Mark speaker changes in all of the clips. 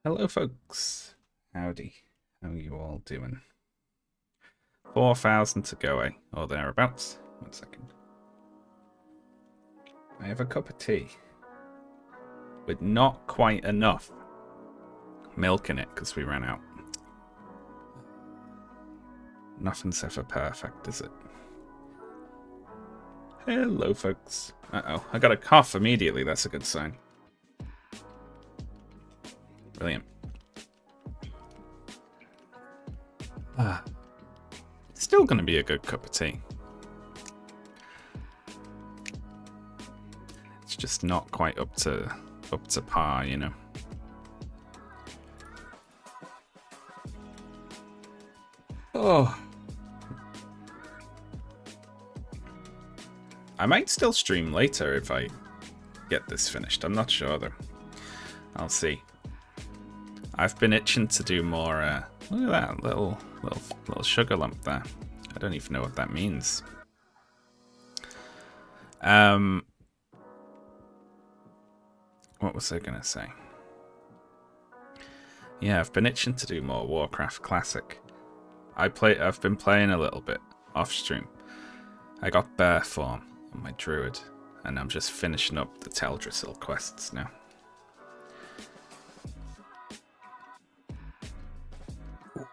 Speaker 1: Hello, folks. Howdy. How are you all doing? 4,000 to go, eh? Or thereabouts. 1 second. I have a cup of tea with not quite enough milk in it because we ran out. Nothing's ever perfect, is it? Hello, folks. Uh-oh. I got a cough immediately. That's a good sign. Brilliant. Still going to be a good cup of tea. It's just not quite up to par, you know. Oh. I might still stream later if I get this finished. I'm not sure though. I'll see. I've been itching to do more. Look at that little sugar lump there. I don't even know what that means. What was I gonna say? Yeah, I've been itching to do more Warcraft Classic. I've been playing a little bit off stream. I got Bear Form on my Druid, and I'm just finishing up the Teldrassil quests now. Ooh.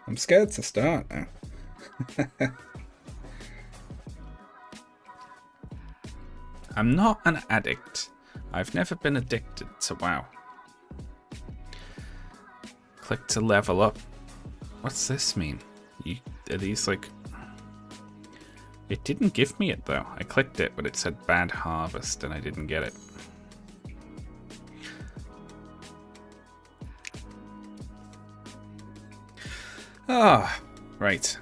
Speaker 1: I'm scared to start now. I'm not an addict. I've never been addicted to WoW. Click to level up. What's this mean? Are these like... It didn't give me it though. I clicked it, but it said bad harvest and I didn't get it. Ah, right.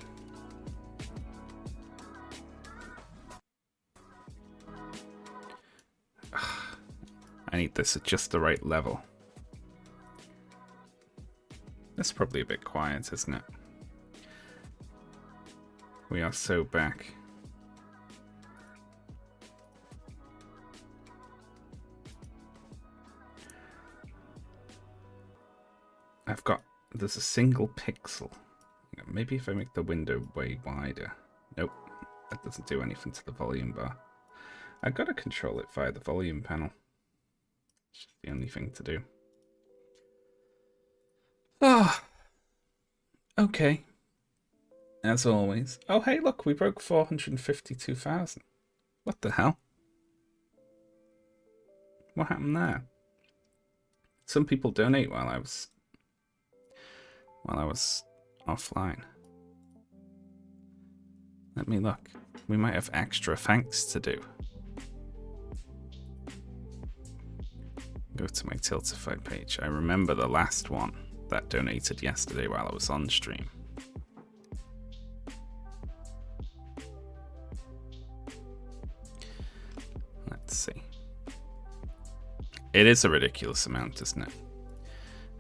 Speaker 1: I need this at just the right level. That's probably a bit quiet, isn't it? We are so back. There's a single pixel. Maybe if I make the window way wider. Nope, that doesn't do anything to the volume bar. I've got to control it via the volume panel. It's just the only thing to do. Ah, okay. As always. Oh, hey, look, we broke 452,000. What the hell? What happened there? Some people donate while I was offline. Let me look. We might have extra thanks to do. Go to my Tiltify page. I remember the last one that donated yesterday while I was on stream. Let's see. It is a ridiculous amount, isn't it?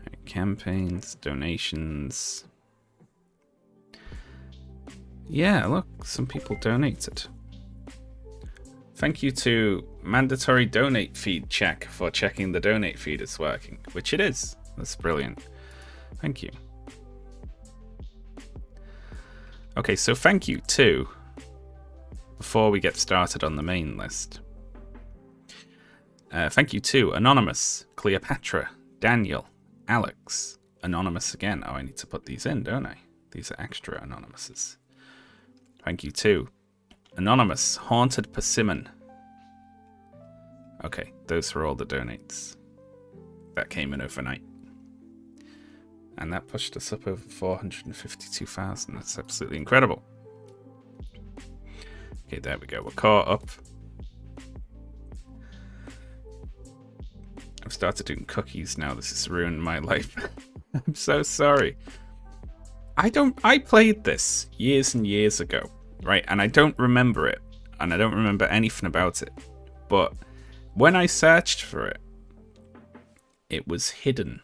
Speaker 1: Right, campaigns, donations. Yeah, look, some people donated. Thank you to Mandatory Donate Feed Check for checking the donate feed is working, which it is. That's brilliant. Thank you. Okay, so thank you too, before we get started on the main list. Thank you to Anonymous, Cleopatra, Daniel, Alex, Anonymous again. Oh, I need to put these in, don't I? These are extra Anonymouses. Thank you to Anonymous, Haunted Persimmon. Okay, those were all the donates that came in overnight. And that pushed us up over 452,000. That's absolutely incredible. Okay, there we go. We're caught up. I've started doing cookies now. This has ruined my life. I'm so sorry. I played this years and years ago, right? And I don't remember it. And I don't remember anything about it. But when I searched for it, it was hidden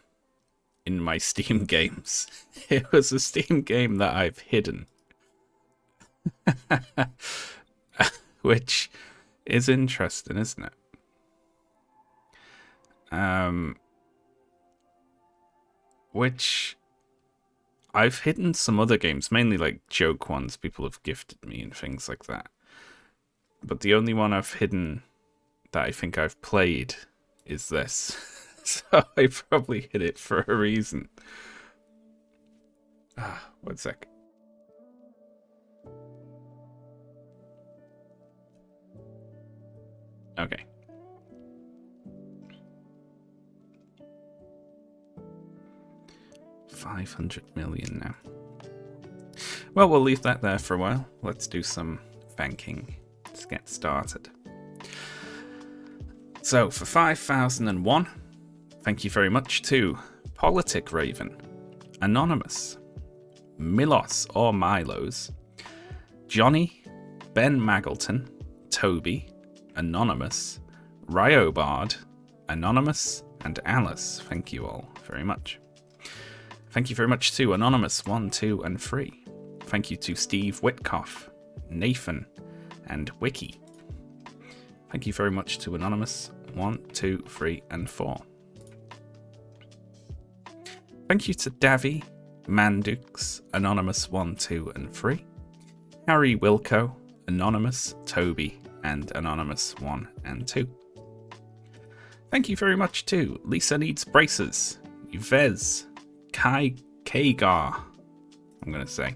Speaker 1: in my Steam games. It was a Steam game that I've hidden. Which is interesting, isn't it? Which I've hidden some other games, mainly like joke ones people have gifted me and things like that. But the only one I've hidden that I think I've played is this. So I probably hid it for a reason. 1 sec. Okay. $500 million now. Well, we'll leave that there for a while. Let's do some thanking. Let's get started. So, for 5001, thank you very much to Politic Raven, Anonymous, Milos or Milos, Johnny, Ben Maggleton, Toby, Anonymous, Ryobard, Anonymous, and Alice. Thank you all very much. Thank you very much to Anonymous 1, 2, and 3. Thank you to Steve Whitcoff, Nathan, and Wiki. Thank you very much to Anonymous 1, 2, 3, and 4. Thank you to Davy, Mandukes, Anonymous 1, 2, and 3. Harry Wilco, Anonymous, Toby, and Anonymous 1 and 2. Thank you very much to Lisa Needs Braces, Yvez, Kai Kagar, I'm going to say.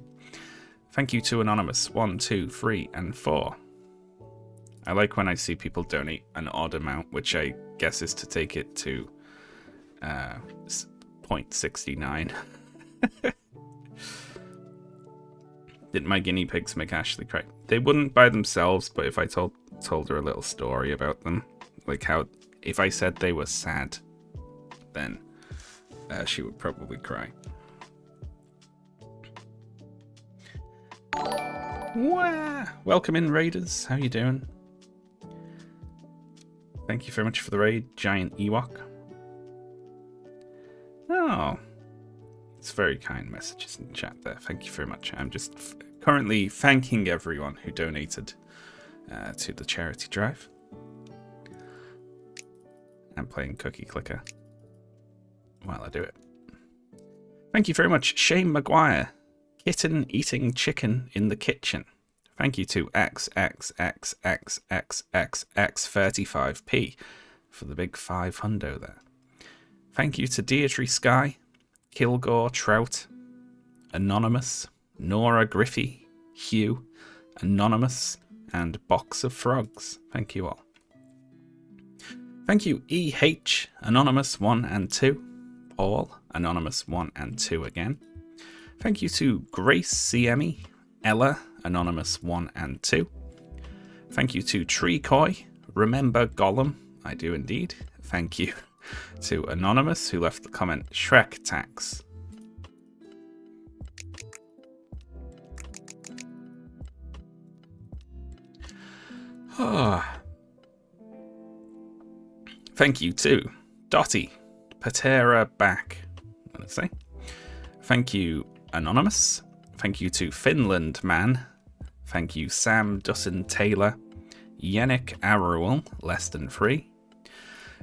Speaker 1: Thank you to Anonymous 1, 2, 3, and 4. I like when I see people donate an odd amount, which I guess is to take it to 0.69. Did my guinea pigs make Ashley cry? They wouldn't by themselves, but if I told her a little story about them, like how if I said they were sad, then she would probably cry. Wah! Welcome in, Raiders. How you doing? Thank you very much for the raid, Giant Ewok. Oh, it's very kind messages in the chat there. Thank you very much. I'm just currently thanking everyone who donated to the charity drive. I'm playing Cookie Clicker while I do it. Thank you very much, Shane Maguire. Kitten eating chicken in the kitchen. Thank you to XXXXXXX35P for the big 500 there. Thank you to Deirdre Sky, Kilgore Trout, Anonymous, Nora Griffey, Hugh, Anonymous, and Box of Frogs. Thank you all. Thank you EH, Anonymous 1 and 2, Paul, Anonymous 1 and 2 again. Thank you to Grace CME, Ella, Anonymous 1 and 2. Thank you to Treecoy, Remember Gollum, I do indeed. Thank you to Anonymous, who left the comment Shrek Tax. Thank you to Dottie, Patera Back, I'm going to say. Thank you, Anonymous. Thank you to Finland Man. Thank you, Sam Dustin Taylor, Yannick Arrowell, less than 3.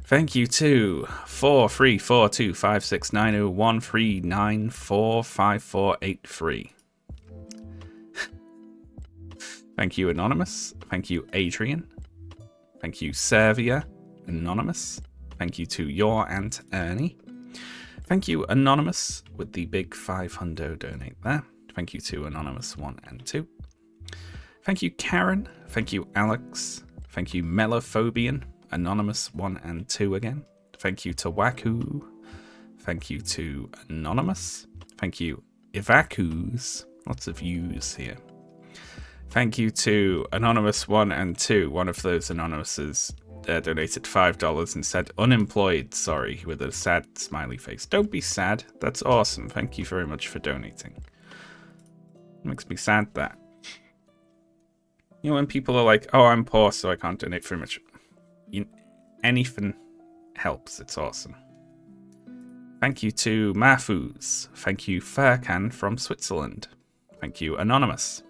Speaker 1: Thank you to 4342569013945483. Thank you, Anonymous. Thank you, Adrian. Thank you, Servia, Anonymous. Thank you to your Aunt Ernie. Thank you, Anonymous, with the big 500 donate there. Thank you to Anonymous 1 and 2. Thank you, Karen. Thank you, Alex. Thank you, Melophobian, Anonymous 1 and 2 again. Thank you to Waku. Thank you to Anonymous. Thank you, Ivakus. Lots of U's here. Thank you to Anonymous 1 and 2. One of those Anonymouses donated $5 and said, unemployed, sorry, with a sad smiley face. Don't be sad. That's awesome. Thank you very much for donating. It makes me sad that. You know, when people are like, oh, I'm poor, so I can't donate very much. Anything helps. It's awesome. Thank you to Mafuz. Thank you, Furkan from Switzerland. Thank you, Anonymous.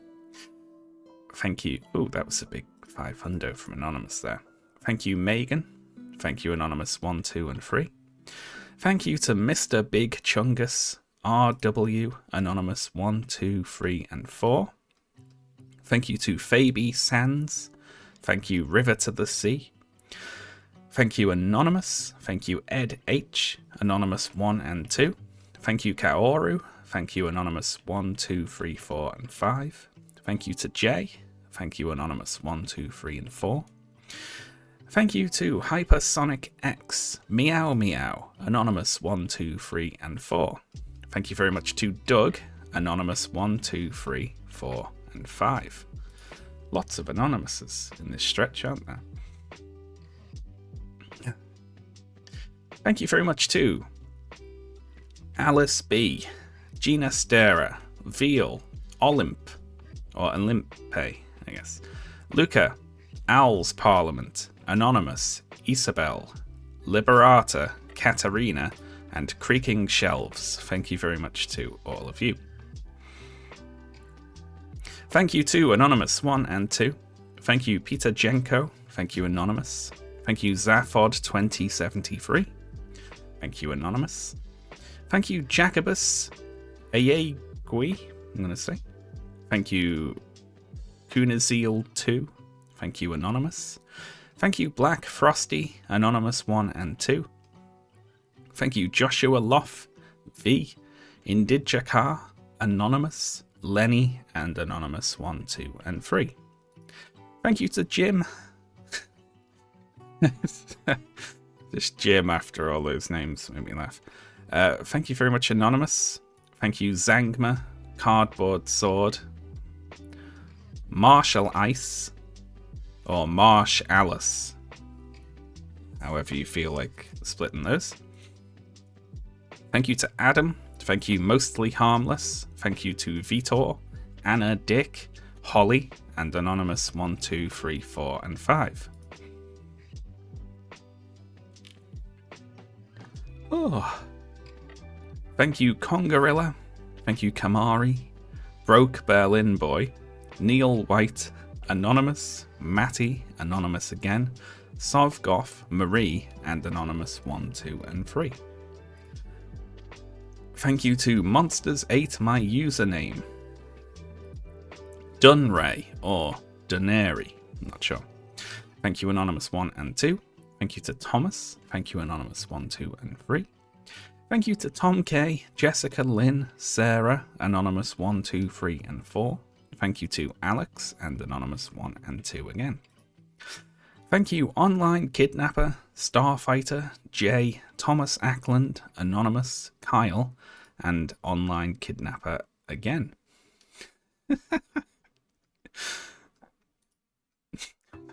Speaker 1: Thank you. Oh, that was a big 500 from Anonymous there. Thank you, Megan. Thank you, Anonymous 1, 2, and 3. Thank you to Mr. Big Chungus, RW, Anonymous 1, 2, 3, and 4. Thank you to Fabi Sands. Thank you, River to the Sea. Thank you, Anonymous. Thank you, Ed H, Anonymous 1 and 2. Thank you, Kaoru. Thank you, Anonymous 1, 2, 3, 4, and 5. Thank you to Jay. Thank you, Anonymous 1, 2, 3, and 4. Thank you to Hypersonic X, Meow Meow, Anonymous 1, 2, 3, and 4. Thank you very much to Doug, Anonymous 1, 2, 3, 4, and 5. Lots of Anonymouses in this stretch, aren't there? Thank you very much to Alice B, Gina Stera, Veal, Olymp, or Olympe, I guess, Luca, Owls Parliament, Anonymous, Isabel, Liberata, Katarina, and Creaking Shelves. Thank you very much to all of you. Thank you to Anonymous 1 and 2. Thank you, Peter Jenko. Thank you, Anonymous. Thank you, Zaphod 2073. Thank you, Anonymous. Thank you, Jacobus Ayegui, I'm going to say. Thank you, Kunazil 2. Thank you, Anonymous. Thank you, Black Frosty, Anonymous 1 and 2. Thank you, Joshua Loff, V, Indidjakar, Anonymous, Lenny, and Anonymous 1, 2, and 3. Thank you to Jim. Just Jim after all those names made me laugh. Thank you very much, Anonymous. Thank you, Zangma, Cardboard Sword, Marshall Ice, or Marsh Alice. However you feel like splitting those. Thank you to Adam. Thank you, Mostly Harmless. Thank you to Vitor, Anna, Dick, Holly, and Anonymous 1, 2, 3, 4, and 5. Oh. Thank you, Congarilla. Thank you, Kamari, Broke Berlin Boy, Neil White, Anonymous, Matty, Anonymous again, Sovgoth, Marie, and Anonymous 1, 2, and 3. Thank you to Monsters8, my username, Dunray, or Dunary, I'm not sure. Thank you, Anonymous 1 and 2. Thank you to Thomas. Thank you, Anonymous 1, 2, and 3. Thank you to Tom K, Jessica Lynn, Sarah, Anonymous 1, 2, 3, and 4. Thank you to Alex and Anonymous 1 and 2 again. Thank you, Online Kidnapper, Starfighter, Jay, Thomas Ackland, Anonymous, Kyle, and Online Kidnapper again.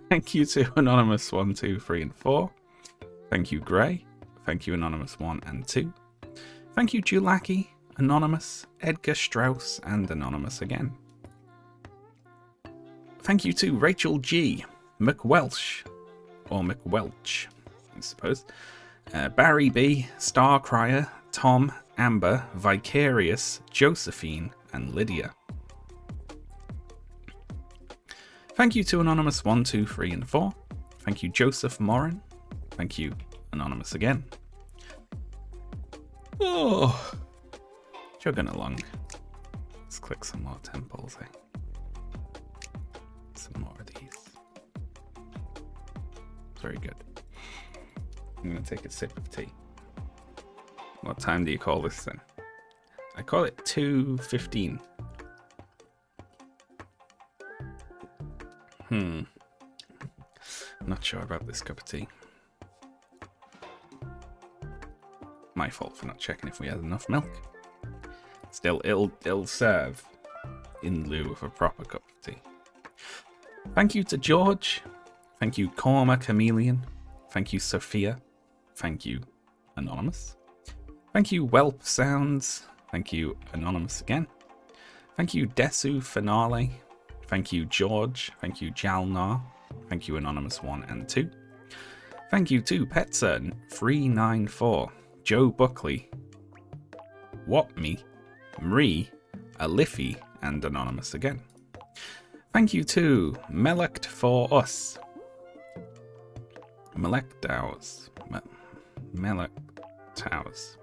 Speaker 1: Thank you to Anonymous 1, 2, 3, and 4. Thank you, Gray. Thank you, Anonymous 1 and 2. Thank you, Julaki, Anonymous, Edgar Strauss, and Anonymous again. Thank you to Rachel G, McWelsh, or McWelch, I suppose. Barry B, Starcrier, Tom, Amber, Vicarious, Josephine, and Lydia. Thank you to Anonymous 1, 2, 3, and 4. Thank you, Joseph Morin. Thank you, Anonymous again. Oh, chugging along. Let's click some more temples, eh? Some more of these. Very good. I'm going to take a sip of tea. What time do you call this then? I call it 2:15. I'm not sure about this cup of tea. My fault for not checking if we had enough milk. Still, it'll serve in lieu of a proper cup of tea. Thank you to George. Thank you, Korma Chameleon. Thank you, Sophia. Thank you, Anonymous. Thank you, Whelp Sounds. Thank you, Anonymous again. Thank you, Desu Finale. Thank you, George. Thank you, Jalnar. Thank you, Anonymous 1 and 2. Thank you to Petsa 394, Joe Buckley, Whatme, Mree, Aliffy, and Anonymous again. Thank you to Melect for Us. Melectaus. Melectaus.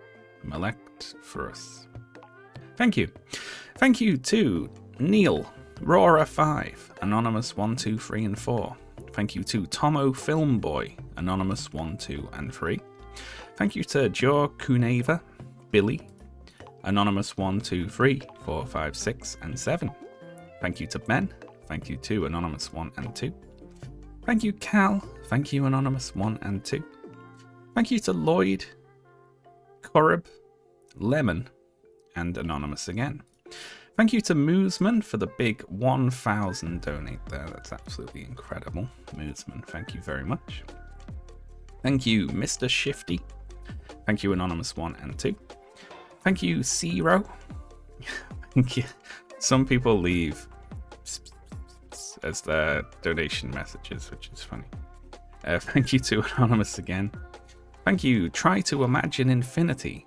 Speaker 1: Melectphorus. Thank you. Thank you to Neil, Rora5, Anonymous 1, 2, 3, and 4. Thank you to Tomo Filmboy, Anonymous 1, 2, and 3. Thank you to Jor Kuneva, Billy, Anonymous 1, 2, 3, 4, 5, 6, and 7. Thank you to Ben. Thank you to Anonymous 1 and 2. Thank you, Cal. Thank you, Anonymous 1 and 2. Thank you to Lloyd, Korab, Lemon, and Anonymous again. Thank you to Moosman for the big 1,000 donate there. That's absolutely incredible. Moosman, thank you very much. Thank you, Mr. Shifty. Thank you, Anonymous 1 and 2. Thank you, Zero. Thank you. Some people leave as their donation messages, which is funny. Thank you to Anonymous again. Thank you, Try to Imagine Infinity.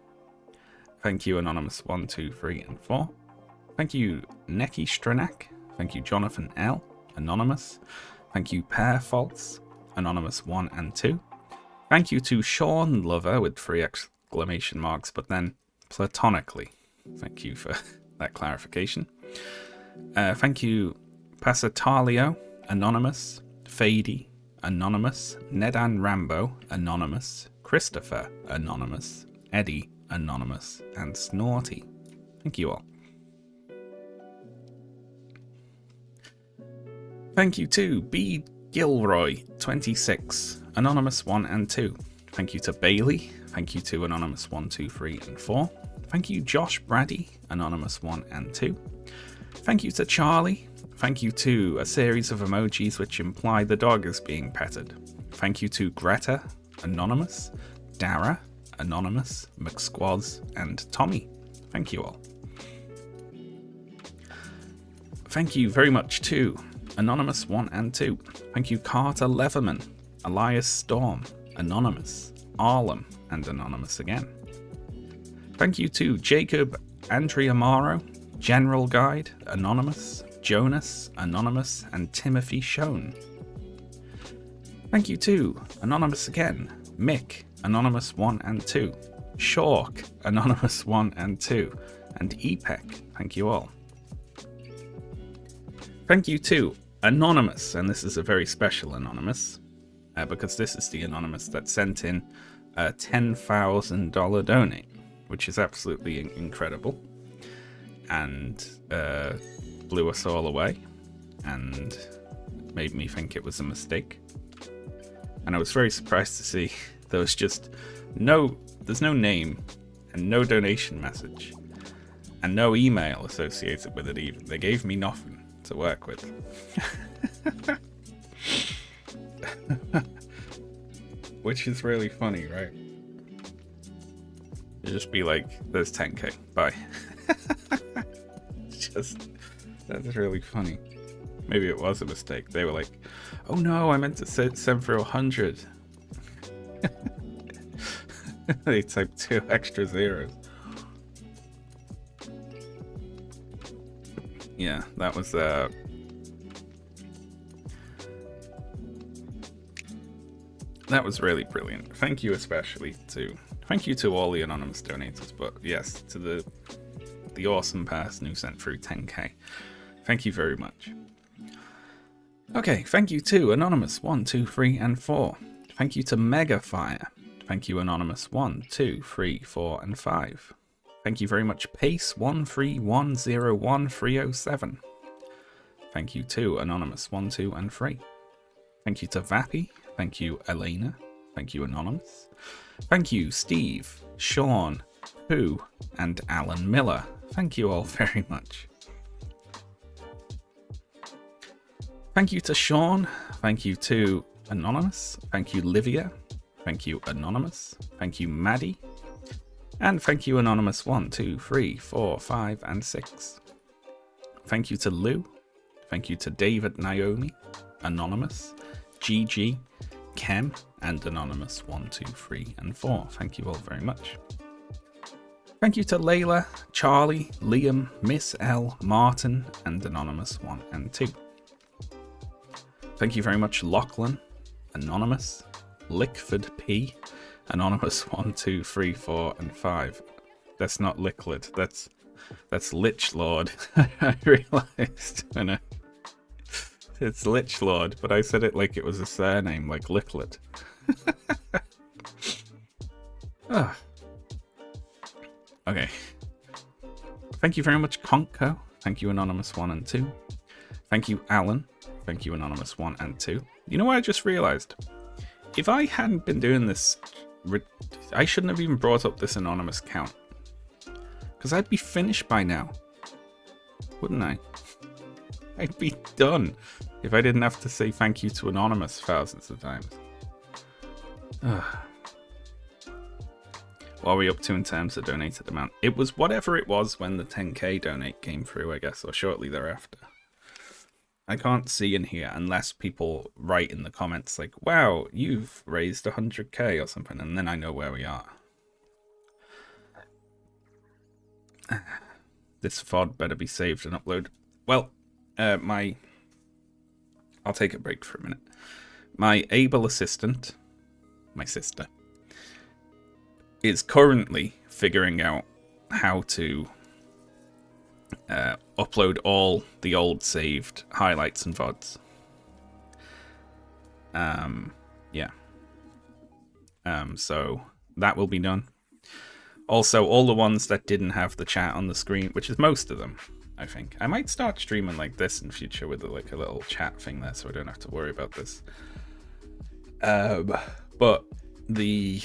Speaker 1: Thank you, Anonymous 1, 2, 3, and 4. Thank you, Neki Stranak. Thank you, Jonathan L. Anonymous. Thank you, Pear False. Anonymous 1 and 2. Thank you to Sean Lover with 3 exclamation marks, but then platonically. Thank you for that clarification. Thank you, Pasatalio, Anonymous. Fady, Anonymous. Nedan Rambo, Anonymous. Christopher, Anonymous. Eddie, Anonymous. And Snorty. Thank you all. Thank you to B. Gilroy, 26, Anonymous 1 and 2. Thank you to Bailey. Thank you to Anonymous 1, 2, 3, and 4. Thank you, Josh Brady, Anonymous 1 and 2. Thank you to Charlie. Thank you to a series of emojis which imply the dog is being petted. Thank you to Greta, Anonymous, Dara, Anonymous, McSquaz, and Tommy. Thank you all. Thank you very much to Anonymous 1 and 2. Thank you, Carter Leverman, Elias Storm, Anonymous, Arlem, and Anonymous again. Thank you to Jacob Andriamaro, General Guide, Anonymous, Jonas, Anonymous, and Timothy Schoen. Thank you to Anonymous again, Mick, Anonymous 1 and 2, Shork, Anonymous 1 and 2, and Epec. Thank you all. Thank you to Anonymous, and this is a very special Anonymous, because this is the Anonymous that sent in a $10,000 donate, which is absolutely incredible, and blew us all away, and made me think it was a mistake. And I was very surprised to see there was just there's no name, and no donation message, and no email associated with it even. They gave me nothing to work with. Which is really funny, right? You just be like, there's 10k, bye. That's really funny. Maybe it was a mistake. They were like, oh no, I meant to send for 100. They typed 2 extra zeros. Yeah, that was really brilliant. Thank you to all the anonymous donators, but yes, to the awesome person who sent through 10k. Thank you very much. Okay, thank you to Anonymous 1, 2, 3, and 4. Thank you to Megafire. Thank you, Anonymous 1, 2, 3, 4, and 5. Thank you very much, Pace 131010307. Thank you to Anonymous 1, 2, and 3. Thank you to Vappy. Thank you, Elena. Thank you, Anonymous. Thank you, Steve, Sean, Pooh, and Alan Miller. Thank you all very much. Thank you to Sean. Thank you to Anonymous. Thank you, Livia. Thank you, Anonymous. Thank you, Maddie. And thank you, Anonymous 1, 2, 3, 4, 5, and 6. Thank you to Lou. Thank you to David Naomi, Anonymous, GG, Kem, and Anonymous 1, 2, 3, and 4. Thank you all very much. Thank you to Layla, Charlie, Liam, Miss L, Martin, and Anonymous 1 and 2. Thank you very much, Lachlan, Anonymous, Lickford P, Anonymous 1, 2, 3, 4, and 5. That's not Liquid. That's Lich Lord. I realized. It's Lich Lord, but I said it like it was a surname, like Liquid. Oh. Okay. Thank you very much, Conco. Thank you, Anonymous 1 and 2. Thank you, Alan. Thank you, Anonymous 1 and 2. You know what I just realized? If I hadn't been doing this, I shouldn't have even brought up this anonymous count. Because I'd be finished by now. Wouldn't I? I'd be done if I didn't have to say thank you to Anonymous thousands of times. Ugh. What are we up to in terms of donated amount? It was whatever it was when the 10k donate came through, I guess, or shortly thereafter. I can't see in here unless people write in the comments like, wow, you've raised 100k or something, and then I know where we are. This VOD better be saved and uploaded. Well, I'll take a break for a minute. My able assistant, my sister, is currently figuring out how to upload all the old saved highlights and VODs. So that will be done. Also, all the ones that didn't have the chat on the screen, which is most of them, I think. I might start streaming like this in future with like a little chat thing there, so I don't have to worry about this. But the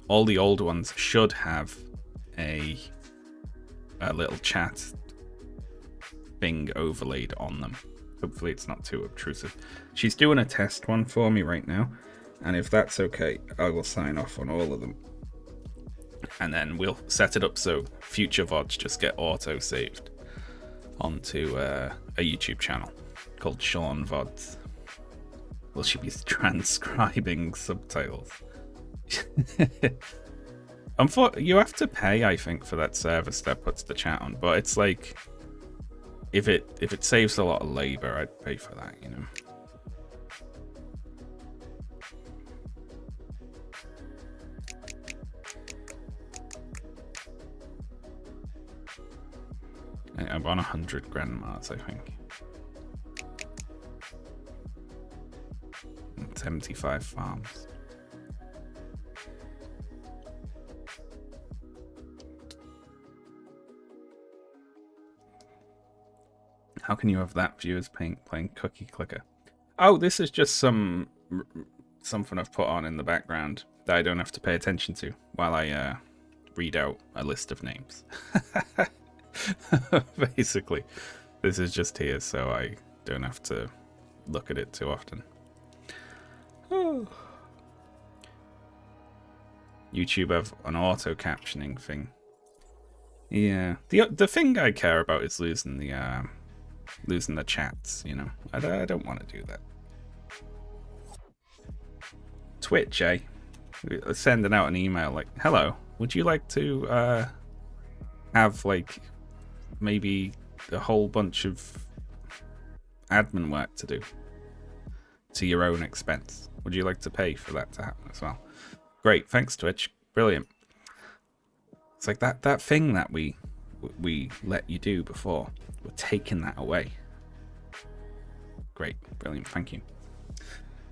Speaker 1: all the old ones should have a little chat thing overlaid on them. Hopefully it's not too obtrusive. She's doing a test one for me right now, and if that's okay, I will sign off on all of them. And then we'll set it up so future VODs just get auto-saved onto a YouTube channel called Sean VODs. Will she be transcribing subtitles? You have to pay, I think, for that service that puts the chat on, but it's like if it saves a lot of labor, I'd pay for that, you know. I'm on 100 grandmas, I think. 75 farms. How can you have that viewers playing Cookie Clicker? Oh, this is just something I've put on in the background that I don't have to pay attention to while I read out a list of names. Basically, this is just here so I don't have to look at it too often. Oh. YouTube have an auto captioning thing. Yeah, the thing I care about is losing the chats. You know, I don't want to do that. Twitch, sending out an email like, "Hello, would you like to have like maybe a whole bunch of admin work to do to your own expense? Would you like to pay for that to happen as well?" Great, thanks Twitch, brilliant. It's like that thing that we let you do before. We're taking that away. Great, brilliant, thank you.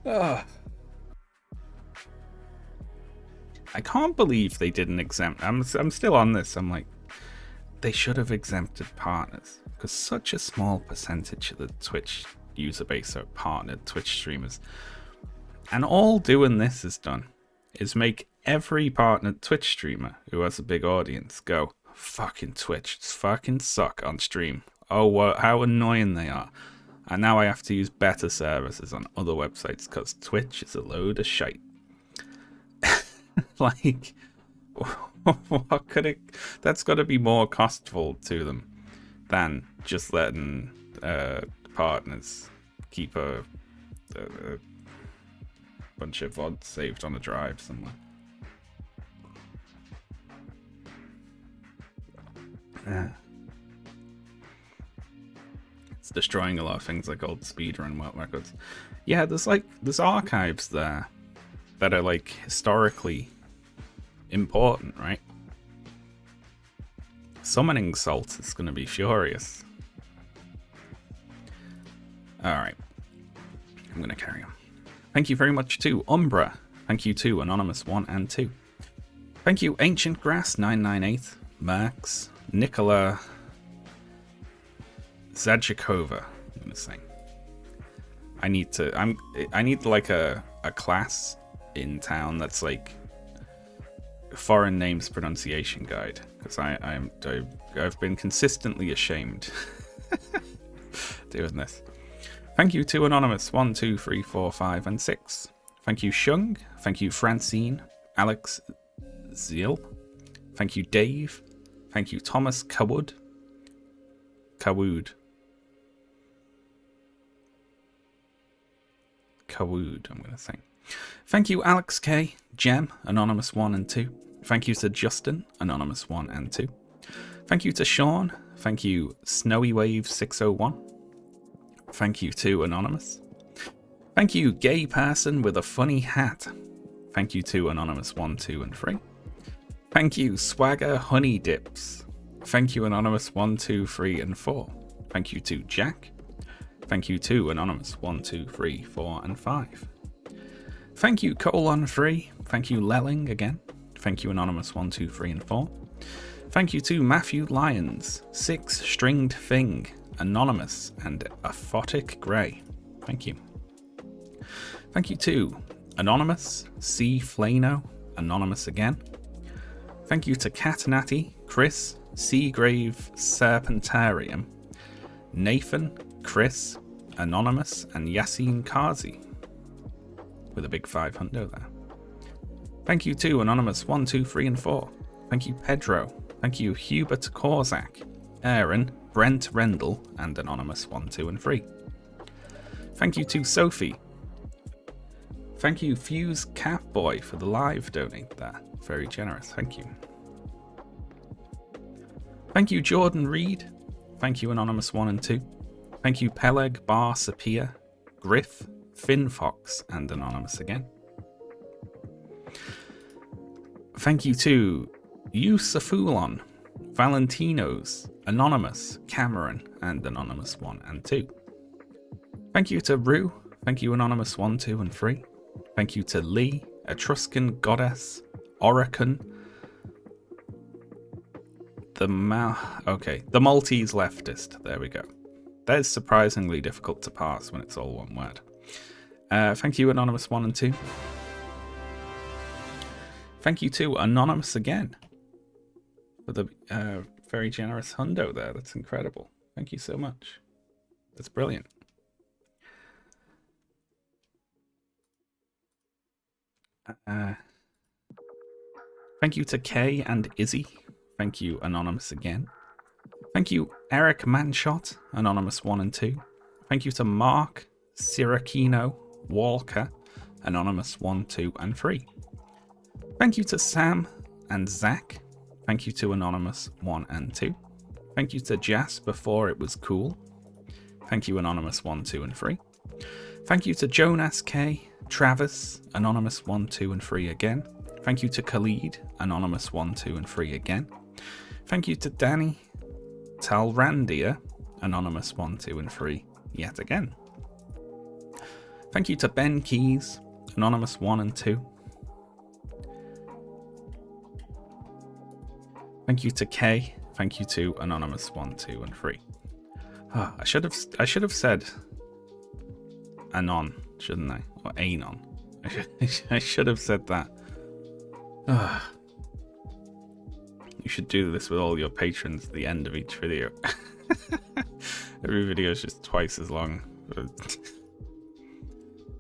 Speaker 1: I can't believe they didn't exempt. I'm still on this. I'm like, they should have exempted partners, because such a small percentage of the Twitch user base are partnered Twitch streamers. And all doing this has done is make every partnered Twitch streamer who has a big audience go, fucking Twitch, just fucking suck on stream. Oh, how annoying they are. And now I have to use better services on other websites because Twitch is a load of shite. Like, what could it... That's got to be more costful to them than just letting partners keep a bunch of VODs saved on a drive somewhere. It's destroying a lot of things like old speedrun world records. Yeah, there's archives there that are like historically important, right? Summoning Salt is going to be furious. Alright. I'm going to carry on. Thank you very much to Umbra. Thank you to Anonymous 1 and 2. Thank you Ancient Grass 998, Max, Nicola Zadjakova. I'm going to say. I need like a class in town that's like foreign names pronunciation guide, because I've been consistently ashamed doing this. Thank you to Anonymous 1, 2, 3, 4, 5, and 6. Thank you Shung. Thank you Francine, Alex Zeal. Thank you Dave. Thank you Thomas Kawood. Kawood, I'm going to say. Thank you Alex K, Gem, Anonymous 1 and 2. Thank you to Justin, Anonymous 1 and 2. Thank you to Sean. Thank you Snowy Wave 601. Thank you to Anonymous. Thank you Gay Person with a Funny Hat. Thank you to Anonymous 1, 2, and 3. Thank you Swagger Honey Dips. Thank you Anonymous 1, 2, 3, and 4. Thank you to Jack. Thank you to Anonymous 1, 2, 3, 4, and 5. Thank you Colon3. Thank you Lelling again. Thank you Anonymous 1, 2, 3, and 4. Thank you to Matthew Lyons, 6 Stringed Thing, Anonymous, and Aphotic Grey. Thank you. Thank you to Anonymous, C Flano, Anonymous again. Thank you to Catanati, Chris, Seagrave Serpentarium, Nathan, Chris, Anonymous, and Yassine Kazi, with a big 500 there. Thank you to Anonymous 1, 2, 3, and 4. Thank you Pedro. Thank you Hubert Korzak, Aaron, Brent Rendell, and Anonymous 1, 2, and 3. Thank you to Sophie. Thank you Fuse Catboy for the live donate there. Very generous, thank you. Thank you Jordan Reed. Thank you Anonymous 1 and 2. Thank you Peleg Bar Sapir, Griff, Finn Fox, and Anonymous again. Thank you to Yusufulon, Valentinos, Anonymous, Cameron, and Anonymous 1 and 2. Thank you to Rue. Thank you Anonymous 1, 2, and 3. Thank you to Lee, Etruscan Goddess, Oricon, the Maltese Leftist. There we go. That is surprisingly difficult to pass when it's all one word. Thank you Anonymous 1 and 2. Thank you to Anonymous again for the very generous hundo there. That's incredible. Thank you so much. That's brilliant. Thank you to Kay and Izzy. Thank you Anonymous again. Thank you Eric Manshot, Anonymous 1 and 2. Thank you to Mark, Siracino, Walker, Anonymous 1, 2, and 3. Thank you to Sam and Zach. Thank you to Anonymous 1 and 2. Thank you to Jas Before It Was Cool. Thank you Anonymous 1, 2, and 3. Thank you to Jonas K, Travis, Anonymous 1, 2, and 3 again. Thank you to Khalid, Anonymous 1, 2, and 3 again. Thank you to Danny Talrandia, Anonymous 1, 2, and 3 yet again. Thank you to Ben Keys, Anonymous 1 and 2. Thank you to Kay. Thank you to Anonymous 1, 2, and 3. Oh, I should have said Anon, shouldn't I? Or Anon. I should have said that. You should do this with all your patrons at the end of each video. Every video is just twice as long.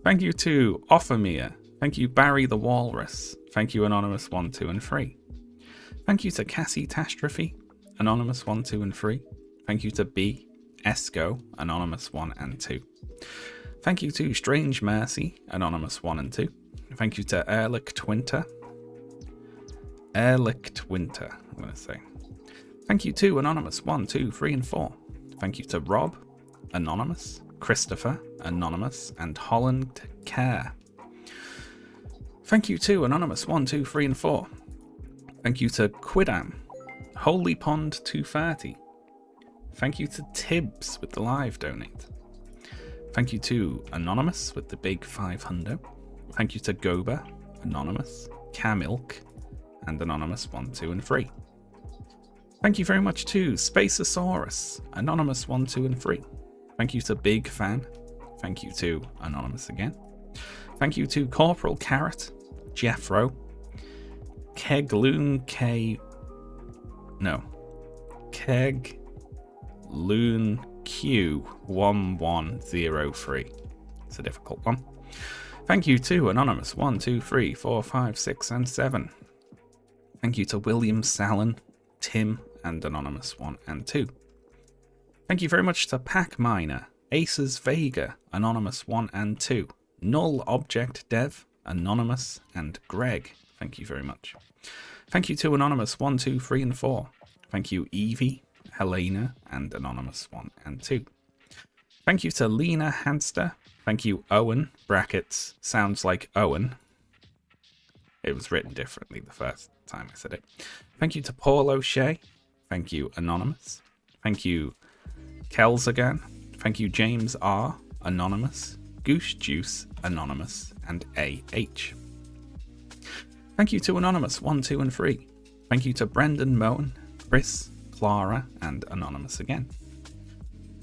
Speaker 1: Thank you to Offermere. Thank you Barry the Walrus. Thank you Anonymous 1, 2, and 3. Thank you to Cassie Tastrophe, Anonymous 1, 2, and 3. Thank you to B, Esco, Anonymous 1 and 2. Thank you to Strange Mercy, Anonymous 1 and 2. Thank you to Erlich Twinter, I'm going to say. Thank you to Anonymous 1, 2, 3, and 4. Thank you to Rob, Anonymous, Christopher, Anonymous, and Holland Care. Thank you to Anonymous 1, 2, 3, and 4. Thank you to Quidam, Holy Pond 230. Thank you to Tibbs with the live donate. Thank you to Anonymous with the big 500. Thank you to Goba, Anonymous, Camilk, and Anonymous 1, 2, and 3. Thank you very much to Spaceosaurus, Anonymous 1, 2, and 3. Thank you to Big Fan. Thank you to Anonymous again. Thank you to Corporal Carrot, Jeffro, Kegloon Q1103. It's a difficult one. Thank you to Anonymous 1, 2, 3, 4, 5, 6, and 7. Thank you to William Sallon, Tim, and Anonymous 1 and 2. Thank you very much to Pac Miner, Aces Vega, Anonymous 1 and 2, Null Object Dev, Anonymous, and Greg. Thank you very much. Thank you to Anonymous 1, 2, 3, and 4. Thank you Evie, Helena, and Anonymous 1 and 2. Thank you to Lena Hanster. Thank you Owen, brackets, sounds like Owen. It was written differently the first time I said it. Thank you to Paul O'Shea. Thank you Anonymous. Thank you Kelzagan. Thank you James R, Anonymous, Goose Juice, Anonymous, and AH. Thank you to Anonymous 1, 2, and 3. Thank you to Brendan Moen, Chris, Clara, and Anonymous again.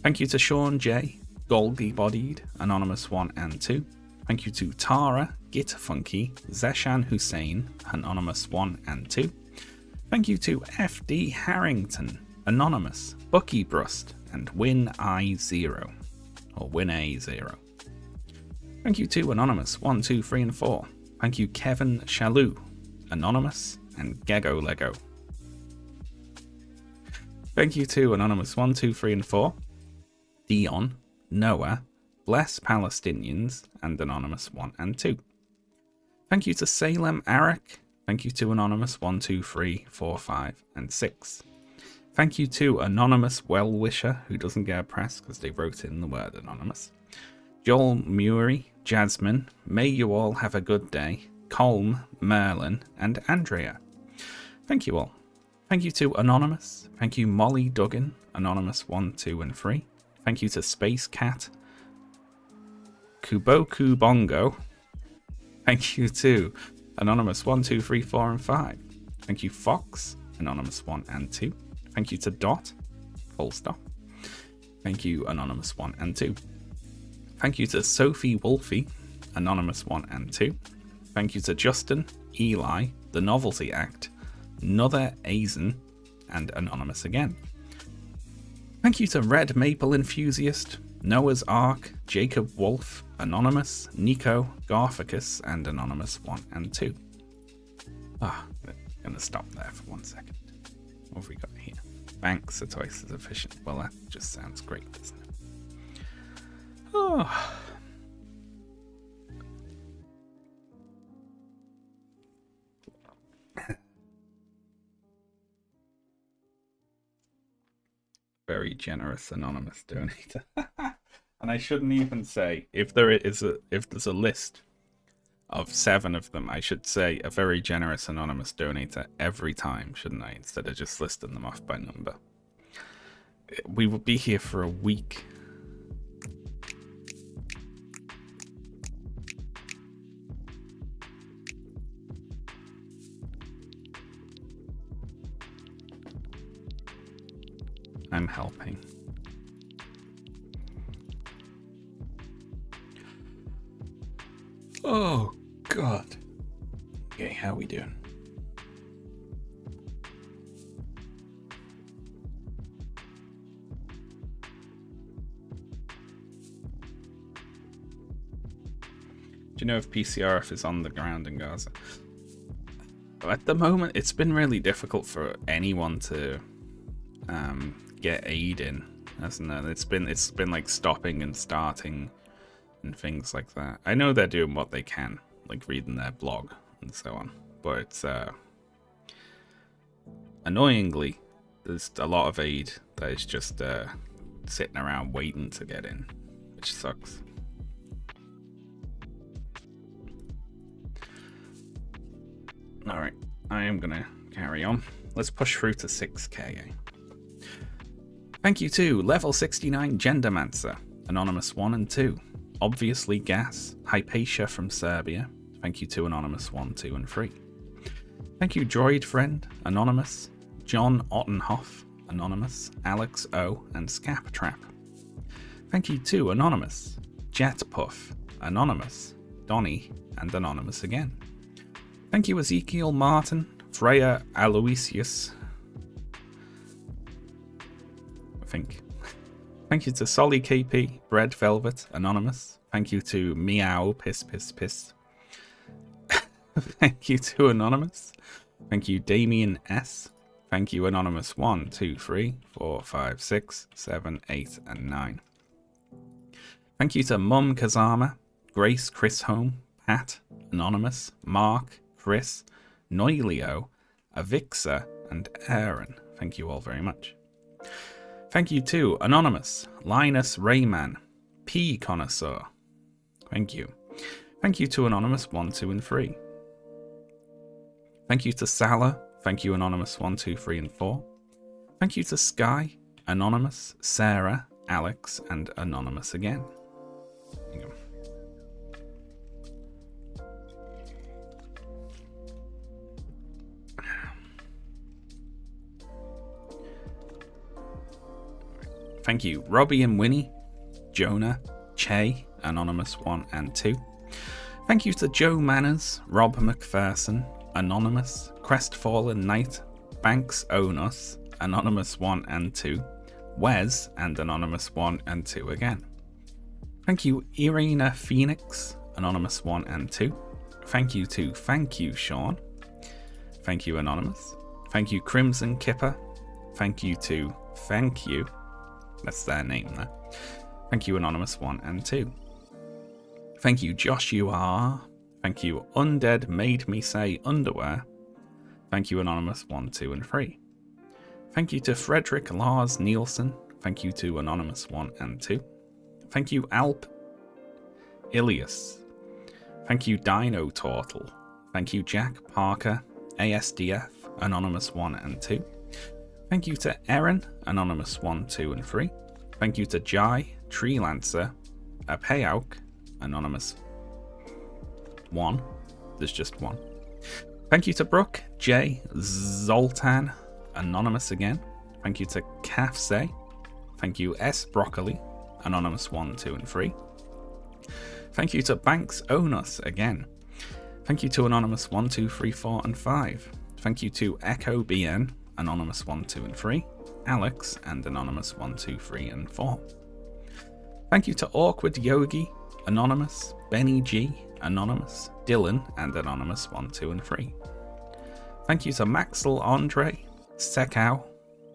Speaker 1: Thank you to Sean J, Golgi Bodied, Anonymous 1 and 2. Thank you to Tara, Git Funky, Zeshan Hussein, Anonymous 1 and 2. Thank you to FD Harrington, Anonymous, Bucky Brust, and Win I0, or Win A0. Thank you to Anonymous 1, 2, 3, and 4. Thank you Kevin Shalou, Anonymous, and Gego Lego. Thank you to Anonymous 1, 2, 3, and 4. Dion, Noah, Bless Palestinians, and Anonymous 1 and 2. Thank you to Salem Arak. Thank you to Anonymous 1, 2, 3, 4, 5, and 6. Thank you to Anonymous Well-Wisher, who doesn't get a press because they wrote in the word Anonymous. Joel Murray, Jasmine, May you all have a good day, Colm, Merlin, and Andrea. Thank you all. Thank you to Anonymous. Thank you Molly Duggan, Anonymous 1, 2, and 3. Thank you to Space Cat, Kuboku Bongo. Thank you to Anonymous 1, 2, 3, 4, and 5. Thank you Fox, Anonymous 1 and 2. Thank you to Dot, full stop. Thank you Anonymous 1 and 2. Thank you to Sophie Wolfie, Anonymous 1 and 2. Thank you to Justin, Eli, The Novelty Act, Nother Azen, and Anonymous again. Thank you to Red Maple Enthusiast, Noah's Ark, Jacob Wolf, Anonymous, Nico, Garficus, and Anonymous 1 and 2. I'm going to stop there for 1 second. What have we got here? Banks are twice as efficient. Well, that just sounds great, doesn't it? Oh. Very generous anonymous donator. And I shouldn't even say if there's a list of 7 of them, I should say a very generous anonymous donator every time, shouldn't I? Instead of just listing them off by number. We would be here for a week. I'm helping. Oh, God. Okay, how we doing? Do you know if PCRF is on the ground in Gaza? At the moment, it's been really difficult for anyone to get aid in, hasn't it? It's been like stopping and starting and things like that. I know they're doing what they can, like reading their blog and so on, but it's annoyingly there's a lot of aid that is just sitting around waiting to get in, which sucks. Alright, I am gonna carry on. Let's push through to 6k. Thank you to level 69 Gendermancer, Anonymous 1 and 2. Obviously Gas, Hypatia from Serbia. Thank you to Anonymous 1, 2 and 3. Thank you Droid Friend, Anonymous, John Ottenhoff, Anonymous, Alex O and Scap Trap. Thank you to Anonymous, Jetpuff, Anonymous, Donny and Anonymous again. Thank you Ezekiel Martin, Freya Aloysius, I think. Thank you to Solly KP, Bread Velvet, Anonymous. Thank you to Meow Piss Piss Piss. Thank you to Anonymous. Thank you Damien S. Thank you Anonymous 1, 2, 3, 4, 5, 6, 7, 8 and 9. Thank you to Mum Kazama, Grace Chris Home, Pat, Anonymous, Mark, Chris, Noilio, Avixa and Aaron. Thank you all very much. Thank you to Anonymous, Linus Rayman, P Connoisseur. Thank you. Thank you to Anonymous 1, 2 and 3. Thank you to Salah. Thank you Anonymous 1, 2, 3 and 4. Thank you to Sky, Anonymous, Sarah, Alex and Anonymous again. There you go. Thank you, Robbie and Winnie, Jonah, Che, Anonymous 1 and 2. Thank you to Joe Manners, Rob McPherson, Anonymous, Crestfallen Knight, Banks Own Us, Anonymous 1 and 2, Wes and Anonymous 1 and 2 again. Thank you, Irina Phoenix, Anonymous 1 and 2. Thank you to Thank You, Sean. Thank you, Anonymous. Thank you, Crimson Kipper. Thank you to Thank You. That's their name there. Thank you, Anonymous 1 and 2. Thank you, Josh UR. Thank you, Undead Made Me Say Underwear. Thank you, Anonymous 1, 2 and 3. Thank you to Frederick Lars Nielsen. Thank you to Anonymous 1 and 2. Thank you, Alp Ilias. Thank you, Dino Turtle. Thank you, Jack Parker, ASDF, Anonymous 1 and 2. Thank you to Erin, Anonymous 1, 2 and 3. Thank you to Jai, Tree Lancer, Apayauk, Anonymous 1. There's just one. Thank you to Brooke, Jay, Zoltan, Anonymous again. Thank you to Kafse. Thank you S Broccoli, Anonymous 1, 2 and 3. Thank you to Banks Own Us again. Thank you to Anonymous 1, 2, 3, 4 and 5. Thank you to Echo BN, Anonymous 1, 2 and 3. Alex and Anonymous 1, 2, 3 and 4. Thank you to Awkward Yogi, Anonymous, Benny G, Anonymous, Dylan and Anonymous 1, 2 and 3. Thank you to Maxwell Andre, Sekau,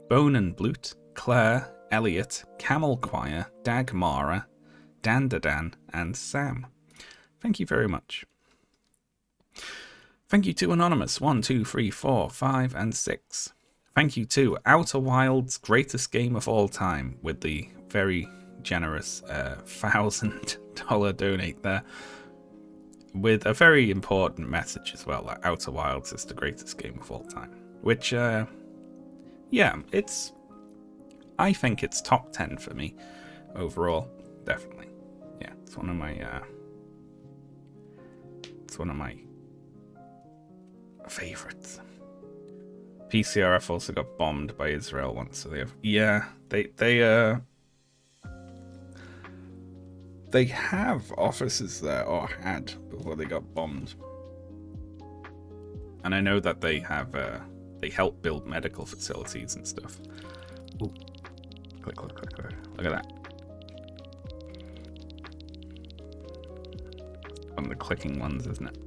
Speaker 1: Bone and Blute, Claire, Elliot, Camel Choir, Dagmara, Dandadan and Sam. Thank you very much. Thank you to Anonymous 1, 2, 3, 4, 5 and 6. Thank you to Outer Wilds Greatest Game of All Time with the very generous $1,000 donate there, with a very important message as well, that Outer Wilds is the greatest game of all time, which yeah, I think it's top 10 for me overall, definitely. Yeah, it's one of my favorites. PCRF also got bombed by Israel once, so they have offices there, or had, before they got bombed. And I know that they have, they help build medical facilities and stuff. Ooh. Click, click, click, click. Look at that. One of the clicking ones, isn't it?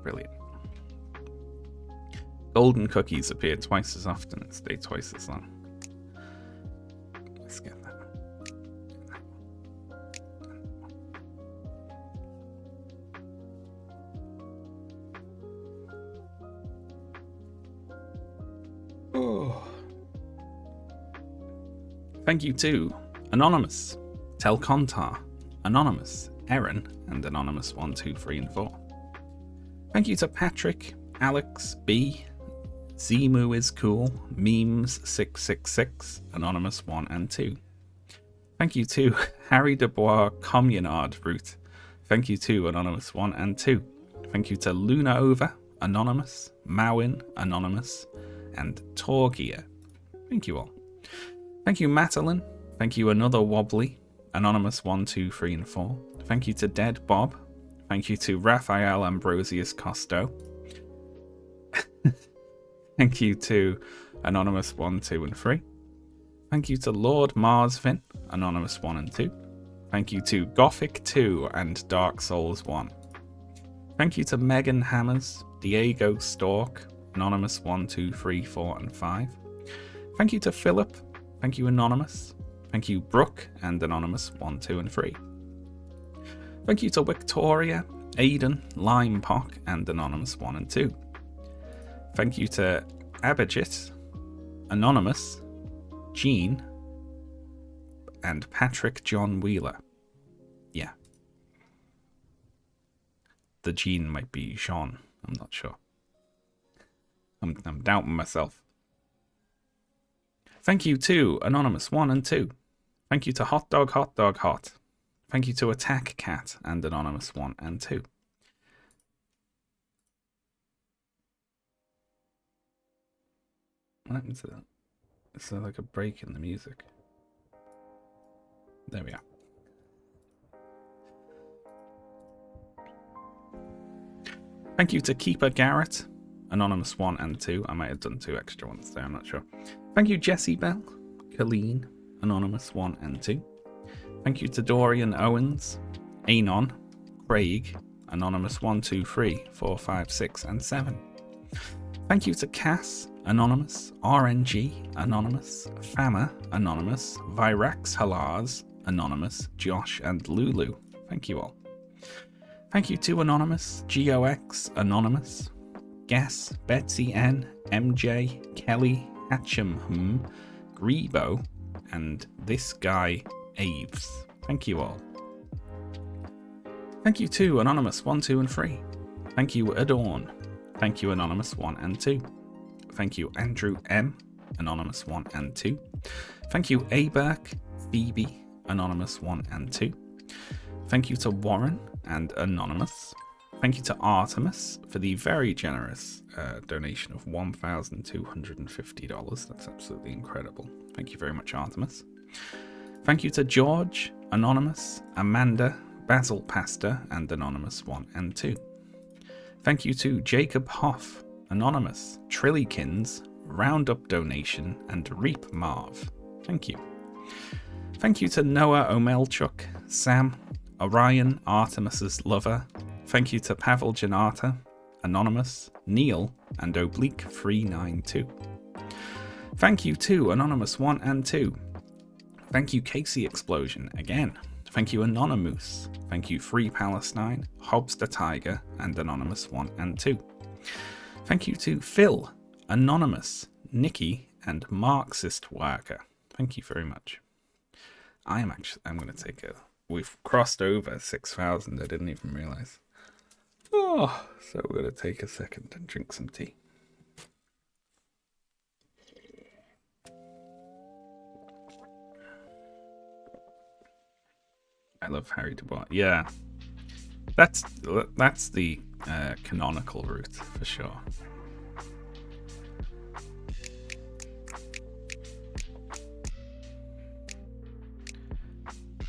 Speaker 1: Brilliant. Golden cookies appear twice as often and stay twice as long. Let's get that. Oh. Thank you to Anonymous, Telcontar, Anonymous, Erin, and Anonymous 1, 2, 3, and 4. Thank you to Patrick, Alex, B, Zemu is cool, Memes 666, Anonymous 1 and 2. Thank you to Harry Dubois Communard Root. Thank you to Anonymous 1 and 2. Thank you to Luna Over, Anonymous, Mawin, Anonymous, and Torgia. Thank you all. Thank you, Madeline. Thank you, Another Wobbly, Anonymous 1, 2, 3, and 4. Thank you to Dead Bob. Thank you to Raphael Ambrosius Costo. Thank you to Anonymous 1, 2, and 3. Thank you to Lord Marsvin, Anonymous 1 and 2. Thank you to Gothic 2 and Dark Souls 1. Thank you to Megan Hammers, Diego Stork, Anonymous 1, 2, 3, 4, and 5. Thank you to Philip. Thank you, Anonymous. Thank you, Brooke, and Anonymous 1, 2, and 3. Thank you to Victoria, Aidan, Limepock, and Anonymous 1 and 2. Thank you to Abhijit, Anonymous, Jean, and Patrick John Wheeler. Yeah. The Jean might be Jean. I'm not sure. I'm doubting myself. Thank you to Anonymous 1 and 2. Thank you to Hot Dog Hot Dog Hot. Thank you to Attack Cat and Anonymous 1 and 2. What happened to that? Is there like a break in the music? There we are. Thank you to Keeper Garrett, Anonymous 1 and 2. I might have done 2 extra ones there, I'm not sure. Thank you, Jessie Bell, Colleen, Anonymous 1 and 2. Thank you to Dorian Owens, Anon, Craig, Anonymous 1, 2, 3, 4, 5, 6, and 7. Thank you to Cass, Anonymous, RNG, Anonymous, Fama, Anonymous, Virax Halars, Anonymous, Josh, and Lulu. Thank you all. Thank you to Anonymous, GOX, Anonymous, Guess, Betsy N, MJ, Kelly, Hatcham, Grebo, and this guy, Aves. Thank you all. Thank you to Anonymous 1, 2, and 3. Thank you, Adorn. Thank you, Anonymous 1 and 2. Thank you, Andrew M, Anonymous 1 and 2. Thank you, Aberk, Phoebe, Anonymous 1 and 2. Thank you to Warren and Anonymous. Thank you to Artemis for the very generous donation of $1,250. That's absolutely incredible. Thank you very much, Artemis. Thank you to George, Anonymous, Amanda, Basil Pastor, and Anonymous 1 and 2. Thank you to Jacob Hoff, Anonymous, Trillykins, Roundup Donation, and Reap Marv. Thank you. Thank you to Noah Omelchuk, Sam, Orion, Artemis's lover. Thank you to Pavel Janata, Anonymous, Neil, and Oblique 392. Thank you to Anonymous 1 and 2. Thank you, Casey Explosion, again. Thank you, Anonymous. Thank you, Free Palestine, Hobbs the Tiger, and Anonymous 1 and 2. Thank you to Phil, Anonymous, Nikki, and Marxist Worker. Thank you very much. I'm going to take a... We've crossed over 6,000, I didn't even realize. Oh, so we're going to take a second and drink some tea. I love Harry Dubois. Yeah, that's the canonical route for sure.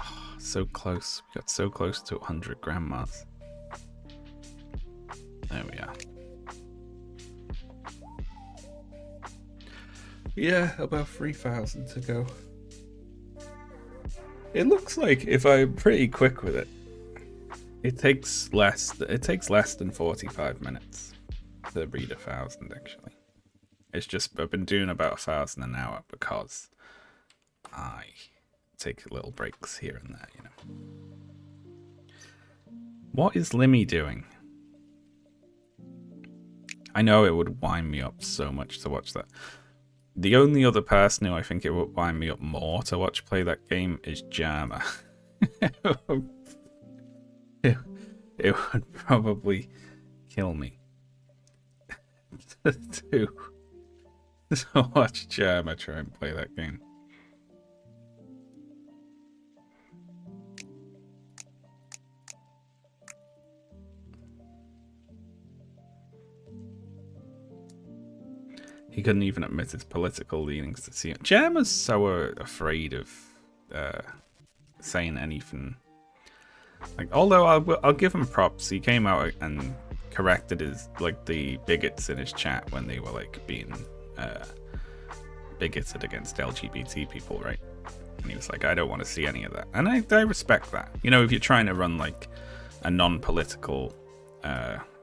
Speaker 1: Oh, so close. We got so close to 100 grandmas. There we are. Yeah, about 3,000 to go. It looks like if I'm pretty quick with it, it takes less than 45 minutes to read 1,000 actually. It's just I've been doing about 1,000 an hour because I take little breaks here and there, you know. What is Limmy doing? I know it would wind me up so much to watch that. The only other person who I think it would wind me up more to watch play that game is Jama. it would probably kill me to watch Jama try and play that game. He couldn't even admit his political leanings to see it. Jama's so afraid of saying anything. Like, although I'll give him props, he came out and corrected the bigots in his chat when they were like being bigoted against LGBT people, right? And he was like, I don't want to see any of that, and I respect that. You know, if you're trying to run like a non-political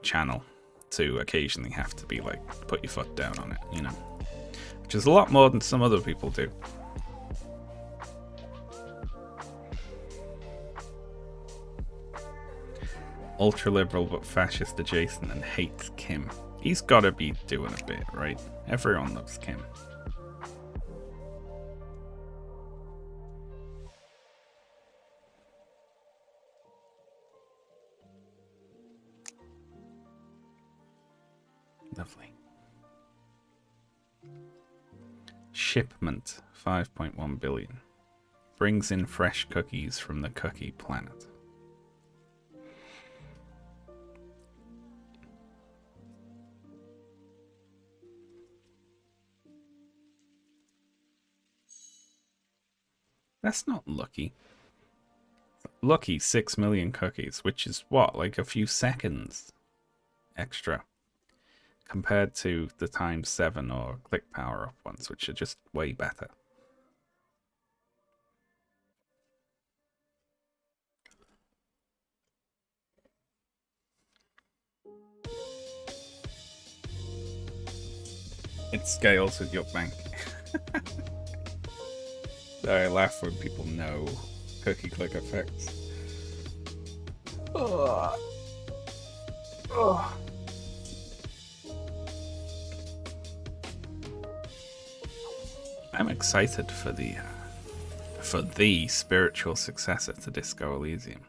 Speaker 1: channel, to occasionally have to be like, put your foot down on it, you know, which is a lot more than some other people do. Ultra liberal but fascist adjacent and hates Kim. He's gotta be doing a bit, right? Everyone loves Kim. Lovely. Shipment 5.1 billion. Brings in fresh cookies from the cookie planet. That's not lucky. Lucky 6 million cookies, which is what, like a few seconds extra, compared to the times 7 or click power up ones, which are just way better. It scales with your bank. I laugh when people know cookie click effects. Oh. Oh. I'm excited for the spiritual successor to Disco Elysium.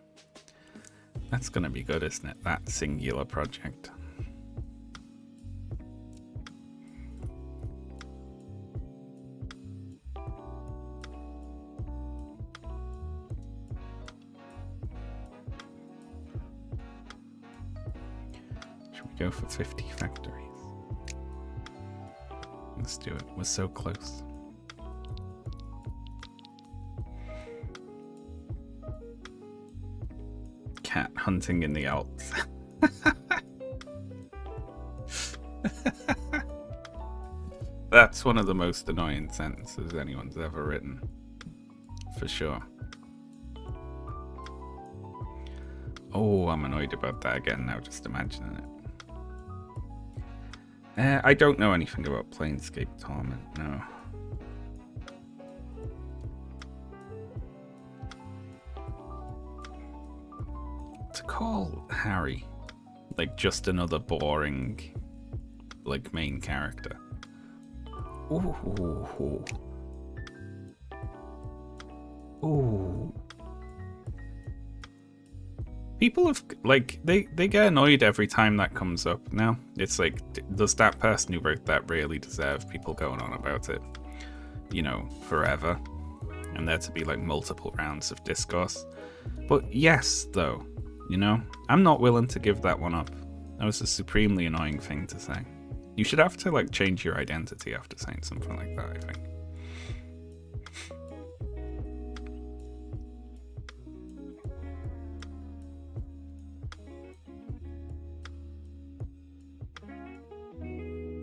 Speaker 1: That's gonna be good, isn't it? That singular project. Should we go for 50 factories? Let's do it. We're so close. Cat hunting in the Alps. That's one of the most annoying sentences anyone's ever written, for sure. Oh, I'm annoyed about that again now, just imagining it. I don't know anything about Planescape Torment, no. To call Harry like just another boring like main character. Ooh. Ooh. People have like they get annoyed every time that comes up now. It's like, does that person who wrote that really deserve people going on about it, you know, forever? And there to be like multiple rounds of discourse. But yes, though, you know, I'm not willing to give that one up. That was a supremely annoying thing to say. You should have to like change your identity after saying something like that, I think.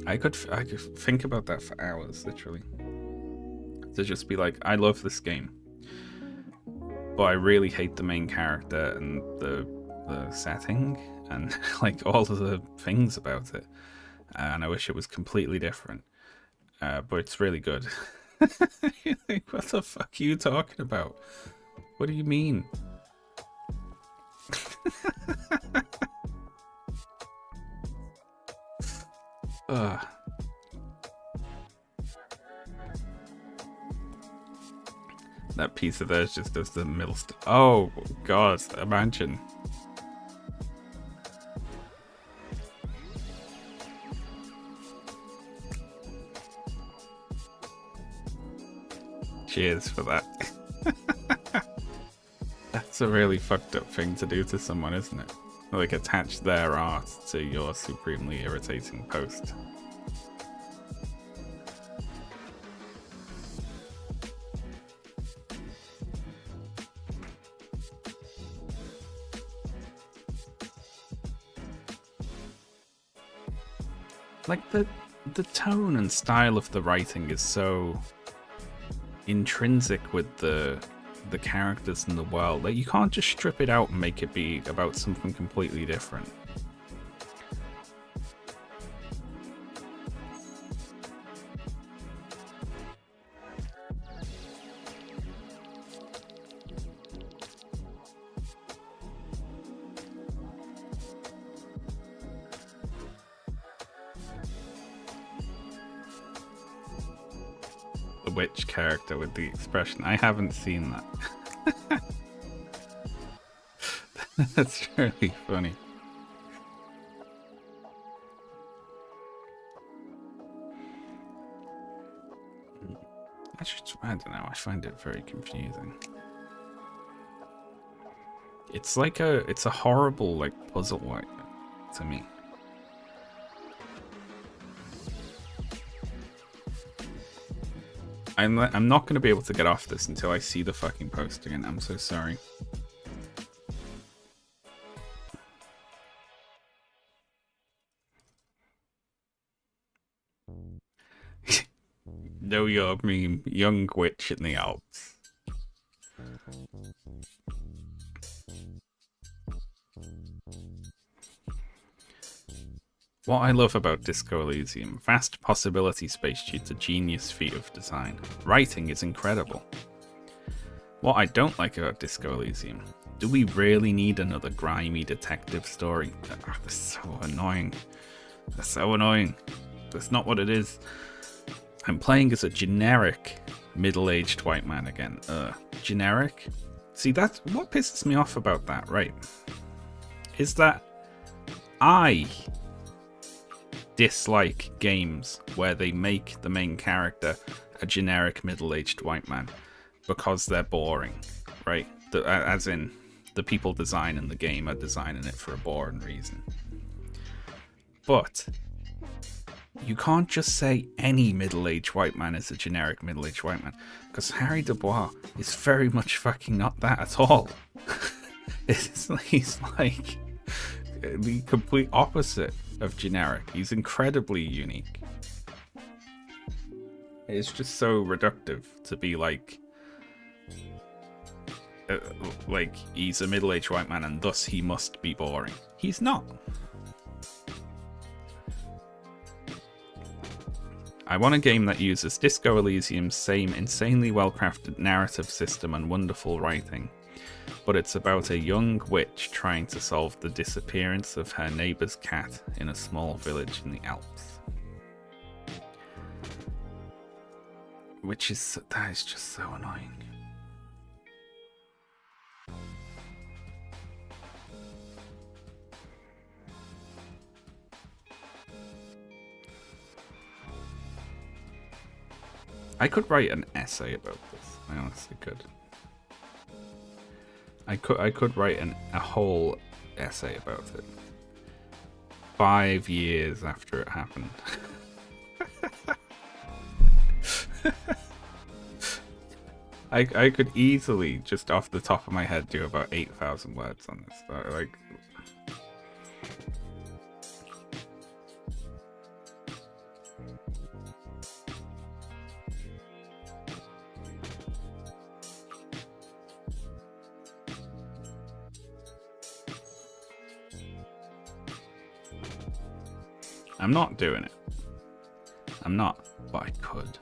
Speaker 1: I could think about that for hours, literally. To just be like, I love this game, but I really hate the main character and the setting and like all of the things about it. And I wish it was completely different. But it's really good. You think, what the fuck are you talking about? What do you mean? That piece of theirs just does the middle stuff. Oh, God, imagine. Cheers for that. That's a really fucked up thing to do to someone, isn't it? Like, attach their art to your supremely irritating post. Like, the tone and style of the writing is so intrinsic with the characters and the world. Like, you can't just strip it out and make it be about something completely different. The witch character with the expression. I haven't seen that. That's really funny. I don't know, I find it very confusing. It's like it's a horrible, like, puzzle, like, to me. I'm not going to be able to get off this until I see the fucking post again. I'm so sorry. Know your meme, young witch in the Alps. What I love about Disco Elysium, vast possibility space due to genius feat of design. Writing is incredible. What I don't like about Disco Elysium, do we really need another grimy detective story? That's so annoying. That's so annoying. That's not what it is. I'm playing as a generic middle-aged white man again. Generic? See, that's what pisses me off about that, right? Is that I dislike games where they make the main character a generic middle-aged white man because they're boring, right? As in, the people designing the game are designing it for a boring reason. But you can't just say any middle-aged white man is a generic middle-aged white man, because Harry Dubois is very much fucking not that at all. He's like the complete opposite of generic. He's incredibly unique. It's just so reductive to be like he's a middle-aged white man and thus he must be boring. He's not. I want a game that uses Disco Elysium's same insanely well-crafted narrative system and wonderful writing, but it's about a young witch trying to solve the disappearance of her neighbor's cat in a small village in the Alps. That is just so annoying. I could write an essay about this. I honestly could. I could write a whole essay about it. 5 years after it happened. I could easily, just off the top of my head, do about 8,000 words on this. Like, I'm not doing it. I'm not, but I could.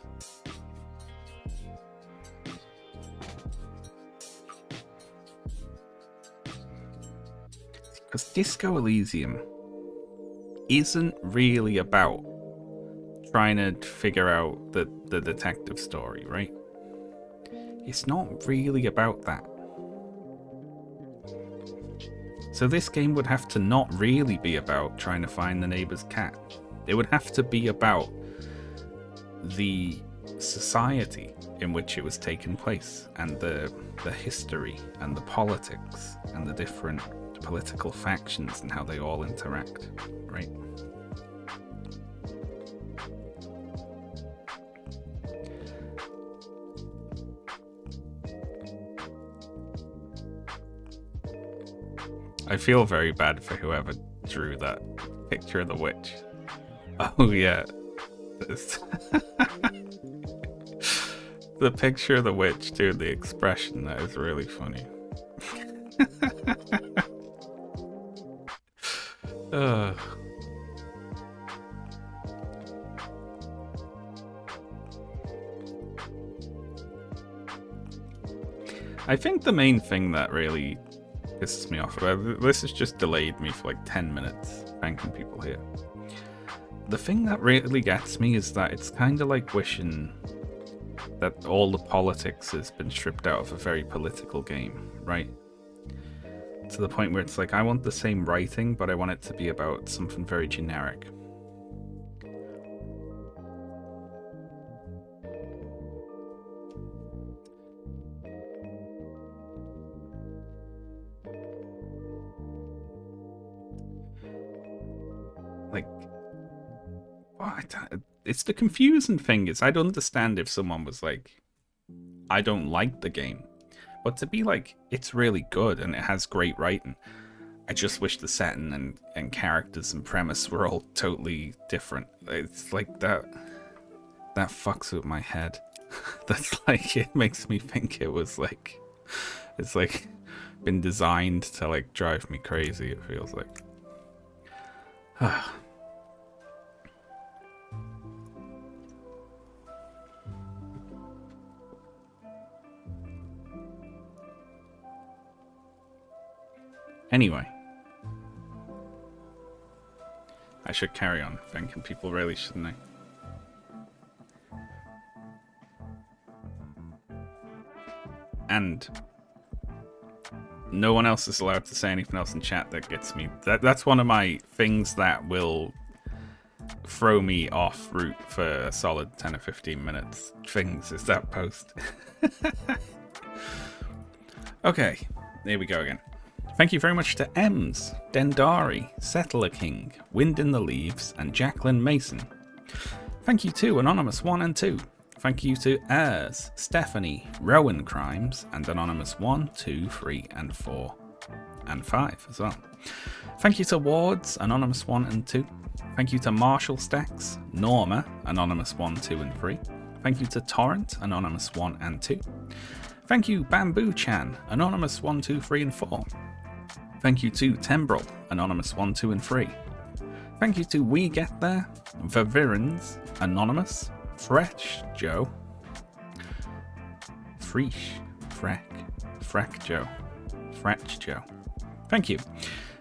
Speaker 1: Because Disco Elysium isn't really about trying to figure out the detective story, right? It's not really about that. So this game would have to not really be about trying to find the neighbor's cat. It would have to be about the society in which it was taking place, and the history and the politics and the different political factions and how they all interact, right? I feel very bad for whoever drew that picture of the witch. Oh yeah. The picture of the witch, dude, the expression, that is really funny. I think the main thing that really pisses me off about this has just delayed me for like 10 minutes thanking people here. The thing that really gets me is that it's kind of like wishing that all the politics has been stripped out of a very political game, right? To the point where it's like, I want the same writing, but I want it to be about something very generic. Like, it's the confusing thing is, I'd understand if someone was like, I don't like the game. But to be like, it's really good and it has great writing, I just wish the setting and characters and premise were all totally different. It's like that fucks with my head. That's like, it makes me think it was like, it's like been designed to like drive me crazy, it feels like. Anyway, I should carry on thanking people, really, shouldn't I? And no one else is allowed to say anything else in chat that gets me. That's one of my things that will throw me off route for a solid 10 or 15 minutes. Things is that post. Okay, here we go again. Thank you very much to Ems, Dendari, Settler King, Wind in the Leaves, and Jacqueline Mason. Thank you to Anonymous 1 and 2. Thank you to Ayers, Stephanie, Rowan Crimes, and Anonymous 1, 2, 3, and 4, and 5 as well. Thank you to Wards, Anonymous 1 and 2. Thank you to Marshall Stacks, Norma, Anonymous 1, 2, and 3. Thank you to Torrent, Anonymous 1 and 2. Thank you Bamboo Chan, Anonymous 1, 2, 3, and 4. Thank you to Tembrel, Anonymous 1, 2, and 3. Thank you to We Get There, Vavirans, Anonymous, Fresh Joe, Freck Joe. Thank you.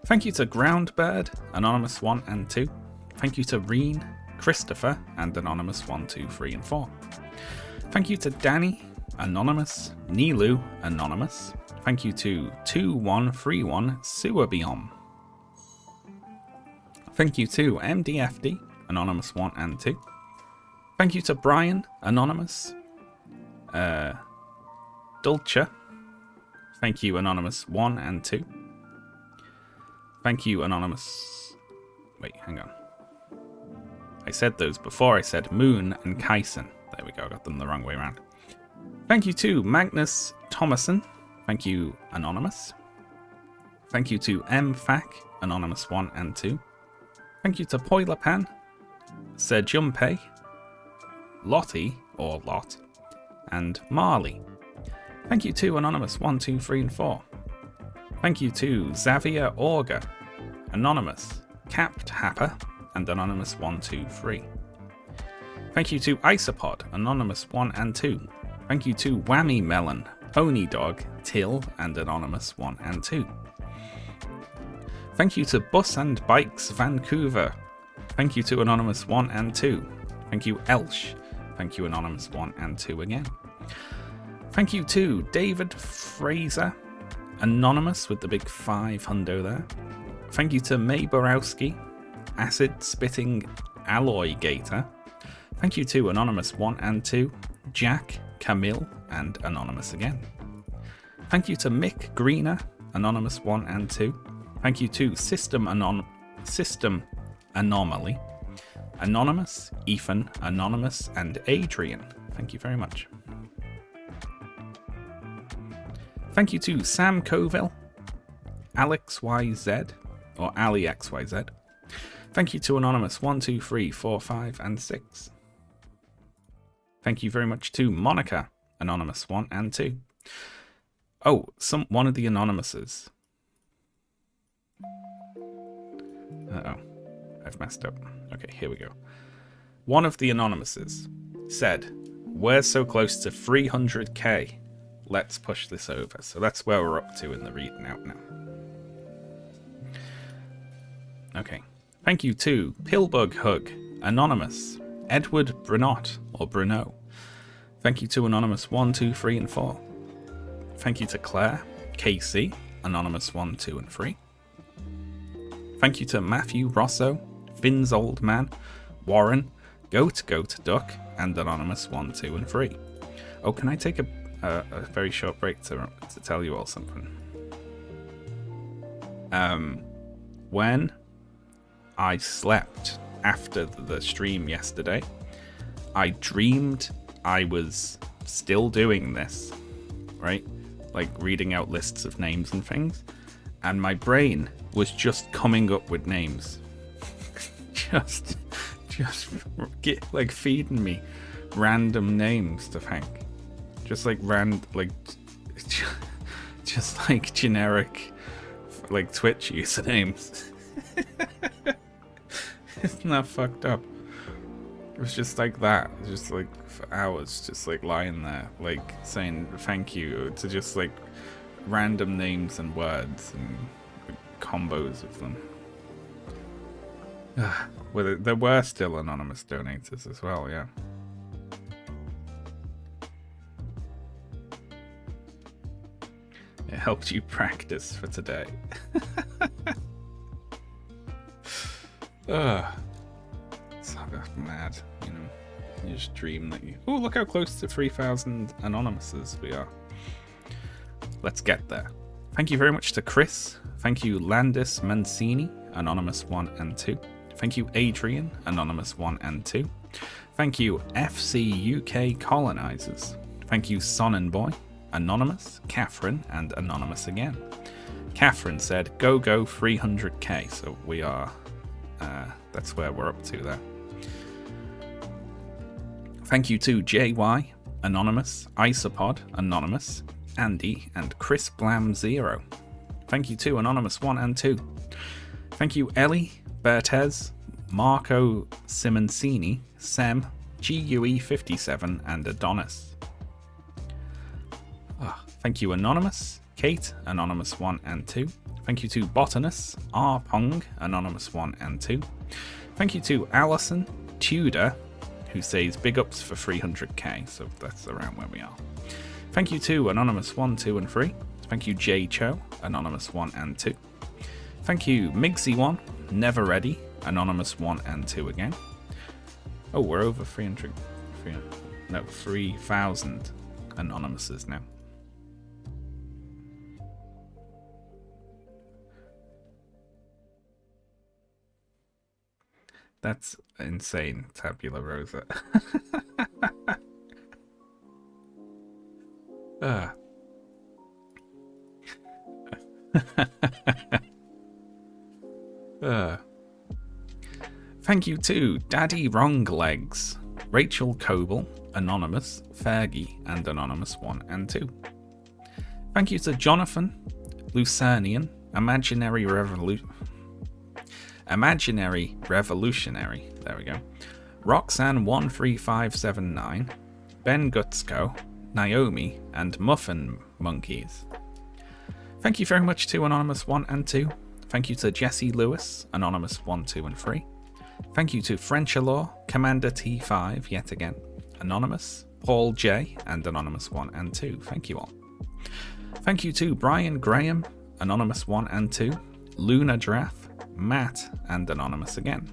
Speaker 1: Thank you to Groundbird, Anonymous 1 and 2. Thank you to Reen, Christopher, and Anonymous 1, 2, 3, and 4. Thank you to Danny, Anonymous, Nilu, Anonymous. Thank you to 2131 Sewer Biome. Thank you to MDFD, Anonymous 1 and 2. Thank you to Brian, Anonymous, Dulce. Thank you, Anonymous 1 and 2. Thank you, Anonymous... Wait, hang on. I said those before. I said Moon and Kyson. There we go, I got them the wrong way around. Thank you to Magnus Thomason. Thank you, Anonymous. Thank you to MFAC, Anonymous 1 and 2. Thank you to Poilapan, Sir Junpei, Lottie, or Lot, and Marley. Thank you to Anonymous 1, 2, 3, and 4. Thank you to Xavier Auger, Anonymous, Capped Happer, and Anonymous 1, 2, 3. Thank you to Isopod, Anonymous 1 and 2. Thank you to Whammy Melon, Pony Dog, Till, and Anonymous 1 and 2. Thank you to Bus and Bikes Vancouver. Thank you to Anonymous 1 and 2. Thank you Elsh. Thank you Anonymous 1 and 2 again. Thank you to David Fraser, Anonymous with the big 5 hundo there. Thank you to May Borowski, Acid Spitting Alloy Gator. Thank you to Anonymous 1 and 2, Jack, Camille, and Anonymous again. Thank you to Mick Greener, Anonymous 1 and 2. Thank you to System Anomaly, Anonymous, Ethan, Anonymous, and Adrian. Thank you very much. Thank you to Sam Coville, Alex YZ, or Ali XYZ. Thank you to Anonymous 1, 2, 3, 4, 5, and 6. Thank you very much to Monica, Anonymous 1 and 2. Oh, one of the Anonymouses. Uh-oh, I've messed up. Okay, here we go. One of the Anonymouses said, "We're so close to 300k. Let's push this over." So that's where we're up to in the reading out now. Okay. Thank you to Pillbug Hug, Anonymous, Edward Brunot, or Bruno. Thank you to Anonymous 1, 2, 3, and 4. Thank you to Claire, KC, Anonymous 1, 2, and 3. Thank you to Matthew Rosso, Finn's Old Man, Warren, Goat Duck, and Anonymous 1, 2, and 3. Oh, can I take a very short break to tell you all something? When I slept after the stream yesterday, I dreamed I was still doing this, right? Like reading out lists of names and things, and my brain was just coming up with names. just like feeding me random names to think. Just like just like generic like Twitch usernames. Isn't that fucked up? It was just like that. It was just like for hours, just like lying there, like saying thank you to just like random names and words and combos of them. Well, there were still anonymous donators as well, yeah. It helped you practice for today. It's mad, you know. You just dream that you... Oh, look how close to 3,000 anonymouses we are. Let's get there. Thank you very much to Chris. Thank you Landis Mancini, Anonymous 1 and 2. Thank you Adrian, Anonymous 1 and 2. Thank you FC UK Colonizers. Thank you Sonnenboy, Anonymous, Catherine, and Anonymous again. Catherine said, go 300k, so we are... that's where we're up to there. Thank you to JY, Anonymous, Isopod, Anonymous, Andy, and Chris Blam 0. Thank you to Anonymous 1 and 2. Thank you Ellie, Bertez, Marco Simoncini, Sem, GUE57, and Adonis. Thank you Anonymous, Kate, Anonymous 1 and 2. Thank you to Botanus, R. Pong, Anonymous 1 and 2. Thank you to Allison Tudor, who says big ups for 300k, so that's around where we are. Thank you to Anonymous 1, 2, and 3. Thank you J. Cho, Anonymous 1 and 2. Thank you Migsy1, Never Ready, Anonymous 1 and 2 again. Oh, we're over 300, 3,000 anonymouses now. That's insane, Tabula Rosa. Thank you to Daddy Wronglegs, Rachel Coble, Anonymous, Fergie, and Anonymous 1 and 2. Thank you to Jonathan, Lucernian, Imaginary Revolutionary, there we go, Roxanne 13579, Ben Gutsko, Naomi, and Muffin Monkeys. Thank you very much to Anonymous 1 and 2. Thank you to Jesse Lewis, Anonymous 1, 2, and 3. Thank you to French Law, Commander T5 yet again, Anonymous, Paul J, and Anonymous 1 and 2. Thank you all. Thank you to Brian Graham, Anonymous 1 and 2, Luna Draff, Matt, and Anonymous again.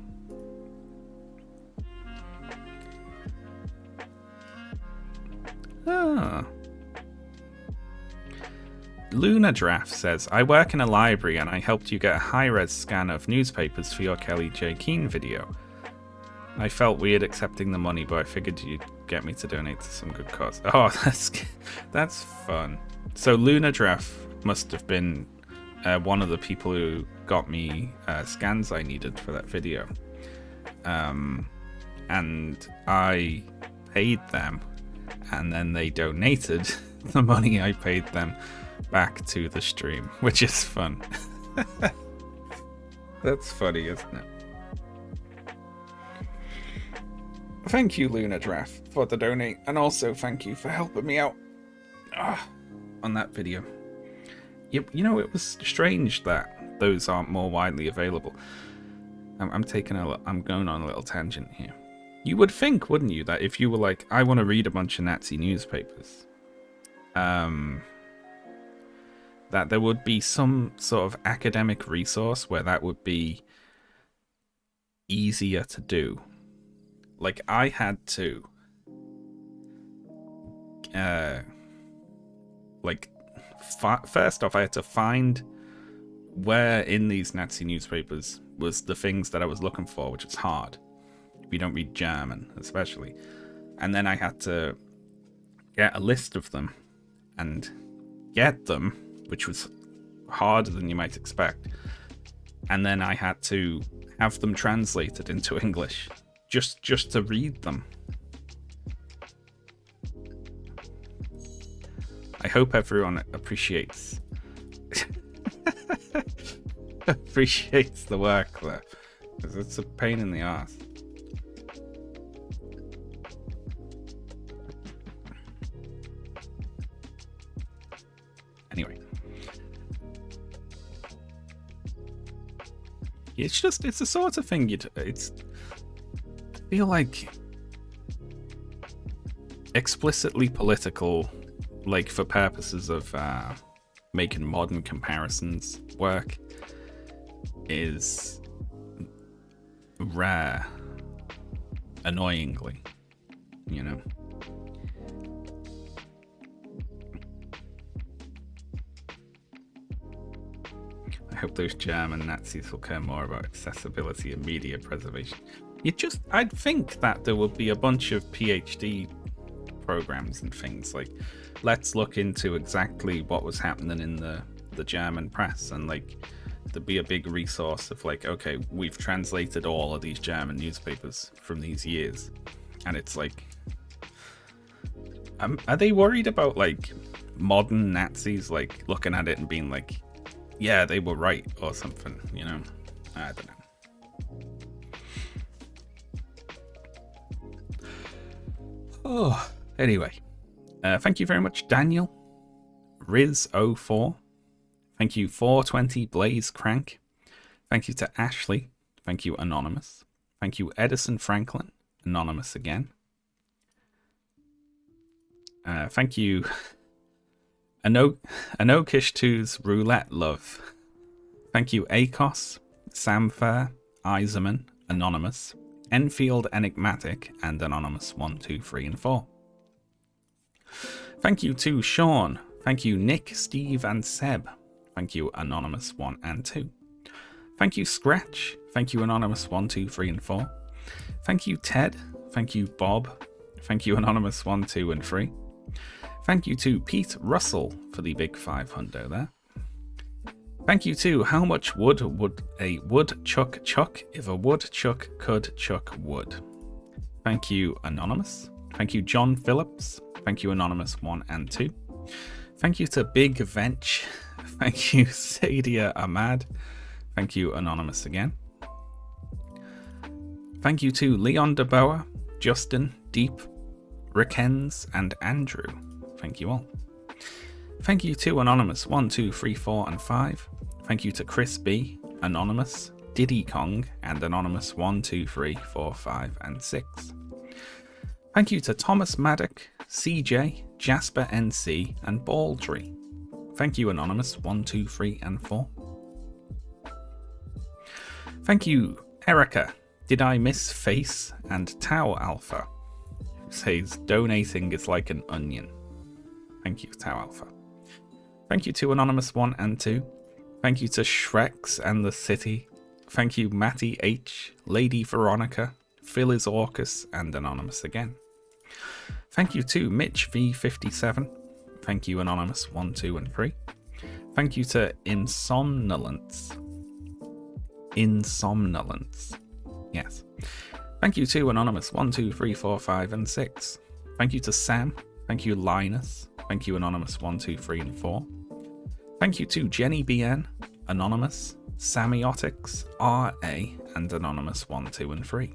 Speaker 1: Luna Draft says, I work in a library and I helped you get a high-res scan of newspapers for your Kelly J. Keane video. I felt weird accepting the money, but I figured you'd get me to donate to some good cause. Oh, that's fun. So Luna Draft must have been one of the people who got me scans I needed for that video. And I paid them, and then they donated the money I paid them back to the stream, which is fun. That's funny, isn't it? Thank you, Luna Draft, for the donate, and also thank you for helping me out on that video. You know, it was strange that those aren't more widely available. I'm going on a little tangent here. You would think, wouldn't you, that if you were like, I want to read a bunch of Nazi newspapers, that there would be some sort of academic resource where that would be easier to do. Like, I had to, first off, I had to find where in these Nazi newspapers was the things that I was looking for, which is hard. We don't read German, especially. And then I had to get a list of them and get them, which was harder than you might expect. And then I had to have them translated into English, just to read them. I hope everyone appreciates the work there, because it's a pain in the ass. Anyway, it's the sort of thing I feel like explicitly political, like for purposes of making modern comparisons work, is rare, annoyingly, you know. I hope those German Nazis will care more about accessibility and media preservation. I'd think that there would be a bunch of PhD programs and things like, let's look into exactly what was happening in the German press, and like there'd be a big resource of like, okay, we've translated all of these German newspapers from these years, and it's like, are they worried about like modern Nazis like looking at it and being like, yeah, they were right or something, you know? I don't know. Oh, anyway, thank you very much, Daniel, Riz04. Thank you, 420 Blaze Crank. Thank you to Ashley. Thank you, Anonymous. Thank you, Edison Franklin. Anonymous again. Thank you, Anokish2's Roulette Love. Thank you, Akos, Samfair, Eiserman, Anonymous, Enfield Enigmatic, and Anonymous 1, 2, 3, and 4. Thank you to Sean. Thank you, Nick, Steve, and Seb. Thank you, Anonymous 1 and 2. Thank you, Scratch. Thank you, Anonymous 1, 2, 3, and 4. Thank you, Ted. Thank you, Bob. Thank you, Anonymous 1, 2, and 3. Thank you to Pete Russell for the big 500 there. Thank you to How Much Wood Would a Woodchuck Chuck if a woodchuck could chuck wood? Thank you, Anonymous. Thank you, John Phillips. Thank you, Anonymous 1 and 2. Thank you to Big Vench. Thank you, Sadia Ahmad. Thank you, Anonymous again. Thank you to Leon DeBoer, Justin, Deep, Rickens, and Andrew. Thank you all. Thank you to Anonymous 1, 2, 3, 4, and 5. Thank you to Chris B, Anonymous, Diddy Kong, and Anonymous 1, 2, 3, 4, 5, and 6. Thank you to Thomas Maddock, CJ, Jasper NC, and Baldry. Thank you, Anonymous 1, 2, 3, and 4. Thank you, Erica. Did I miss Face and Tau Alpha? Who says donating is like an onion. Thank you, Tau Alpha. Thank you to Anonymous 1 and 2. Thank you to Shreks and the City. Thank you, Matty H, Lady Veronica, Phyllis Orcus, and Anonymous again. Thank you to Mitch V57. Thank you, Anonymous 1, 2, and 3. Thank you to Insomnolence. Yes. Thank you to Anonymous 1, 2, 3, 4, 5, and 6. Thank you to Sam. Thank you, Linus. Thank you, Anonymous 1, 2, 3, and 4. Thank you to Jenny BN, Anonymous, Samiotics, RA, and Anonymous 1, 2, and 3.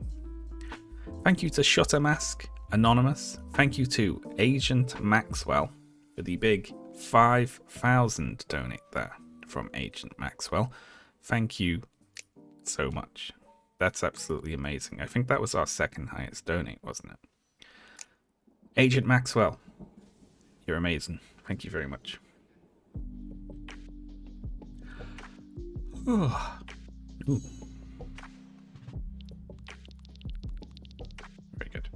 Speaker 1: Thank you to Shuttermask, Anonymous. Thank you to Agent Maxwell for the big 5,000 donate there from Agent Maxwell. Thank you so much. That's absolutely amazing. I think that was our second highest donate, wasn't it? Agent Maxwell, you're amazing. Thank you very much. Ooh. Very good.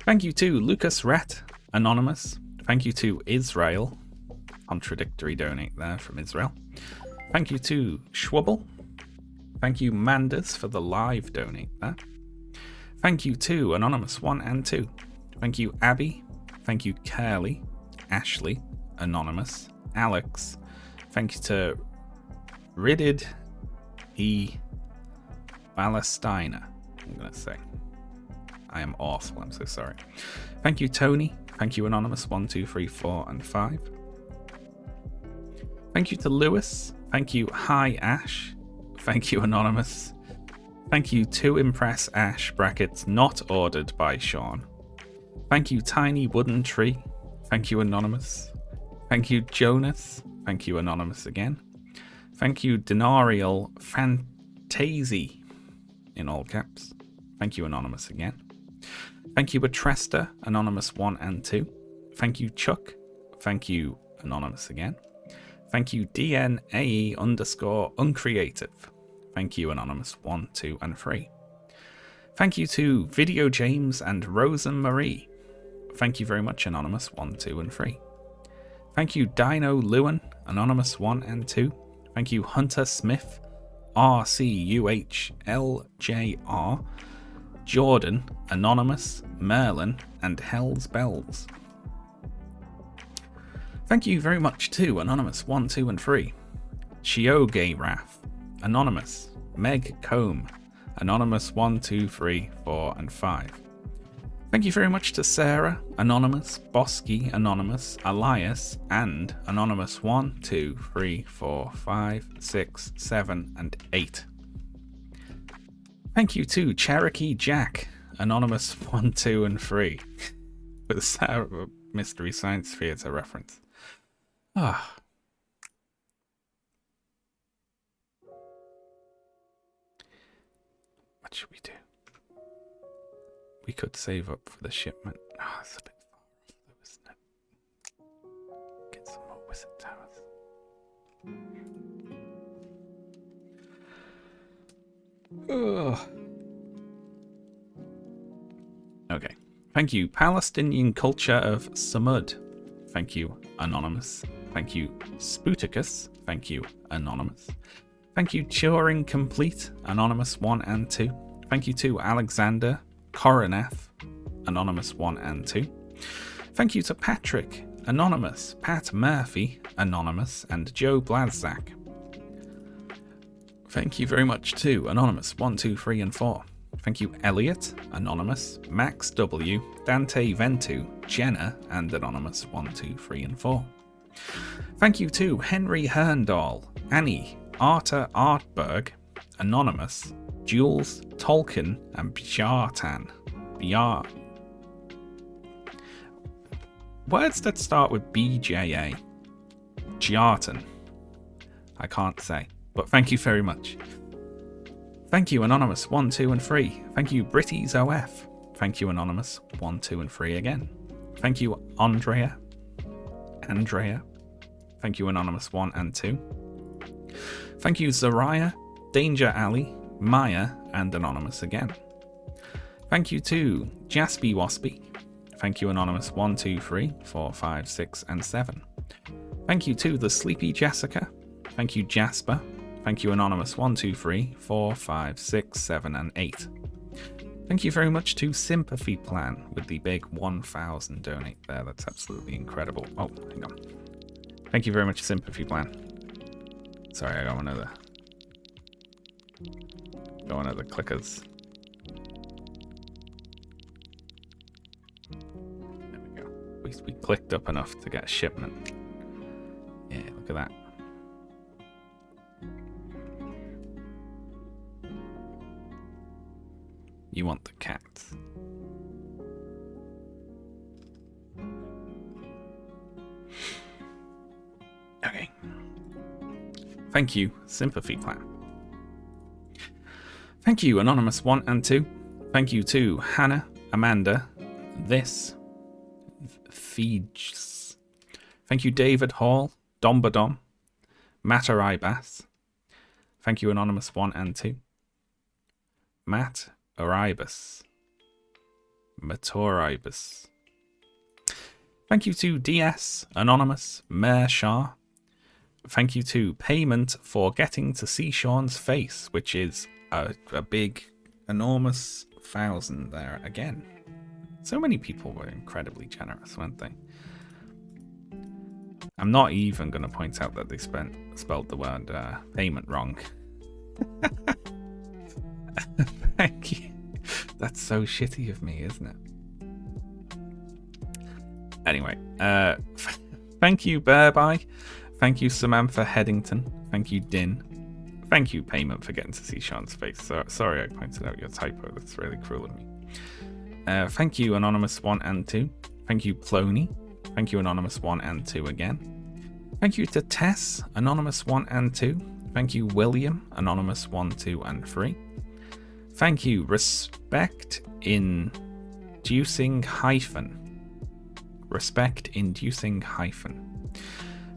Speaker 1: Thank you to Lucas Rat, Anonymous. Thank you to Israel. Contradictory donate there from Israel. Thank you to Schwubble. Thank you, Manders, for the live donate there. Thank you to Anonymous 1 and 2. Thank you, Abby. Thank you, Curly, Ashley, Anonymous, Alex. Thank you to Riddid E. Palestina, I'm going to say. I am awful, I'm so sorry. Thank you, Tony. Thank you, Anonymous 1, 2, 3, 4, and 5. Thank you to Lewis. Thank you, Hi Ash. Thank you, Anonymous. Thank you to Impress Ash, brackets not ordered by Sean. Thank you, Tiny Wooden Tree. Thank you, Anonymous. Thank you, Jonas. Thank you, Anonymous again. Thank you, Denarial Fantasy, in all caps. Thank you, Anonymous again. Thank you, Atresta, Anonymous 1 and 2. Thank you, Chuck. Thank you, Anonymous again. Thank you, DNAE_uncreative. Thank you, Anonymous 1, 2, and 3. Thank you to Video James and Rosen Marie. Thank you very much, Anonymous 1, 2, and 3. Thank you, Dino Lewin, Anonymous 1 and 2. Thank you, Hunter Smith, RCUHLJR, Jordan, Anonymous, Merlin, and Hell's Bells. Thank you very much to Anonymous 1, 2, and 3. Shioge Wrath, Anonymous, Meg Combe, Anonymous 1, 2, 3, 4, and 5. Thank you very much to Sarah, Anonymous, Bosky, Anonymous, Elias, and Anonymous 1, 2, 3, 4, 5, 6, 7, and 8. Thank you to Cherokee Jack, Anonymous 1, 2, and 3. With a Mystery Science Theater reference. Ah. What should we do? We could save up for the shipment. Oh, it's a bit far off though, isn't it? Get some more wizard towers. Ugh. Okay. Thank you, Palestinian Culture of Samud. Thank you, Anonymous. Thank you, Sputicus. Thank you, Anonymous. Thank you, Turing Complete, Anonymous 1 and 2. Thank you to Alexander Koronath, Anonymous 1 and 2. Thank you to Patrick, Anonymous, Pat Murphy, Anonymous, and Joe Blazak. Thank you very much to Anonymous 1, 2, 3, and 4. Thank you, Elliot, Anonymous, Max W, Dante Ventu, Jenna, and Anonymous 1, 2, 3, and 4. Thank you to Henry Herndal, Annie, Arthur Artberg, Anonymous, Jules, Tolkien, and Bjartan. Words that start with BJA. Bjartan. I can't say, but thank you very much. Thank you, Anonymous 1, 2, and 3. Thank you, Britties OF. Thank you, Anonymous 1, 2, and 3 again. Thank you, Andrea. Thank you, Anonymous 1 and 2. Thank you, Zariah, Danger Alley, Maya, and Anonymous again. Thank you to Jaspy Waspy. Thank you, Anonymous 1, 2, 3, 4, 5, 6, and 7. Thank you to the Sleepy Jessica. Thank you, Jasper. Thank you, Anonymous 1, 2, 3, 4, 5, 6, 7, and 8. Thank you very much to Sympathy Plan with the big 1,000 donate there. That's absolutely incredible. Oh, hang on. Thank you very much, Sympathy Plan. Sorry, I got one of the clickers. There we go. We clicked up enough to get a shipment. Yeah, look at that. You want the cats. Okay. Thank you, Sympathy Plan. Thank you, Anonymous 1 and 2. Thank you to Hannah, Amanda, This, Feegs. Thank you, David Hall, Dombadom, Mataribas. Thank you, Anonymous 1 and 2. Matt Aribus. Matoribus. Thank you to DS, Anonymous, Mayor Shah. Thank you to Payment for getting to see Sean's face, which is a big, enormous 1,000 there again. So many people were incredibly generous, weren't they? I'm not even going to point out that they spelled the word payment wrong. Thank you. That's so shitty of me, isn't it? Anyway, thank you, Burby. Thank you, Samantha Headington. Thank you, Din. Thank you, Payment, for getting to see Sean's face. Sorry I pointed out your typo. That's really cruel of me. Thank you, Anonymous 1 and 2. Thank you, Plony. Thank you, Anonymous 1 and 2 again. Thank you to Tess, Anonymous 1 and 2. Thank you, William, Anonymous 1, 2, and 3. Thank you, Respect Inducing Hyphen. Respect Inducing Hyphen.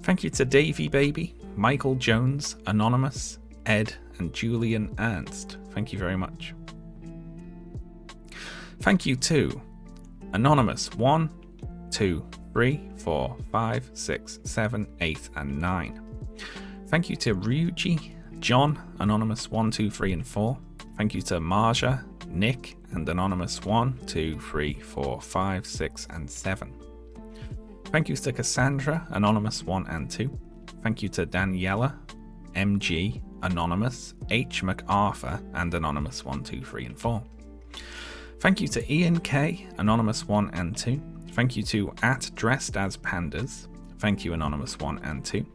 Speaker 1: Thank you to Davey Baby, Michael Jones, Anonymous, Ed, and Julian Ernst. Thank you very much. Thank you to Anonymous 1, 2, 3, 4, 5, 6, 7, 8, and 9. Thank you to Ryuji, John, Anonymous 1, 2, 3, and 4. Thank you to Marja, Nick, and Anonymous 1, 2, 3, 4, 5, 6, and 7. Thank you to Cassandra, Anonymous 1 and 2. Thank you to Daniela, MG, Anonymous, H. MacArthur, and Anonymous 1, 2, 3, and 4. Thank you to Ian K, Anonymous 1 and 2. Thank you to @DressedAsPandas. Thank you, Anonymous 1 and 2.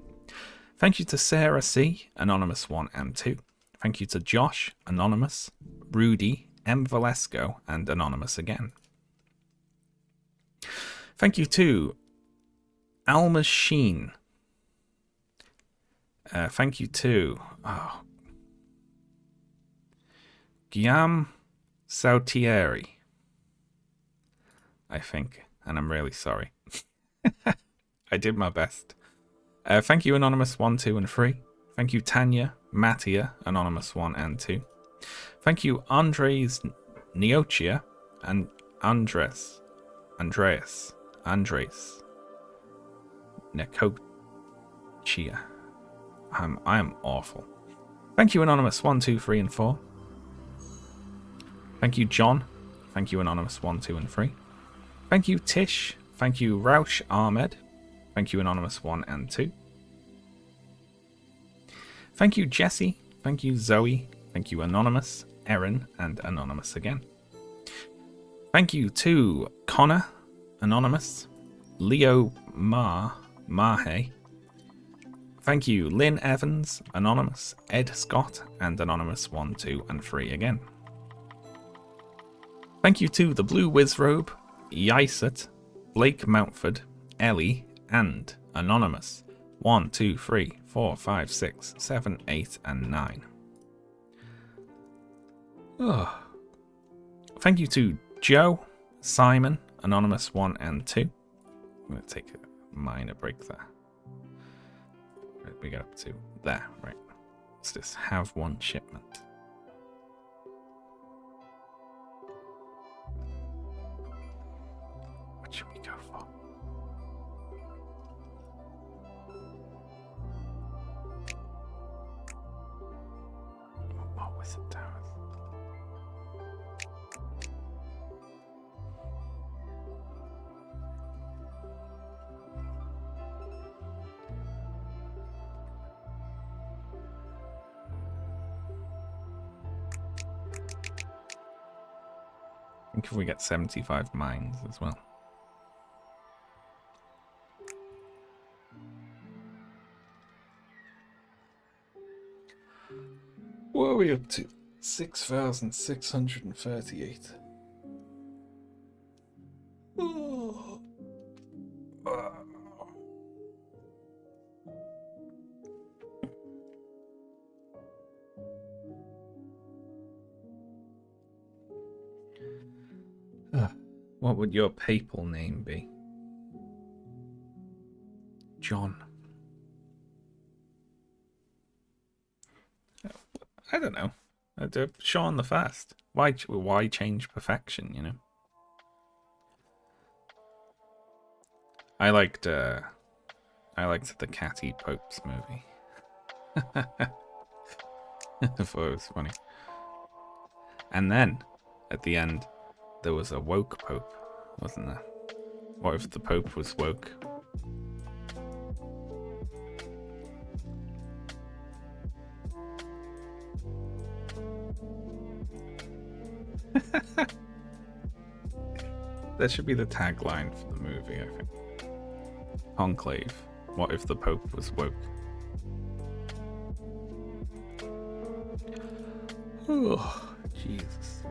Speaker 1: Thank you to Sarah C, Anonymous 1 and 2. Thank you to Josh, Anonymous, Rudy, M. Valesco, and Anonymous again. Thank you to Alma Sheen. Thank you to Guillaume Sautieri, I think, and I'm really sorry. I did my best. Thank you, Anonymous 1, 2, and 3. Thank you, Tanya, Mattia, Anonymous 1 and 2. Thank you, Andres Neochia and Andres Nekochia. I am awful. Thank you, Anonymous 1, 2, 3, and 4. Thank you, John. Thank you, Anonymous 1, 2, and 3. Thank you, Tish. Thank you, Rausch Ahmed. Thank you, Anonymous 1 and 2. Thank you, Jesse. Thank you, Zoe. Thank you, Anonymous, Erin, and Anonymous again. Thank you to Connor, Anonymous, Leo Mahe. Thank you, Lynn Evans, Anonymous, Ed Scott, and Anonymous 1, 2, and 3 again. Thank you to the Blue Wizrobe, Yisat, Blake Mountford, Ellie, and Anonymous 1, 2, 3, 4, 5, 6, 7, 8, and 9. Oh. Thank you to Joe, Simon, Anonymous 1 and 2. I'm going to take a minor break there. Where did we get up to? There, right. Let's just have one shipment. What should we go for? What was it, Towers? I think if we get 75 mines as well. What are we up to? 6,638. Oh. What would your papal name be? John. I don't know. Sean the Fast. Why change perfection, you know? I liked the Cat Eat Popes movie. I thought it was funny. And then, at the end, there was a woke Pope, wasn't there? What if the Pope was woke? That should be the tagline for the movie, I think. Conclave. What if the Pope was woke? Oh, Jesus.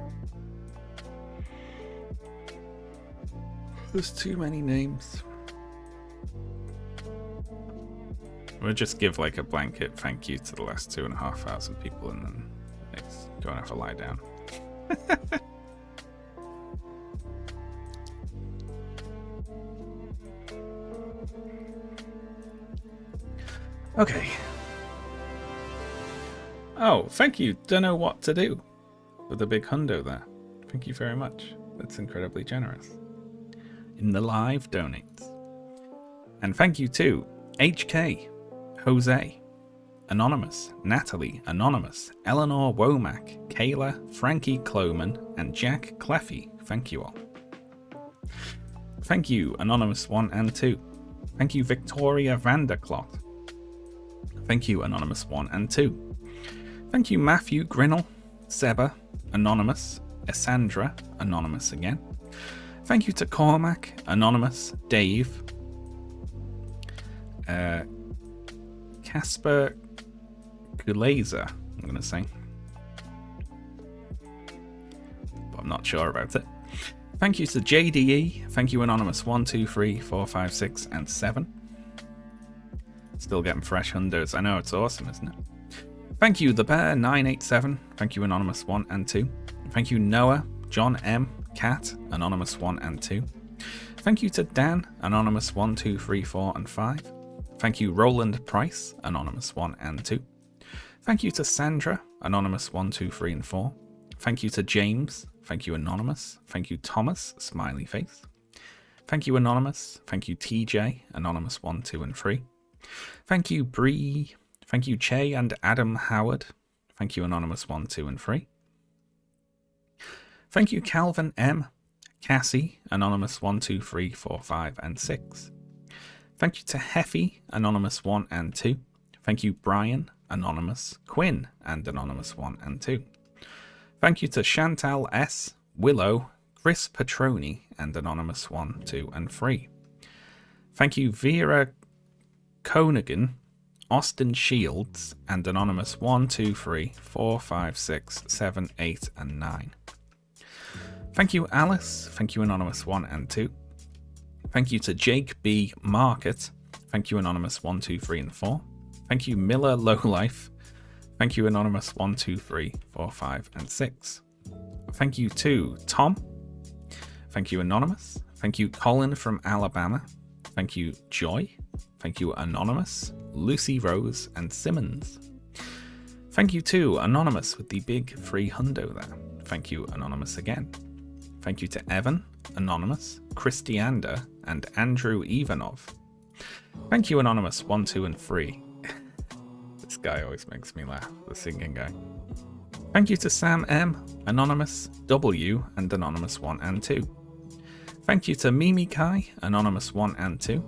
Speaker 1: There's too many names. We'll just give like a blanket thank you to the last 2,500 people and then let's go and have a lie down. Okay. Oh, thank you. Don't know what to do with a big hundo there. Thank you very much. That's incredibly generous. In the live donates. And thank you to HK, Jose, Anonymous, Natalie, Anonymous, Eleanor Womack, Kayla, Frankie Cloman, and Jack Cleffy. Thank you all. Thank you, Anonymous 1 and 2. Thank you, Victoria Vanderclot. Thank you, Anonymous 1 and 2. Thank you, Matthew Grinnell, Seba, Anonymous, Essandra, Anonymous again. Thank you to Cormac, Anonymous, Dave, Casper Gulazer, I'm going to say. But I'm not sure about it. Thank you to JDE. Thank you, Anonymous 1, 2, 3, 4, 5, 6, and 7. Still getting fresh hundreds. I know, it's awesome, isn't it? Thank you, The Bear 987. Thank you, Anonymous 1 and 2. Thank you, Noah, John M, Cat, Anonymous 1 and 2. Thank you to Dan, Anonymous 1, 2, 3, 4, and 5. Thank you, Roland Price, Anonymous 1 and 2. Thank you to Sandra, Anonymous 1, 2, 3, and 4. Thank you to James. Thank you, Anonymous. Thank you, Thomas, smiley face. Thank you, Anonymous. Thank you, TJ, Anonymous 1, 2, and 3. Thank you, Bree. Thank you, Che and Adam Howard. Thank you, Anonymous 1, 2, and 3. Thank you, Calvin M, Cassie, Anonymous 1, 2, 3, 4, 5, and 6. Thank you to Heffy, Anonymous 1 and 2. Thank you, Brian, Anonymous, Quinn, and Anonymous 1 and 2. Thank you to Chantal S, Willow, Chris Petroni, and Anonymous 1, 2, and 3. Thank you, Vera Conigan, Austin Shields, and Anonymous 1, 2, 3, 4, 5, 6, 7, 8, and 9. Thank you, Alice. Thank you, Anonymous 1 and 2. Thank you to Jake B. Market. Thank you, Anonymous 1, 2, 3, and 4. Thank you, Miller Lowlife. Thank you, Anonymous 1, 2, 3, 4, 5, and 6. Thank you to Tom, Thank you, Anonymous. Thank you, Colin from Alabama. Thank you, Joy. Thank you, Anonymous, Lucy Rose, and Simmons. Thank you to Anonymous with the big free hundo there. Thank you, Anonymous, again. Thank you to Evan, Anonymous, Christianda, and Andrew Ivanov. Thank you, Anonymous 1, 2, and 3. This guy always makes me laugh, the singing guy. Thank you to Sam M, Anonymous, W, and Anonymous 1 and 2. Thank you to Mimi Kai, Anonymous 1 and 2.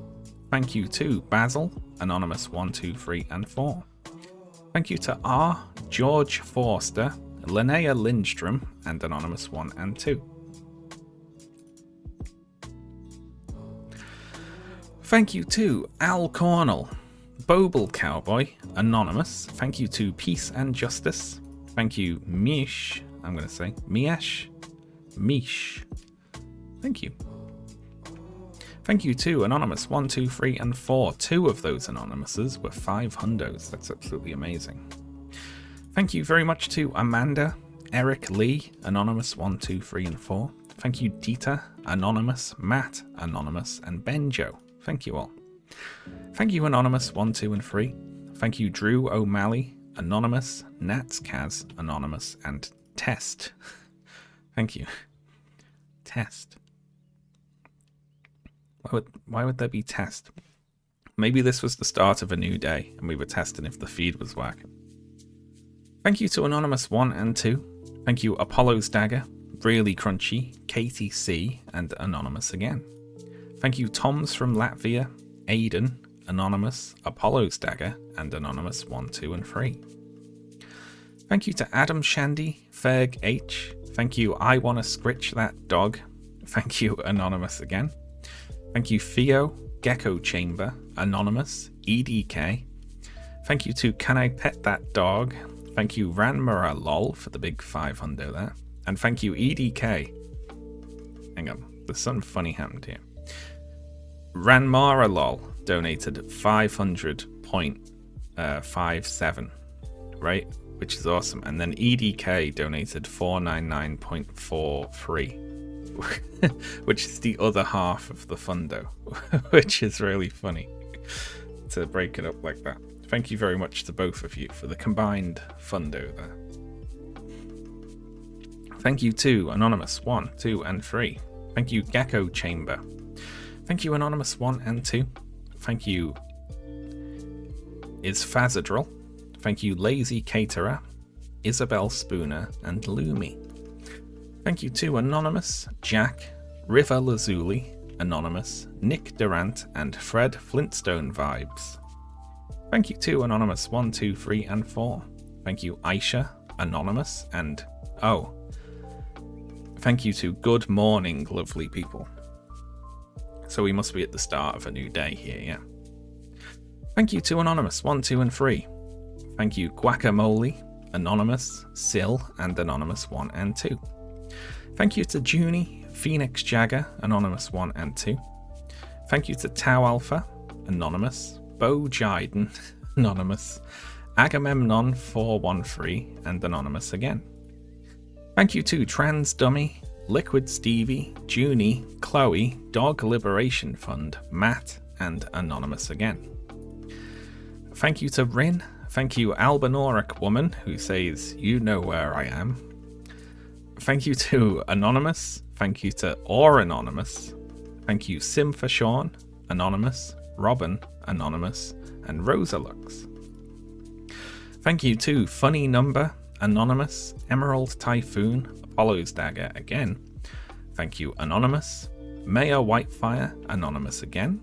Speaker 1: Thank you to Basil, Anonymous 1, 2, 3, and 4. Thank you to R, George Forster, Linnea Lindstrom, and Anonymous 1 and 2. Thank you to Al Cornell, Boble Cowboy, Anonymous. Thank you to Peace and Justice. Thank you, Mish. I'm going to say Mish. Thank you. Thank you to Anonymous 1, 2, 3, and 4. 2 of those Anonymouses were 5 hundos. That's absolutely amazing. Thank you very much to Amanda, Eric Lee, Anonymous 1, 2, 3, and 4. Thank you, Dita, Anonymous, Matt, Anonymous, and Benjo. Thank you all. Thank you, Anonymous 1, 2, and 3. Thank you, Drew O'Malley, Anonymous, Nats Kaz, Anonymous, and Test. Thank you. Test. Why would there be test? Maybe this was the start of a new day and we were testing if the feed was working. Thank you to Anonymous 1 and 2. Thank you, Apollo's Dagger, Really Crunchy, Katie C, and Anonymous again. Thank you, Toms from Latvia, Aiden, Anonymous, Apollo's Dagger, and Anonymous 1, 2, and 3. Thank you to Adam Shandy, Ferg H. Thank you, I Wanna Scritch That Dog. Thank you, Anonymous again. Thank you, Theo, Gecko Chamber, Anonymous, EDK. Thank you to Can I Pet That Dog? Thank you, Ranmara Lol, for the big 500 there. And thank you, EDK. Hang on, there's something funny happened here. Ranmara Lol donated 500.57, right? Which is awesome. And then EDK donated 499.43. Which is the other half of the fundo, which is really funny to break it up like that. Thank you very much to both of you for the combined fundo there. Thank you to Anonymous 1, 2, and 3. Thank you, Gecko Chamber. Thank you, Anonymous 1 and 2. Thank you, Is Fazadril. Thank you, Lazy Caterer, Isabel Spooner, and Lumi. Thank you to Anonymous, Jack, River Lazuli, Anonymous, Nick Durant, and Fred Flintstone Vibes. Thank you to Anonymous 1, 2, 3, and 4. Thank you, Aisha, Anonymous, and thank you to Good Morning, lovely people. So we must be at the start of a new day here, yeah. Thank you to Anonymous 1, 2, and 3. Thank you, Guacamole, Anonymous, Sill, and Anonymous 1 and 2. Thank you to Junie, Phoenix Jagger, Anonymous 1 and 2. Thank you to Tau Alpha, Anonymous, Bo Jiden, Anonymous, Agamemnon 413, and Anonymous again. Thank you to Trans Dummy, Liquid Stevie, Junie, Chloe, Dog Liberation Fund, Matt, and Anonymous again. Thank you to Rin. Thank you, Albinoric Woman, who says, "You know where I am." Thank you to Anonymous. Thank you to Anonymous. Thank you, Sim for Sean, Anonymous, Robin, Anonymous, and Rosalux. Thank you to Funny Number, Anonymous, Emerald Typhoon, Apollo's Dagger again. Thank you, Anonymous, Mayor Whitefire, Anonymous again.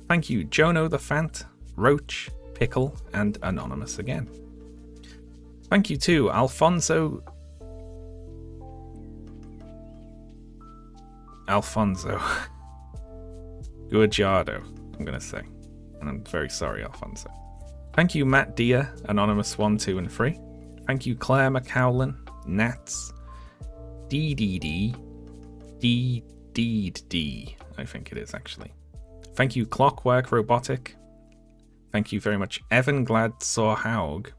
Speaker 1: Thank you, Jono the Fant, Roach, Pickle, and Anonymous again. Thank you to Alfonso Guajardo, I'm going to say. And I'm very sorry, Alfonso. Thank you, Matt Dia, Anonymous 1, 2, and 3. Thank you, Claire McCowlin, Nats, DDD, I think it is actually. Thank you, Clockwork Robotic. Thank you very much, Evan Glad Sorhaug.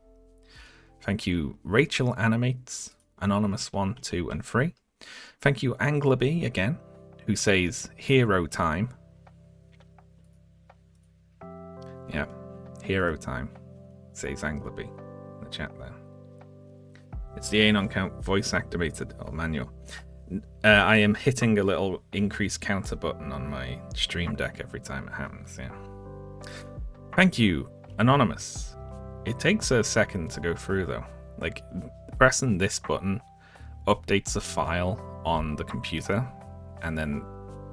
Speaker 1: Thank you, Rachel Animates, Anonymous 1, 2, and 3. Thank you, Anglerby again, who says hero time. Yeah, hero time, says Anglerby in the chat there. It's the Anon count voice activated or manual. I am hitting a little increase counter button on my stream deck every time it happens, yeah. Thank you, Anonymous. It takes a second to go through though. Like, pressing this button updates a file on the computer, and then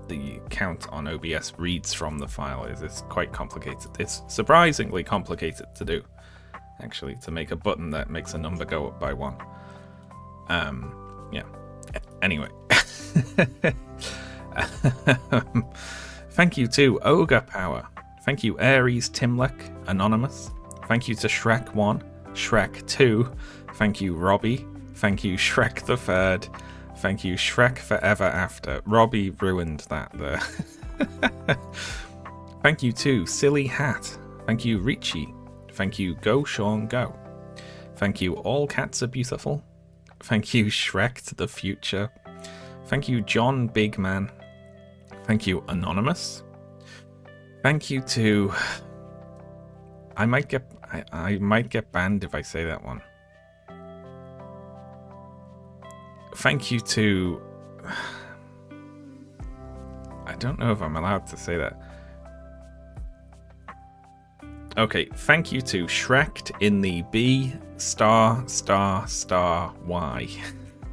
Speaker 1: the count on OBS reads from the file. It's quite complicated. It's surprisingly complicated to do, actually, to make a button that makes a number go up by 1. Yeah. Anyway. Thank you to Ogre Power. Thank you, Aries Timlek, Anonymous. Thank you to Shrek1, Shrek2. Thank you, Robbie. Thank you, Shrek the Third. Thank you, Shrek Forever After. Robbie ruined that there. Thank you to Silly Hat. Thank you, Richie. Thank you, Go Sean Go. Thank you, All Cats Are Beautiful. Thank you, Shrek to the Future. Thank you, John Bigman. Thank you, Anonymous. Thank you to... I might get banned if I say that one. Thank you to... I don't know if I'm allowed to say that. Okay, thank you to Shrek in the B star Y.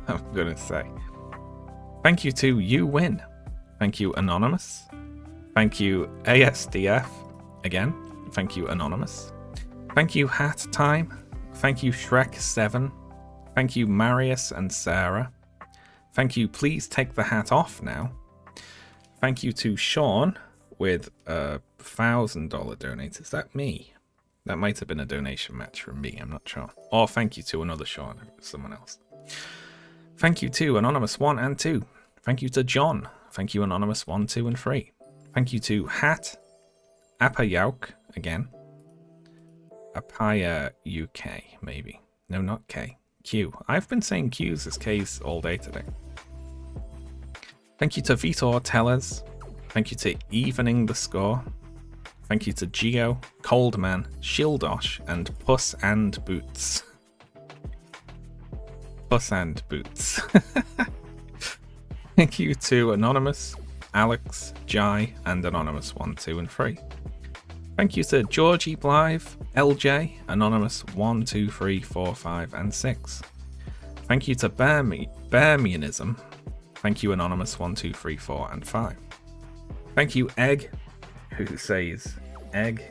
Speaker 1: I'm gonna say. Thank you to You Win. Thank you, Anonymous. Thank you, ASDF. Again, thank you, Anonymous. Thank you, Hat Time. Thank you, Shrek7. Thank you, Marius and Sarah. Thank you, Please Take the Hat Off Now. Thank you to Sean with a $1,000 donate. Is that me? That might have been a donation match from me, I'm not sure. Or thank you to another Sean, someone else. Thank you to Anonymous 1 and 2. Thank you to John. Thank you, Anonymous 1, 2, and 3. Thank you to Hat Apayauk again. Apaya UK, maybe. No, not K. Q. I've been saying Q's as K's all day today. Thank you to Vitor Tellers. Thank you to Evening the Score. Thank you to Geo, Coldman, Shildosh, and Puss and Boots. Puss and Boots. Thank you to Anonymous, Alex, Jai, and Anonymous 1, 2, and 3. Thank you to Georgie Blythe, LJ, Anonymous 1, 2, 3, 4, 5, and 6. Thank you to Bearmianism. Thank you, Anonymous 1, 2, 3, 4, and 5. Thank you, Egg, who says egg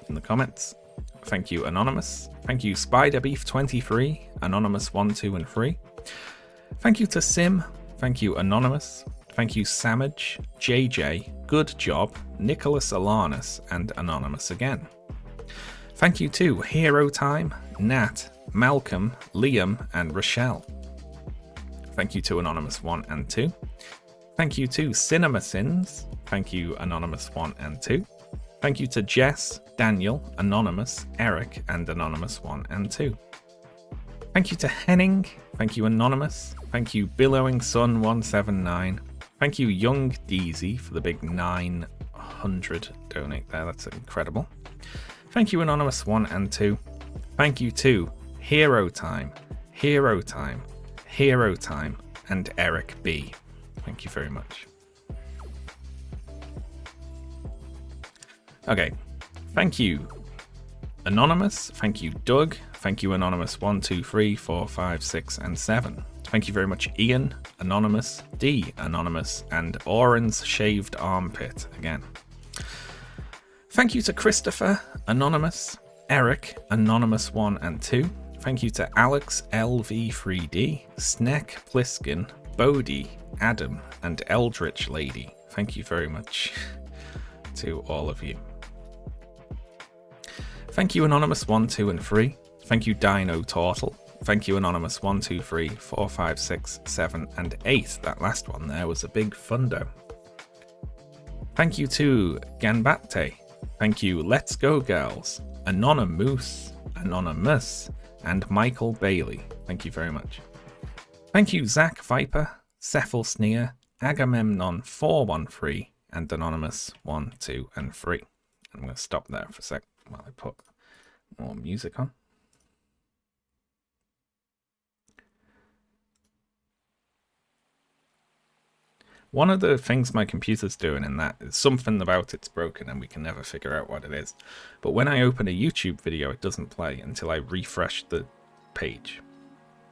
Speaker 1: in the comments. Thank you, Anonymous. Thank you, Spiderbeef23, Anonymous 1, 2, and 3. Thank you to Sim. Thank you, Anonymous. Thank you, Samage, JJ, Good Job, Nicholas Alanus, and Anonymous again. Thank you to Hero Time, Nat, Malcolm, Liam, and Rochelle. Thank you to Anonymous 1 and 2. Thank you to Cinema Sins. Thank you, Anonymous 1 and 2. Thank you to Jess, Daniel, Anonymous, Eric, and Anonymous 1 and 2. Thank you to Henning. Thank you, Anonymous. Thank you, Billowing Sun 179. Thank you, Young Deezy, for the big 900 donate there. That's incredible. Thank you, Anonymous 1 and 2. Thank you to Hero Time, Hero Time, Hero Time, and Eric B. Thank you very much. Okay, thank you, Anonymous. Thank you, Doug. Thank you, Anonymous 1, 2, 3, 4, 5, 6, and 7. Thank you very much, Ian, Anonymous, D, Anonymous, and Oren's Shaved Armpit again. Thank you to Christopher, Anonymous, Eric, Anonymous 1 and 2. Thank you to Alex, LV3D, Sneck Pliskin, Bodie, Adam, and Eldritch Lady. Thank you very much to all of you. Thank you, Anonymous 1, 2, and 3. Thank you, Dino Turtle. Thank you, Anonymous 1, 2, 3, 4, 5, 6, 7, and 8. That last one there was a big fundo. Thank you to Ganbatte. Thank you, Let's Go Girls, Anonymous, and Michael Bailey. Thank you very much. Thank you, Zach Viper, Cephal Sneer, Agamemnon 413 and Anonymous 1, 2, and 3. I'm going to stop there for a sec while I put more music on. One of the things my computer's doing in that is something about it's broken and we can never figure out what it is. But when I open a YouTube video, it doesn't play until I refresh the page.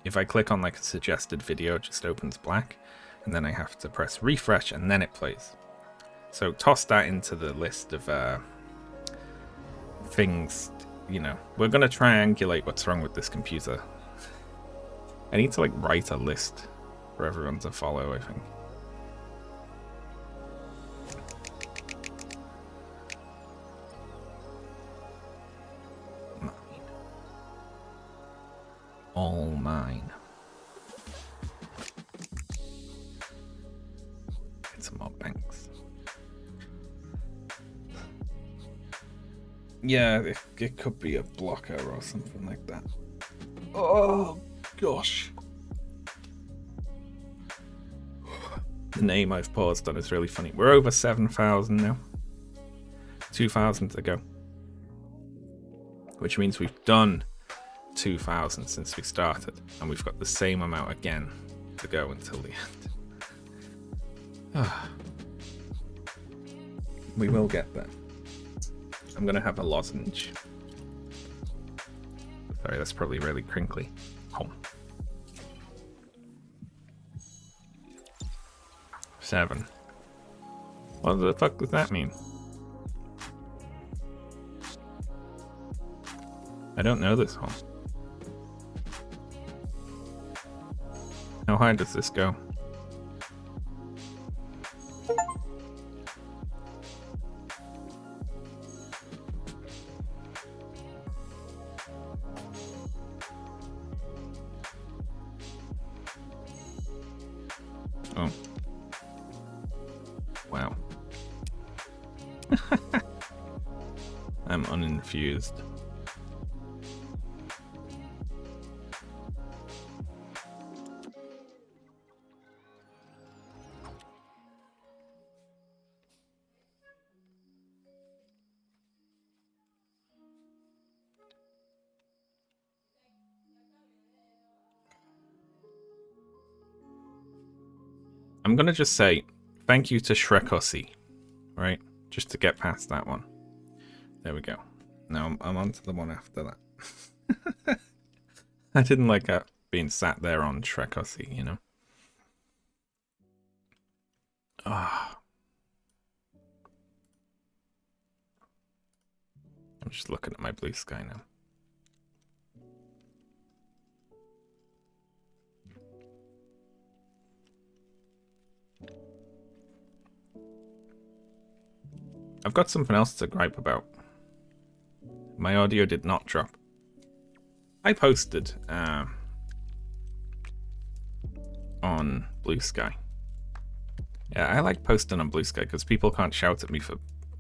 Speaker 1: If I click on like a suggested video, it just opens black, and then I have to press refresh and then it plays. So toss that into the list of things, you know. We're going to triangulate what's wrong with this computer. I need to like write a list for everyone to follow, I think. All mine. Get some more banks. Yeah, it could be a blocker or something like that. Oh, gosh. The name I've paused on is really funny. We're over 7,000 now. 2,000 to go. Which means we've done 2,000 since we started, and we've got the same amount again to go until the end. We will get there. I'm gonna have a lozenge. Sorry, that's probably really crinkly. Home. 7. What the fuck does that mean? I don't know this one. How high does this go? Oh. Wow. I'm uninfused. I'm going to just say thank you to Shrekossi, right? Just to get past that one. There we go. Now I'm on to the one after that. I didn't like being sat there on Shrekossi, you know? Ah. I'm just looking at my blue sky now. I've got something else to gripe about. My audio did not drop. I posted on Blue Sky. Yeah, I like posting on Blue Sky because people can't shout at me for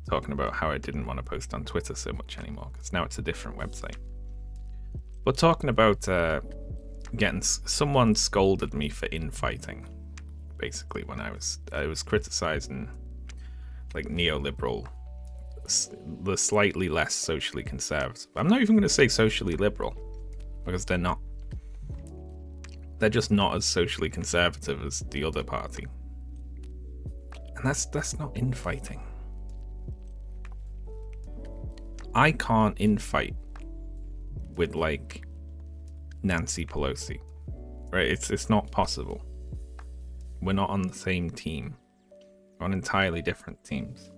Speaker 1: talking about how I didn't want to post on Twitter so much anymore, because now it's a different website. But talking about someone scolded me for infighting, basically, when I was criticizing like neoliberal, the slightly less socially conservative. I'm not even going to say socially liberal, because they're not. They're just not as socially conservative as the other party. And that's not infighting. I can't infight with like Nancy Pelosi. Right? It's not possible. We're not on the same team. We're on entirely different teams.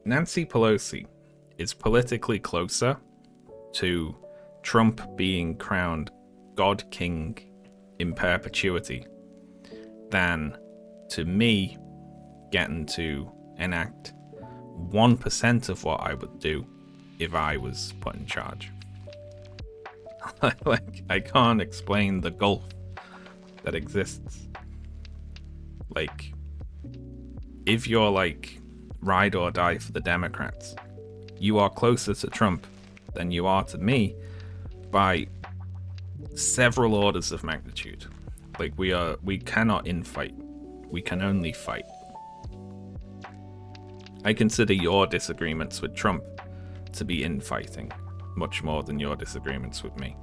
Speaker 1: Nancy Pelosi is politically closer to Trump being crowned God King in perpetuity than to me getting to enact 1% of what I would do if I was put in charge. Like, I can't explain the gulf that exists. Like, if you're like ride or die for the Democrats, you are closer to Trump than you are to me by several orders of magnitude. Like, we cannot infight. We can only fight. I consider your disagreements with Trump to be infighting much more than your disagreements with me.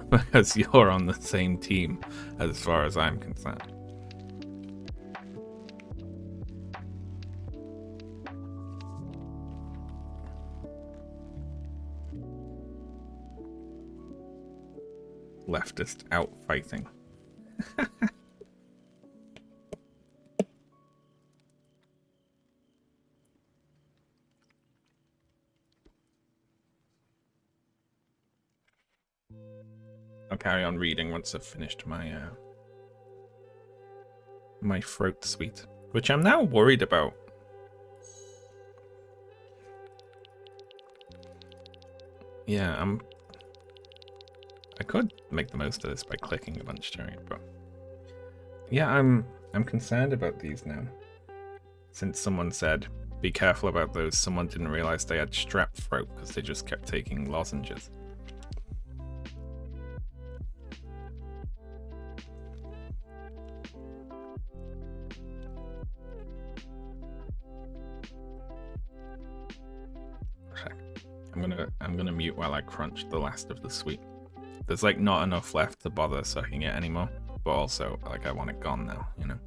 Speaker 1: Because you're on the same team as far as I'm concerned. Leftist out fighting. I'll carry on reading once I've finished my my throat sweet, which I'm now worried about. Yeah, I could make the most of this by clicking a bunch during it, but yeah, I'm concerned about these now. Since someone said, be careful about those, someone didn't realize they had strep throat because they just kept taking lozenges. I'm gonna mute while I crunch the last of the sweet. There's like not enough left to bother sucking it anymore, but also like I want it gone now, you know.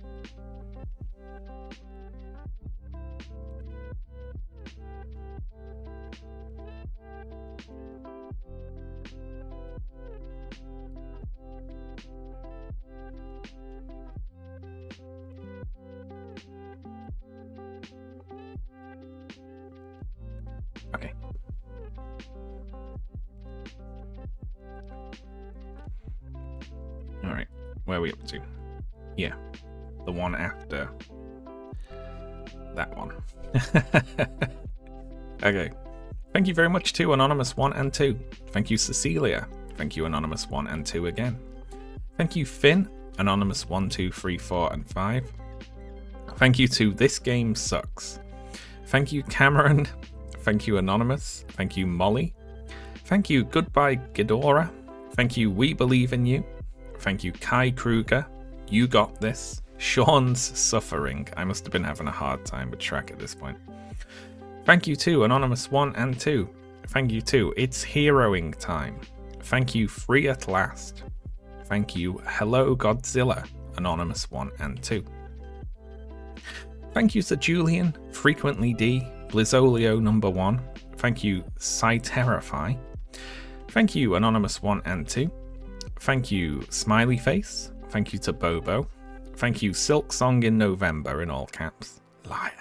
Speaker 1: Okay. Alright, where are we up to? Yeah, the one after that one. Okay. Thank you very much to Anonymous 1 and 2. Thank you, Cecilia. Thank you, Anonymous 1 and 2 again. Thank you, Finn, Anonymous 1, 2, 3, 4, and 5. Thank you to This Game Sucks. Thank you, Cameron. Thank you, Anonymous. Thank you, Molly. Thank you, Goodbye, Ghidorah. Thank you, We Believe in You. Thank you, Kai Kruger. You Got This. Sean's Suffering. I must have been having a hard time with track at this point. Thank you to Anonymous 1 and 2. Thank you to It's Heroing Time. Thank you, Free at Last. Thank you, Hello Godzilla, Anonymous 1 and 2. Thank you to Julian, Frequently D, Blizzolio number 1. Thank you, Cyterify. Thank you, Anonymous 1 and 2. Thank you, Smiley Face. Thank you to Bobo. Thank you, Silk Song in November in all caps. Liar.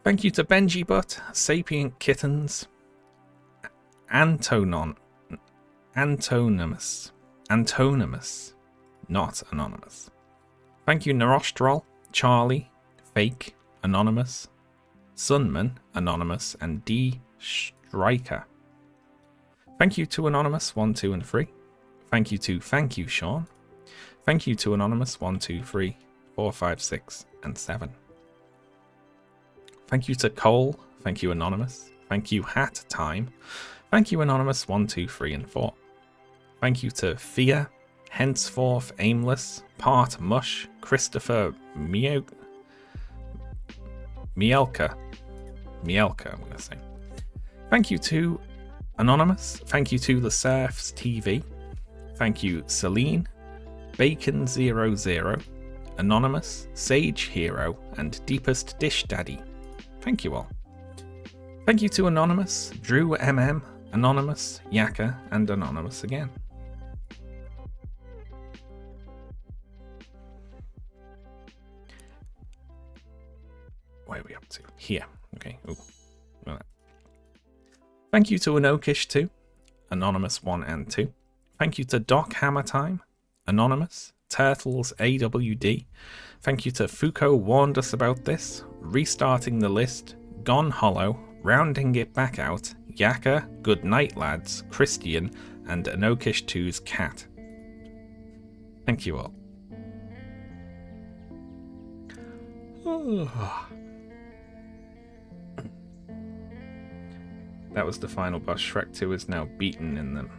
Speaker 1: Thank you to Benji Butt, Sapient Kittens, Antonymous, not anonymous. Thank you, Nerostrol, Charlie, Fake, Anonymous, Sunman, Anonymous, and D. Striker. Thank you to Anonymous 1, 2, and 3. Thank you to Thank You, Sean. Thank you to Anonymous 1, 2, 3, 4, 5, 6, and 7. Thank you to Cole. Thank you, Anonymous. Thank you, Hat Time. Thank you, Anonymous 1, 2, 3, and 4. Thank you to Fear, Henceforth Aimless, Part Mush, Christopher Mielka, I'm going to say. Thank you to Anonymous. Thank you to The Surfs TV. Thank you, Celine, Bacon00, Anonymous, Sage Hero, and Deepest Dish Daddy. Thank you all. Thank you to Anonymous, Drew MM, Anonymous, Yaka, and Anonymous again. Where are we up to? Here. Okay. Ooh. Right. Thank you to Anokish 2, Anonymous 1 and 2. Thank you to Doc Hammer Time, Anonymous, Turtles AWD. Thank you to Foucault Warned Us About This, Restarting the List, Gone Hollow, Rounding It Back Out, Yaka, Good Night Lads, Christian, and Anokish 2's Cat. Thank you all. That was the final boss. Shrek 2 is now beaten in them.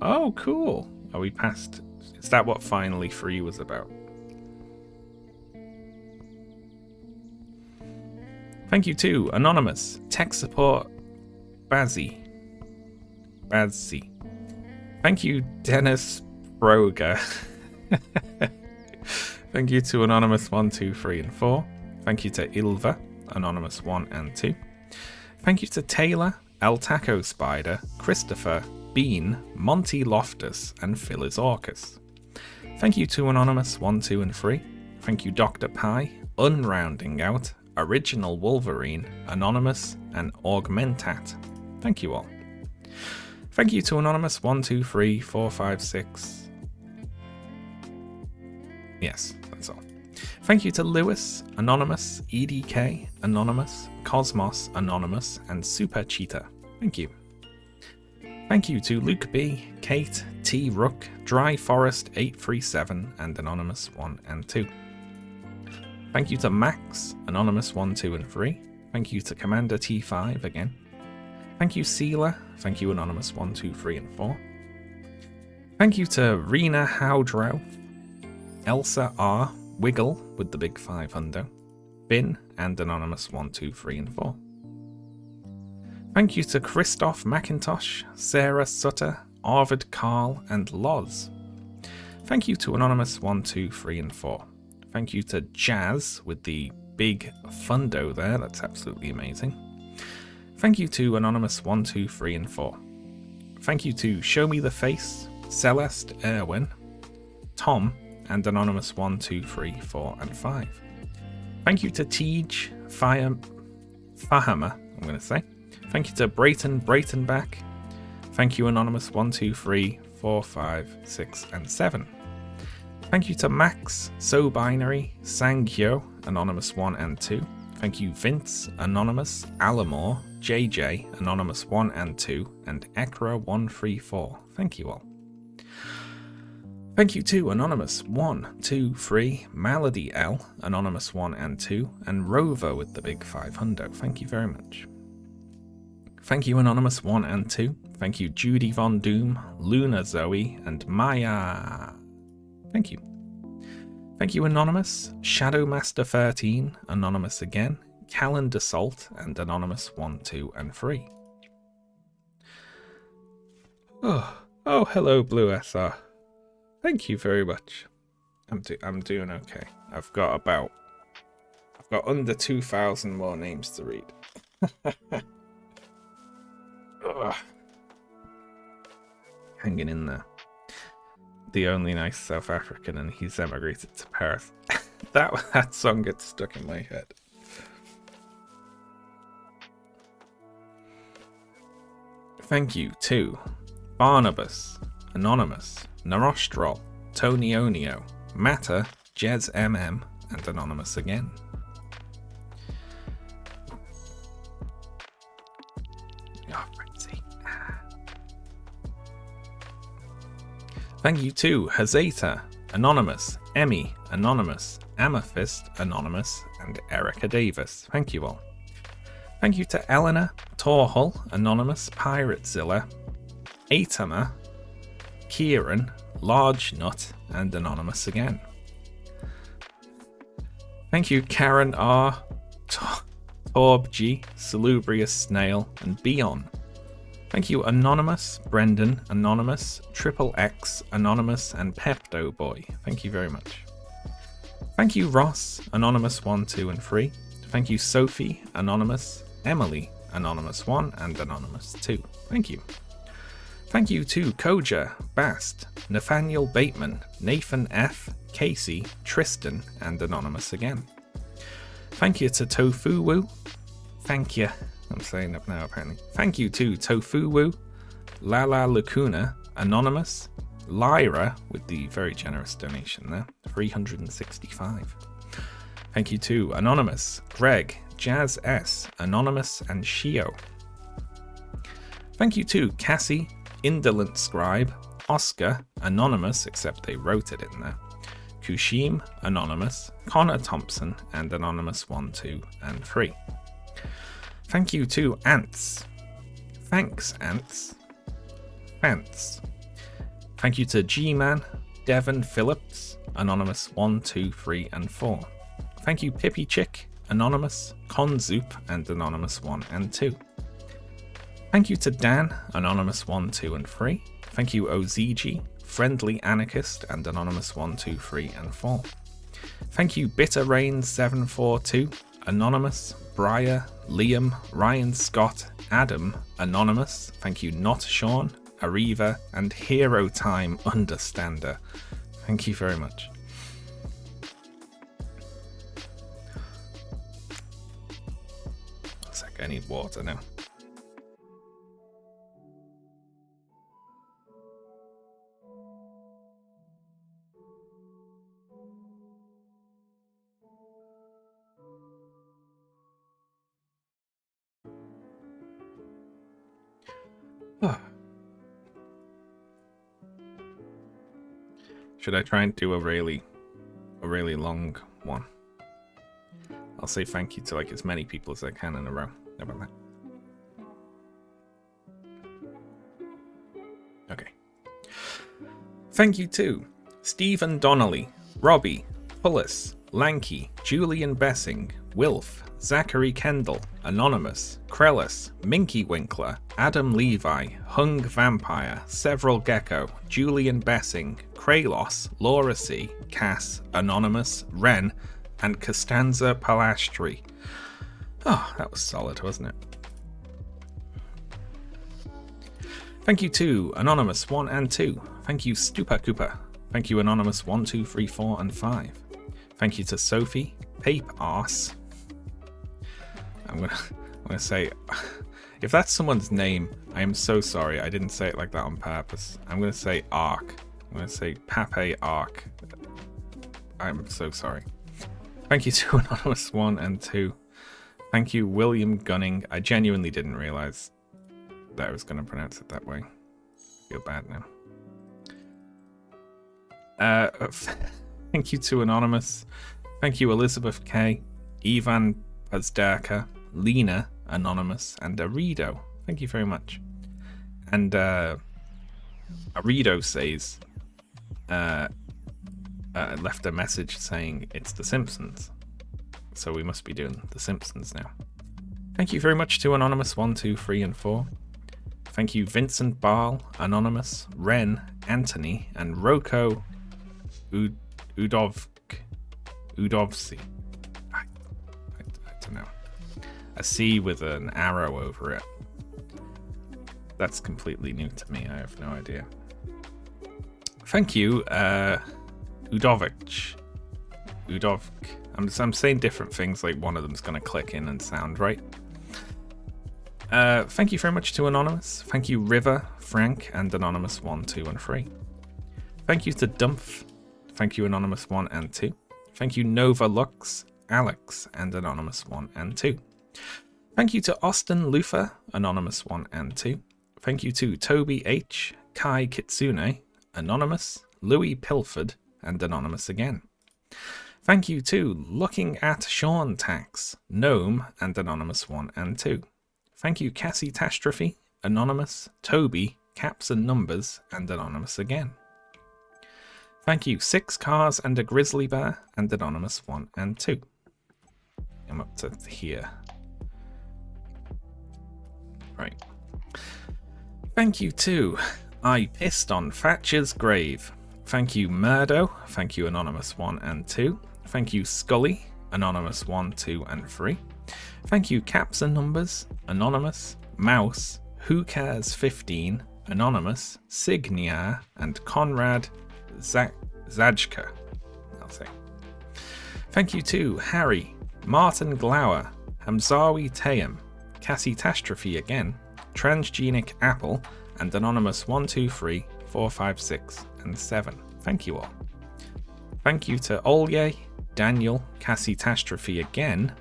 Speaker 1: Oh, cool. Are we past? Is that what Finally Free was about? Thank you to Anonymous, Tech Support, Bazzy. Thank you, Dennis Broger. Thank you to Anonymous 1, 2, 3, and 4. Thank you to Ilva, Anonymous 1 and 2. Thank you to Taylor, El Taco Spider, Christopher, Bean, Monty Loftus, and Phyllis Orcus. Thank you to Anonymous 1, 2, and 3. Thank you Dr. Pie, Unrounding Out, Original Wolverine, Anonymous, and Augmentat. Thank you all. Thank you to Anonymous 1, 2, 3, 4, 5, 6. Yes, that's all. Thank you to Lewis, Anonymous, EDK, Anonymous, Cosmos, Anonymous, and Super Cheetah. Thank you. Thank you to Luke B, Kate, T Rook, Dry Forest 837, and Anonymous 1 and 2. Thank you to Max, Anonymous 1, 2, and 3. Thank you to Commander T5 again. Thank you Sealer. Thank you Anonymous 1, 2, 3, and 4. Thank you to Rena Howdrow, Elsa R, Wiggle with the big 500, Bin, and Anonymous 1, 2, 3, and 4. Thank you to Christoph McIntosh, Sarah Sutter, Arvid Carl, and Loz. Thank you to Anonymous 1, 2, 3, and 4. Thank you to Jazz with the big fundo there, that's absolutely amazing. Thank you to Anonymous 1, 2, 3, and 4. Thank you to Show Me the Face, Celeste Erwin, Tom, and Anonymous 1, 2, 3, 4, and 5. Thank you to Tej, Fahammer, I'm going to say. Thank you to Brayton Braytonback. Thank you Anonymous 1, 2, 3, 4, 5, 6, and 7. Thank you to Max, So Binary, Sangyo, Anonymous 1 and 2. Thank you Vince, Anonymous, Alamore, JJ, Anonymous 1 and 2, and Ekra134. Thank you all. Thank you to Anonymous 1, 2, 3, Malady L, Anonymous 1 and 2, and Rover with the big 500. Thank you very much. Thank you Anonymous 1 and 2. Thank you Judy Von Doom, Luna Zoe, and Maya. Thank you. Thank you Anonymous, Shadowmaster 13, Anonymous again, Calendar Salt, and Anonymous 1, 2, and 3. Oh, hello Blue SR. Thank you very much. I'm doing okay. I've got under 2,000 more names to read. Hanging in there. The only nice South African, and he's emigrated to Paris. that song gets stuck in my head. Thank you to Barnabas, Anonymous, Narostrol, Tony Onio, Matter, Jez MM, and Anonymous again. Thank you to Hazeta, Anonymous, Emmy, Anonymous, Amethyst, Anonymous, and Erica Davis. Thank you all. Thank you to Eleanor, Torhul, Anonymous, Piratezilla, Atama, Kieran, Large Nut, and Anonymous again. Thank you Karen R, Torb G, Salubrious Snail, and Beon. Thank you Anonymous, Brendan, Anonymous, Triple X, Anonymous, and Pepto Boy. Thank you very much. Thank you Ross, Anonymous 1, 2, and 3. Thank you Sophie, Anonymous, Emily, Anonymous 1, and Anonymous 2. Thank you. Thank you to Koja, Bast, Nathaniel Bateman, Nathan F, Casey, Tristan, and Anonymous again. Thank you to Tofuwu. Thank you. I'm saying up now apparently. Thank you to Tofuwu, Lala Lacuna, Anonymous, Lyra with the very generous donation there, 365. Thank you to Anonymous, Greg, Jazz S, Anonymous, and Shio. Thank you to Cassie, Indolent Scribe, Oscar, Anonymous, except they wrote it in there, Kushim, Anonymous, Connor Thompson, and Anonymous 1, 2, and 3. Thank you to Ants. Thanks, Ants. Ants. Thank you to G-Man, Devon Phillips, Anonymous 1, 2, 3, and 4. Thank you Pippy Chick, Anonymous, Conzoop, and Anonymous 1 and 2. Thank you to Dan, Anonymous 1, 2, and 3. Thank you OZG, Friendly Anarchist, and Anonymous 1, 2, 3, and 4. Thank you Bitter Rain 742, Anonymous, Briar, Liam, Ryan Scott, Adam, Anonymous. Thank you Not Sean, Ariva, and Hero Time Understander. Thank you very much. One sec, I need water now. Should I try and do a really long one? I'll say thank you to like as many people as I can in a row. How about that? Okay. Thank you to Stephen Donnelly, Robbie, Pullis, Lanky, Julian Bessing, Wilf, Zachary Kendall, Anonymous, Krellis, Minky Winkler, Adam Levi, Hung Vampire, Several Gecko, Julian Bessing, Kraylos, Laura C, Cass, Anonymous, Ren, and Costanza Palastri. Oh, that was solid, wasn't it? Thank you to Anonymous 1 and 2. Thank you Stupa Koopa. Thank you Anonymous 1, 2, 3, 4, and 5. Thank you to Sophie, Pape Arse. I'm gonna say, if that's someone's name, I am so sorry. I didn't say it like that on purpose. I'm gonna say Ark. I'm gonna say Pape Ark. I'm so sorry. Thank you to Anonymous 1 and 2. Thank you William Gunning. I genuinely didn't realize that I was gonna pronounce it that way. I feel bad now. Thank you to Anonymous. Thank you Elizabeth K, Ivan Pazderka, Lena, Anonymous, and Arido. Thank you very much. And Arido says, left a message saying it's The Simpsons. So we must be doing The Simpsons now. Thank you very much to Anonymous 1, 2, 3, and 4. Thank you Vincent Barl, Anonymous, Ren, Anthony, and Roko Udovsi. I don't know. A C with an arrow over it. That's completely new to me. I have no idea. Thank you, Udovich. Udovk. I'm saying different things, like one of them's going to click in and sound right. Thank you very much to Anonymous. Thank you River, Frank, and Anonymous 1, 2, and 3. Thank you to Dumph. Thank you Anonymous 1 and 2. Thank you Nova Lux, Alex, and Anonymous 1 and 2. Thank you to Austin Lufa, Anonymous 1 and 2. Thank you to Toby H, Kai Kitsune, Anonymous, Louis Pilford, and Anonymous again. Thank you to Looking at Sean Tax, Gnome, and Anonymous 1 and 2. Thank you Cassie Tastrophe, Anonymous, Toby, Caps and Numbers, and Anonymous again. Thank you 6 Cars and a Grizzly Bear, and Anonymous 1 and 2. I'm up to here. Right. Thank you to I Pissed on Thatcher's Grave. Thank you Murdo. Thank you Anonymous 1 and 2. Thank you Scully, Anonymous 1, 2, and 3. Thank you Caps and Numbers, Anonymous, Mouse, Who Cares 15, Anonymous, Signia, and Conrad Zajka. I'll say. Thank you to Harry, Martin Glauer, Hamzawi Tayam, Cassie Tastrophe again, Transgenic Apple, and Anonymous 1, 2, 3, 4, 5, 6, and 7. Thank you all. Thank you to Olye, Daniel, Cassie Tastrophe again.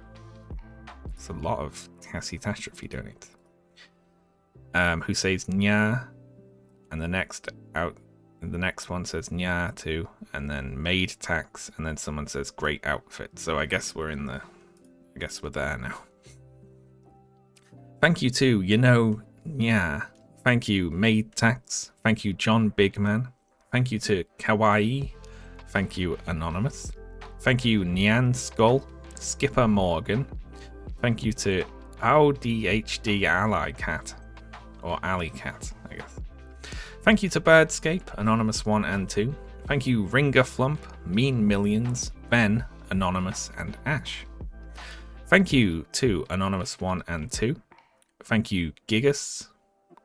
Speaker 1: It's a lot of Cassie Tastrophe donates. Who says nya, and the next one says nya too, and then Maid Tax, and then someone says great outfit. So I guess we're there now. Thank you to nya. Thank you Maid Tax. Thank you John Bigman. Thank you to Kawaii. Thank you, Anonymous. Thank you, Nyan Skull, Skipper Morgan. Thank you to ODHD Ally Cat, or Alley Cat, I guess. Thank you to Birdscape, Anonymous 1 and 2. Thank you, Ringer Flump, Mean Millions, Ben, Anonymous, and Ash. Thank you to Anonymous 1 and 2. Thank you, Gigas,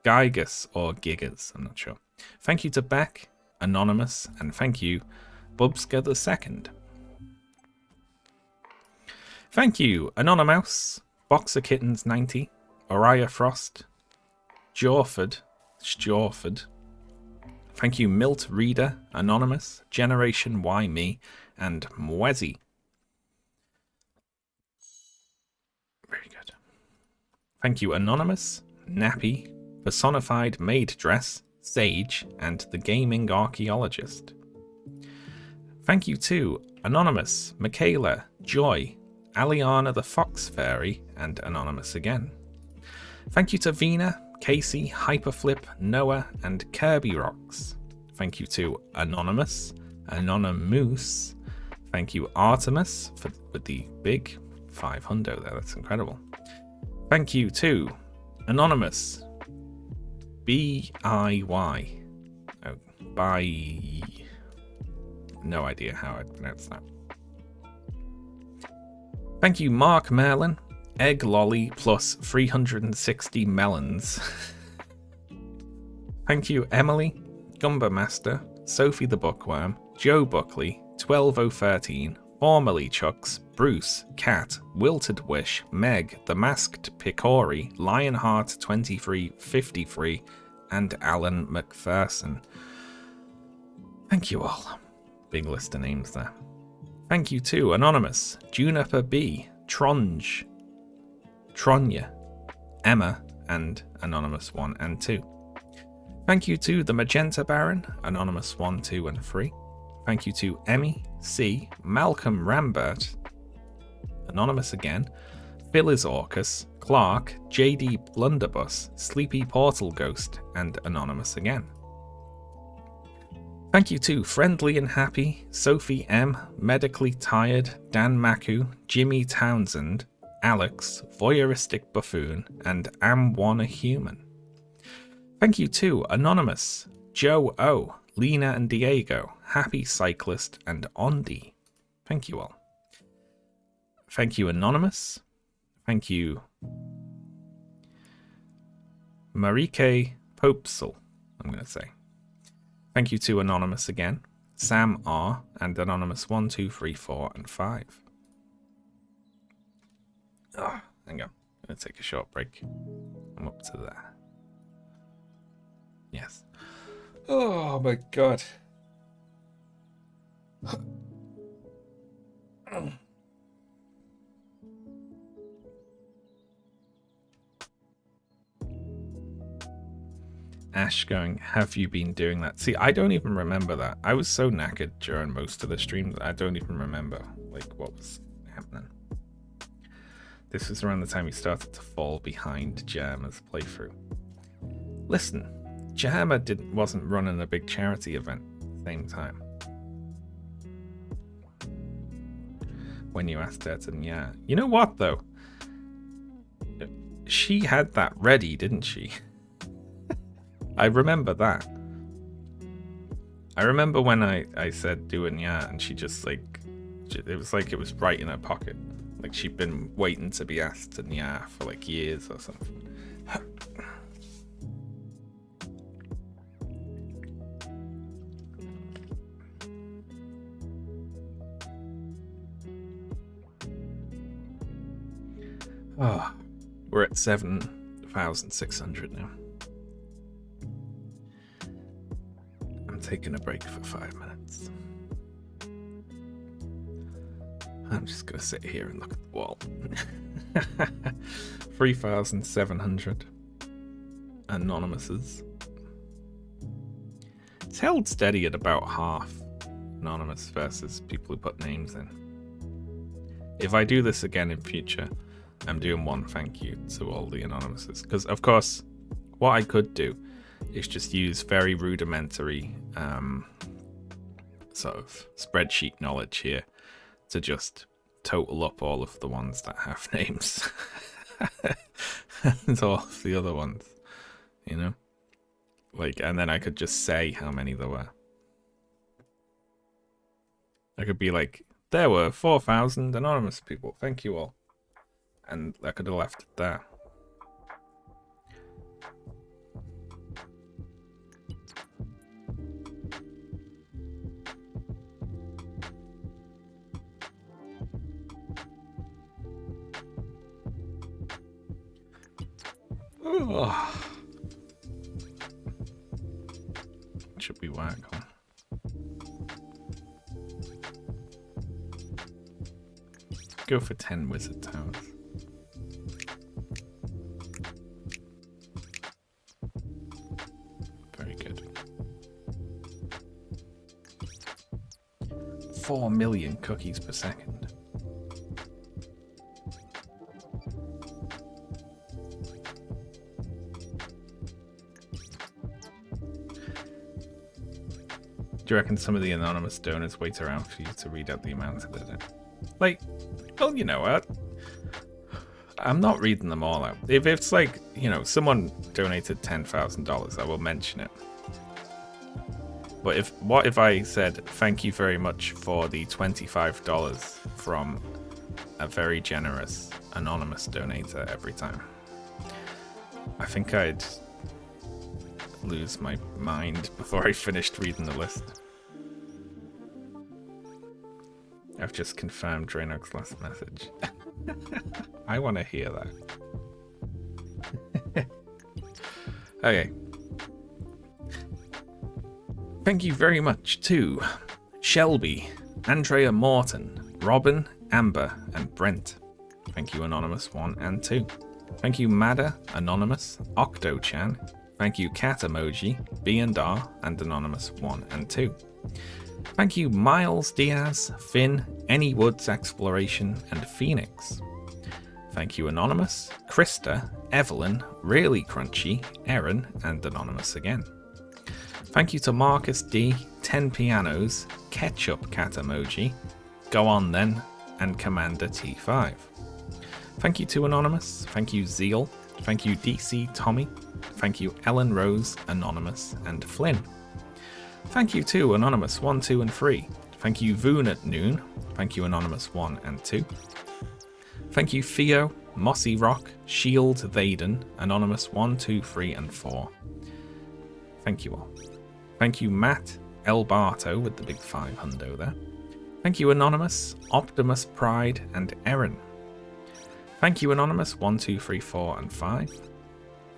Speaker 1: or Gigas, I'm not sure. Thank you to Beck, Anonymous, and thank you, Bubska the Second. Thank you, Anonymous, Boxer Kittens 90, Oriah Frost, Jawford. Thank you, Milt Reader, Anonymous, Generation Y Me, and Mwezi. Very good. Thank you, Anonymous, Nappy, Personified Maid Dress, Sage, and the Gaming Archaeologist. Thank you to Anonymous, Michaela, Joy, Aliana the Fox Fairy, and Anonymous again. Thank you to Vina, Casey, Hyperflip, Noah, and Kirby Rocks. Thank you to Anonymous, Anonymous. Thank you, Artemis, with the big 500 there. That's incredible. Thank you to Anonymous, B-I-Y. Oh, by... No idea how I'd pronounce that. Thank you, Mark Merlin, Egg Lolly plus 360 melons. Thank you, Emily, Gumba Master, Sophie the Bookworm, Joe Buckley, 12013, Formerly Chucks, Bruce, Cat, Wilted Wish, Meg, The Masked Picori, Lionheart 2353, and Alan McPherson. Thank you all. Big list of names there. Thank you to Anonymous, Juniper B, Tronj, Tronya, Emma, and Anonymous 1 and 2. Thank you to the Magenta Baron, Anonymous 1, 2, and 3. Thank you to Emmy, C, Malcolm Rambert, Anonymous again, Phyllis Orcus, Clark, JD Blunderbuss, Sleepy Portal Ghost, and Anonymous again. Thank you to Friendly and Happy, Sophie M, Medically Tired, Dan Maku, Jimmy Townsend, Alex, Voyeuristic Buffoon, and Am One a Human. Thank you to Anonymous, Joe O, Lena and Diego, Happy Cyclist, and Ondi. Thank you all. Thank you, Anonymous. Thank you, Marike Popesel, I'm going to say. Thank you to Anonymous again, Sam R, and Anonymous 1, 2, 3, 4, and 5. Oh, hang on. I'm going to take a short break. I'm up to there. Yes. Oh my god. Ash going, have you been doing that? See, I don't even remember that. I was so knackered during most of the stream that I don't even remember like what was happening. This was around the time he started to fall behind Jerma's playthrough. Listen, Jerma wasn't running a big charity event at the same time. When you asked her to, yeah. You know what though? She had that ready, didn't she? I remember that. I remember when I said do it, yeah, and she just like, it was like it was right in her pocket. Like she'd been waiting to be asked to yeah for like years or something. Oh, we're at 7,600 now. I'm taking a break for 5 minutes. I'm just going to sit here and look at the wall. 3,700 anonymouses. It's held steady at about half anonymous versus people who put names in. If I do this again in future, I'm doing one thank you to all the anonymouses. Because, of course, what I could do is just use very rudimentary sort of spreadsheet knowledge here to just total up all of the ones that have names and all of the other ones, you know? Like, and then I could just say how many there were. I could be like, there were 4,000 anonymous people. Thank you all. And I could have left it there. Oh. Should we work on? Go for 10 wizard towers. Very good. 4 million cookies per second. Do you reckon some of the anonymous donors wait around for you to read out the amount of it? Like, well, you know what? I'm not reading them all out. If it's like, you know, someone donated $10,000, I will mention it. But what if I said, thank you very much for the $25 from a very generous anonymous donator every time? I think I'd lose my mind before I finished reading the list. I've just confirmed Draenog's last message. I want to hear that. Okay. Thank you very much to Shelby, Andrea Morton, Robin, Amber, and Brent. Thank you, Anonymous 1 and 2. Thank you, Mada, Anonymous, Octo-chan. Thank you, Cat Emoji, B&R, and Anonymous 1 and 2. Thank you, Miles Diaz, Finn, Any Woods Exploration, and Phoenix. Thank you, Anonymous, Krista, Evelyn, Really Crunchy, Erin, and Anonymous again. Thank you to Marcus D, 10 Pianos, Ketchup Cat Emoji, Go On Then, and Commander T5. Thank you to Anonymous, thank you Zeal, thank you DC Tommy, thank you Ellen Rose, Anonymous, and Flynn. Thank you to Anonymous 1, 2, and 3. Thank you Voon at Noon. Thank you Anonymous 1 and 2. Thank you Theo, Mossy Rock, Shield Vaden, Anonymous 1, 2, 3, and 4. Thank you all. Thank you Matt, El Barto with the big 500 there. Thank you Anonymous, Optimus Pride, and Erin. Thank you Anonymous 1, 2, 3, 4, and 5.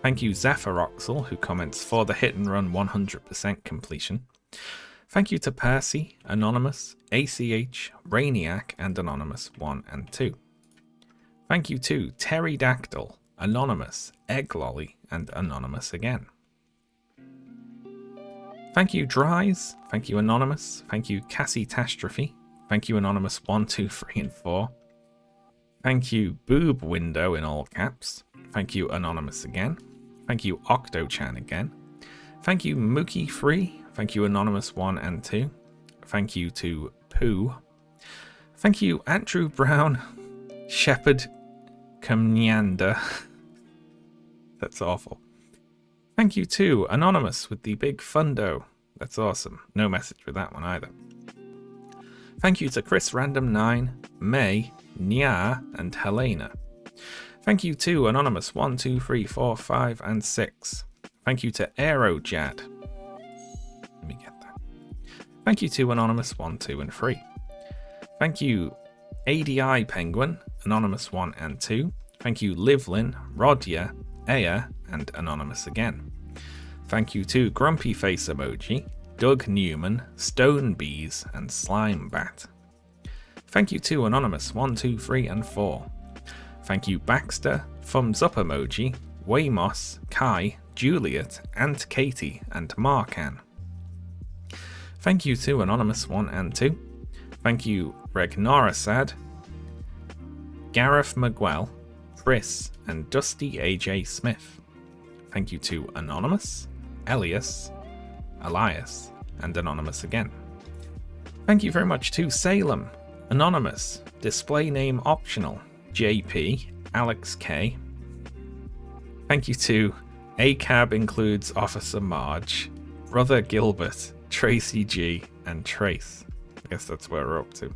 Speaker 1: Thank you Zephyroxel, who comments for the hit and run 100% completion. Thank you to Percy, Anonymous, ACH, Rainiac, and Anonymous 1 and 2. Thank you to Terry Dactyl, Anonymous, Egg Lolly, and Anonymous again. Thank you Dries, thank you Anonymous, thank you Cassie Tastrophe, thank you Anonymous 1, 2, 3, and 4. Thank you Boob Window in all caps, thank you Anonymous again, thank you Octo-chan again, thank you Mookie Free, thank you Anonymous 1 and 2, thank you to Pooh, thank you Andrew Brown, Shepherd Kamnyanda, that's awful. Thank you to Anonymous with the big fundo, that's awesome, no message with that one either. Thank you to Chris Random 9, May, Nya, and Helena. Thank you to Anonymous 1, 2, 3, 4, 5, and 6. Thank you to Aerojad. Let me get that. Thank you to Anonymous 1, 2, and 3. Thank you ADI Penguin, Anonymous 1 and 2. Thank you Livlin, Rodya, Aya, and Anonymous again. Thank you to Grumpy Face Emoji, Doug Newman, Stone Bees, and Slime Bat. Thank you to Anonymous 1, 2, 3, and 4. Thank you Baxter, Thumbs Up Emoji, Wamos, Kai, Juliet, Aunt Katie, and Markan. Thank you to Anonymous 1 and 2. Thank you Regnorasad, Gareth Miguel, Chris, and Dusty AJ Smith. Thank you to Anonymous, Elias, Elias, and Anonymous again. Thank you very much to Salem, Anonymous, Display Name Optional, JP, Alex K. Thank you to ACAB includes Officer Marge, Brother Gilbert, Tracy G, and Trace. I guess that's where we're up to.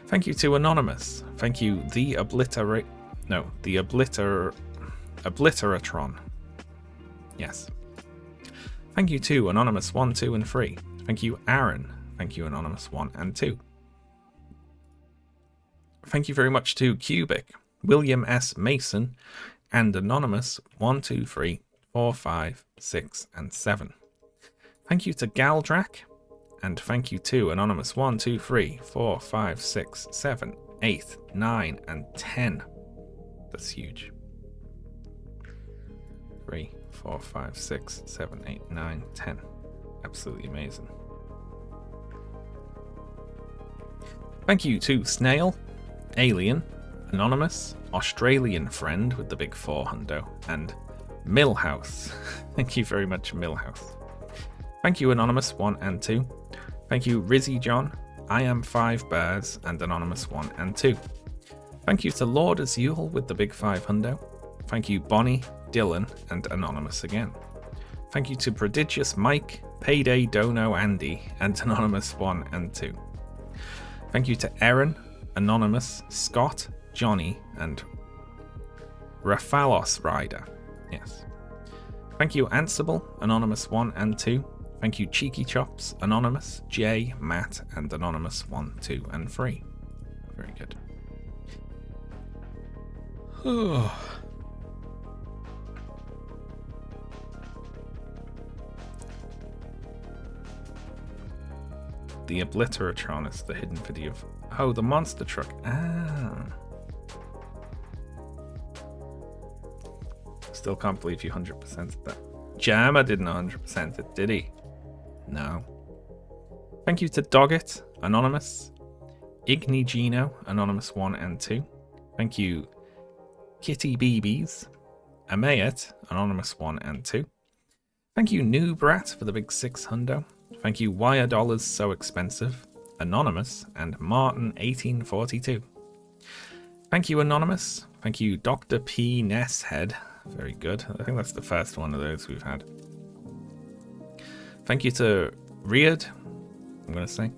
Speaker 1: Thank you to Anonymous. Thank you, the Obliteratron. Yes. Thank you to Anonymous 1, 2, and 3. Thank you, Aaron. Thank you, Anonymous 1 and 2. Thank you very much to Cubic, William S. Mason, and Anonymous 1, 2, 3, 4, 5, 6, and 7. Thank you to Galdrak, and thank you to Anonymous 1, 2, 3, 4, 5, 6, 7, 8, 9, and 10. That's huge. 3, 4, 5, 6, 7, 8, 9, 10. Absolutely amazing. Thank you to Snail, Alien, Anonymous, Australian Friend with the big 400, and Millhouse. Thank you very much, Millhouse. Thank you, Anonymous 1 and 2. Thank you, Rizzy John, I Am 5 Bears, and Anonymous 1 and 2. Thank you to Lord Azule with the big 500. Thank you, Bonnie, Dylan, and Anonymous again. Thank you to Prodigious Mike, Payday Dono Andy, and Anonymous 1 and 2. Thank you to Erin, Anonymous, Scott, Johnny, and Rafalos Rider. Yes. Thank you, Ansible, Anonymous 1 and 2. Thank you, Cheeky Chops, Anonymous, Jay, Matt, and Anonymous 1, 2, and 3. Very good. The Obliteratron is the hidden video of... Oh, the monster truck. Ah. Still can't believe you 100%'d that. Jammer didn't 100% it, did he? No. Thank you to Doggett, Anonymous, Ignigino, Anonymous 1 and 2. Thank you, Kitty BBs, Amayet, Anonymous 1 and 2. Thank you, Noobrat, for the big 600. Thank you, Why Are Dollars So Expensive, Anonymous, and Martin1842. Thank you, Anonymous. Thank you, Dr. P. Nesshead. Very good. I think that's the first one of those we've had. Thank you to Riad, I'm going to say.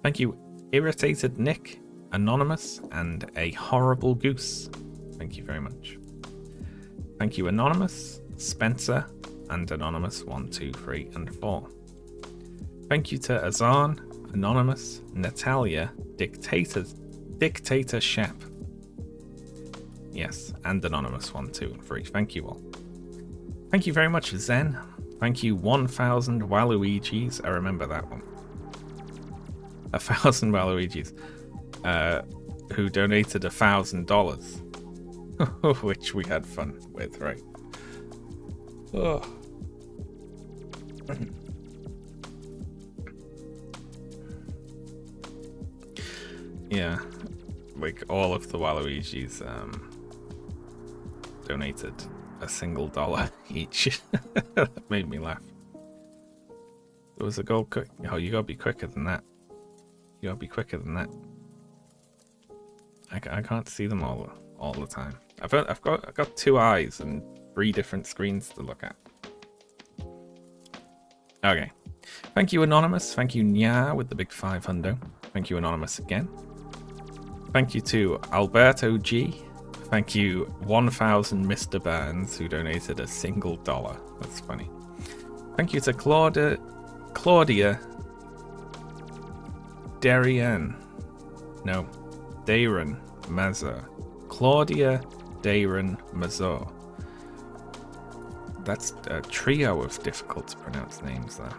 Speaker 1: Thank you, Irritated Nick, Anonymous, and A Horrible Goose. Thank you very much. Thank you, Anonymous, Spencer, and Anonymous 1, 2, 3, and 4. Thank you to Azan, Anonymous, Natalia, Dictator Shep. Yes, and Anonymous 1, 2, and 3. Thank you all. Thank you very much, Zen. Thank you, 1,000 Waluigis. I remember that one. 1,000 Waluigis. Who donated $1,000. Which we had fun with, right? Oh. Yeah, like all of the Waluigis donated $1 each. That made me laugh. There was a gold quick. Oh, you gotta be quicker than that. You gotta be quicker than that. I can't see them all the time. I've got 2 eyes and 3 different screens to look at. Okay. Thank you, Anonymous. Thank you, Nya, with the big 500. Thank you, Anonymous, again. Thank you to Alberto G. Thank you, 1,000 Mr. Burns, who donated $1. That's funny. Thank you to Claudia Darren Mazur. Claudia Darren Mazur. That's a trio of difficult to pronounce names there.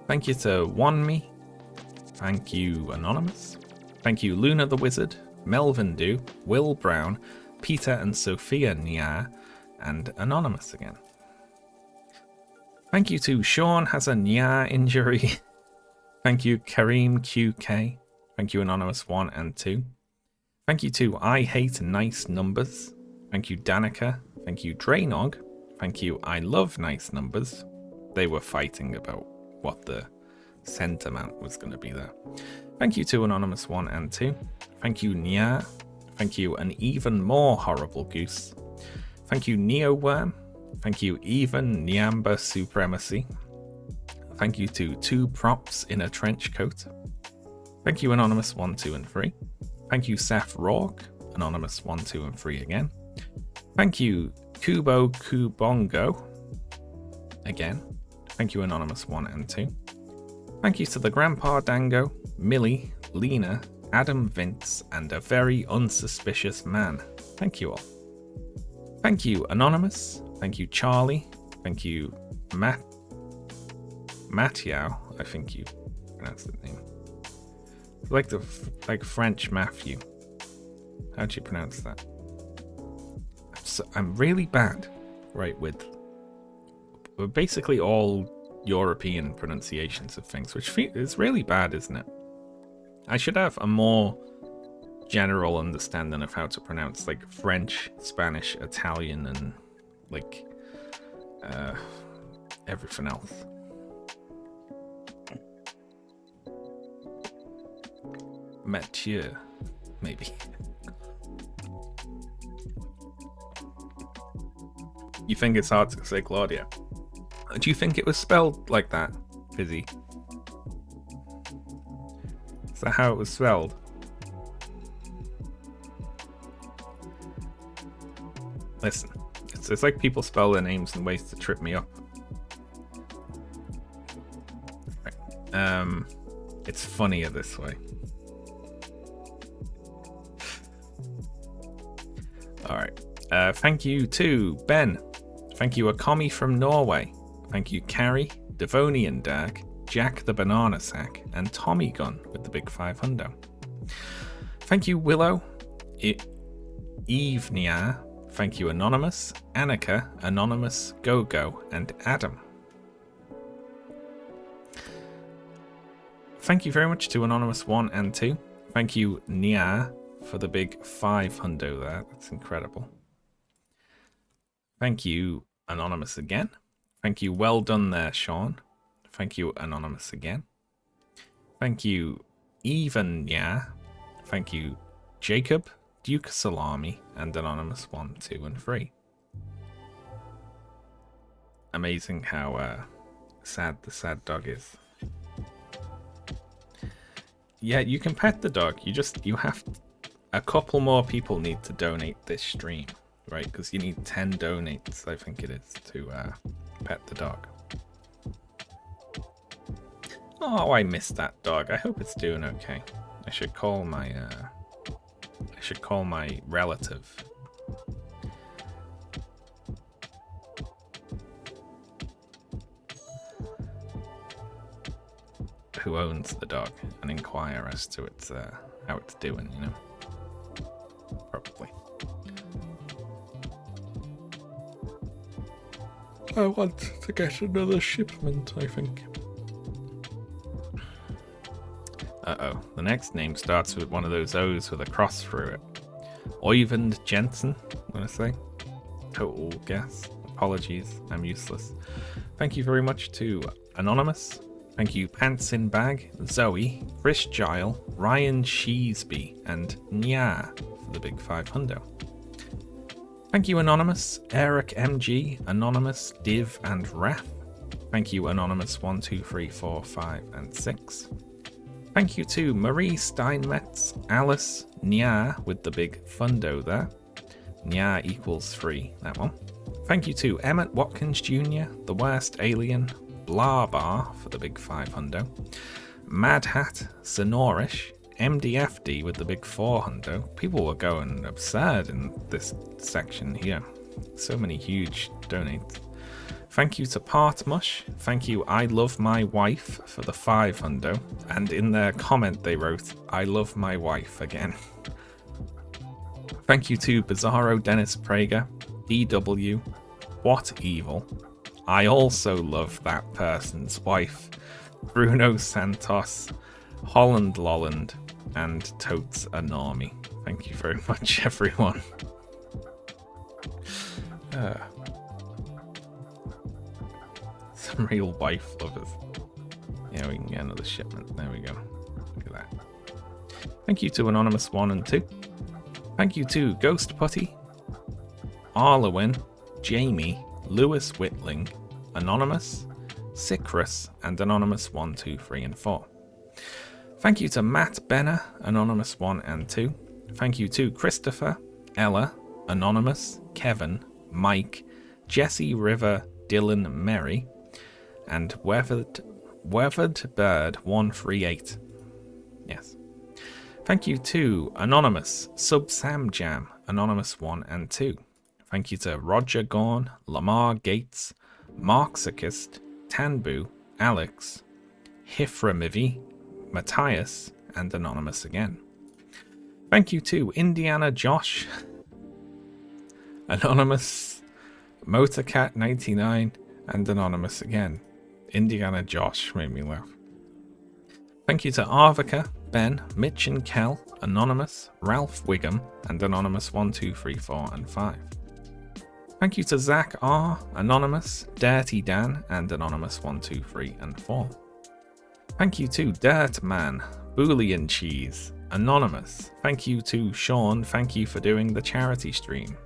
Speaker 1: Thank you to OneMe. Thank you, Anonymous. Thank you, Luna the Wizard, Melvin Do, Will Brown, Peter and Sophia Nia, and Anonymous again. Thank you to Sean Has a Nia Injury. Thank you, Kareem QK. Thank you, Anonymous 1 and 2. Thank you to I Hate Nice Numbers. Thank you, Danica. Thank you, Drainog. Thank you, I love nice numbers. They were fighting about what the cent amount was going to be there. Thank you to Anonymous 1 and 2. Thank you, Nya. Thank you, an even more horrible goose. Thank you, Neo Worm. Thank you, even Nyamba Supremacy. Thank you to 2 props in a trench coat. Thank you, Anonymous 1, 2, and 3. Thank you, Seth Rourke. Anonymous 1, 2, and 3 again. Thank you, Kubo Kubongo. Again. Thank you, Anonymous 1 and 2. Thank you to the Grandpa Dango, Millie, Lena, Adam Vince, and a very unsuspicious man. Thank you all. Thank you, Anonymous. Thank you, Charlie. Thank you, Mathieu. I think you pronounced the name. Like French Matthew. How do you pronounce that? I'm really bad, right, with basically all European pronunciations of things, which is really bad, isn't it? I should have a more general understanding of how to pronounce like French, Spanish, Italian, and like everything else. Mathieu, maybe. You think it's hard to say Claudia? Do you think it was spelled like that, Fizzy? Is that how it was spelled? Listen, it's like people spell their names in ways to trip me up. Right. It's funnier this way. Alright. Thank you to Ben. Thank you, Akomi from Norway. Thank you, Carrie, Devonian Dag, Jack the Banana Sack, and Tommy Gun with the big 500. Thank you, Willow, Eve Nia. Thank you, Anonymous, Annika, Anonymous, Go-Go, and Adam. Thank you very much to Anonymous 1 and 2. Thank you, Nia, for the big 500 there. That's incredible. Thank you, Anonymous again. Thank you, well done there, Sean. Thank you, Anonymous again. Thank you, Even Yeah. Thank you, Jacob, Duke Salami, and Anonymous 1, 2, and 3. Amazing how sad the sad dog is. Yeah, you can pet the dog. You have a couple more people need to donate this stream, right? Because you need 10 donates, I think it is, to pet the dog. Oh, I missed that dog. I hope it's doing okay. I should call my relative. Who owns the dog and inquire as to its how it's doing, you know. Probably. I want to get another shipment, I think. Uh-oh. The next name starts with one of those O's with a cross through it. Oyvind Jensen, I'm going to say. Total guess. Apologies, I'm useless. Thank you very much to Anonymous. Thank you, Pants in Bag, Zoe, Chris Gile, Ryan Sheesby, and Nya for the big 500. Thank you, Anonymous, Eric MG, Anonymous, Div, and Wrath. Thank you, Anonymous 1, 2, 3, 4, 5, and 6. Thank you to Marie Steinmetz, Alice, Nya with the big fundo there. Nya equals 3, that one. Thank you to Emmett Watkins Jr., The Worst Alien, Blah Bar for the big 500. Mad Hat, Sonorish, MDFD with the big 400. People were going absurd in this section here. So many huge donates. Thank you to Partmush. Thank you, I love my wife for the 500. And in their comment they wrote, I love my wife again. Thank you to Bizarro Dennis Prager, DW, What Evil. I also love that person's wife, Bruno Santos, Holland Lolland, and Totes Anami. Thank you very much, everyone. Some real wife lovers. Yeah, we can get another shipment. There we go. Look at that. Thank you to Anonymous 1 and 2. Thank you to Ghost Putty, Arlewin, Jamie, Lewis Whitling, Anonymous, Cycrus, and Anonymous 1, 2, 3, and 4. Thank you to Matt Benner, Anonymous 1 and 2. Thank you to Christopher, Ella, Anonymous, Kevin, Mike, Jesse River, Dylan Merry, and Weathered Bird 138. Yes. Thank you to Anonymous, Sub Sam Jam, Anonymous 1 and 2. Thank you to Roger Gorn, Lamar Gates, Marxicist, Tanbu, Alex, Hiframivi, Matthias, and Anonymous again. Thank you to Indiana Josh, Anonymous, Motorcat99, and Anonymous again. Indiana Josh made me laugh. Thank you to Arvika, Ben, Mitch and Kel, Anonymous, Ralph Wiggum, and Anonymous 1, 2, 3, 4, and 5. Thank you to Zach R, Anonymous, Dirty Dan, and Anonymous 1, 2, 3, and 4. Thank you to Dirt Man, Boolean Cheese, Anonymous. Thank you to Sean, thank you for doing the charity stream.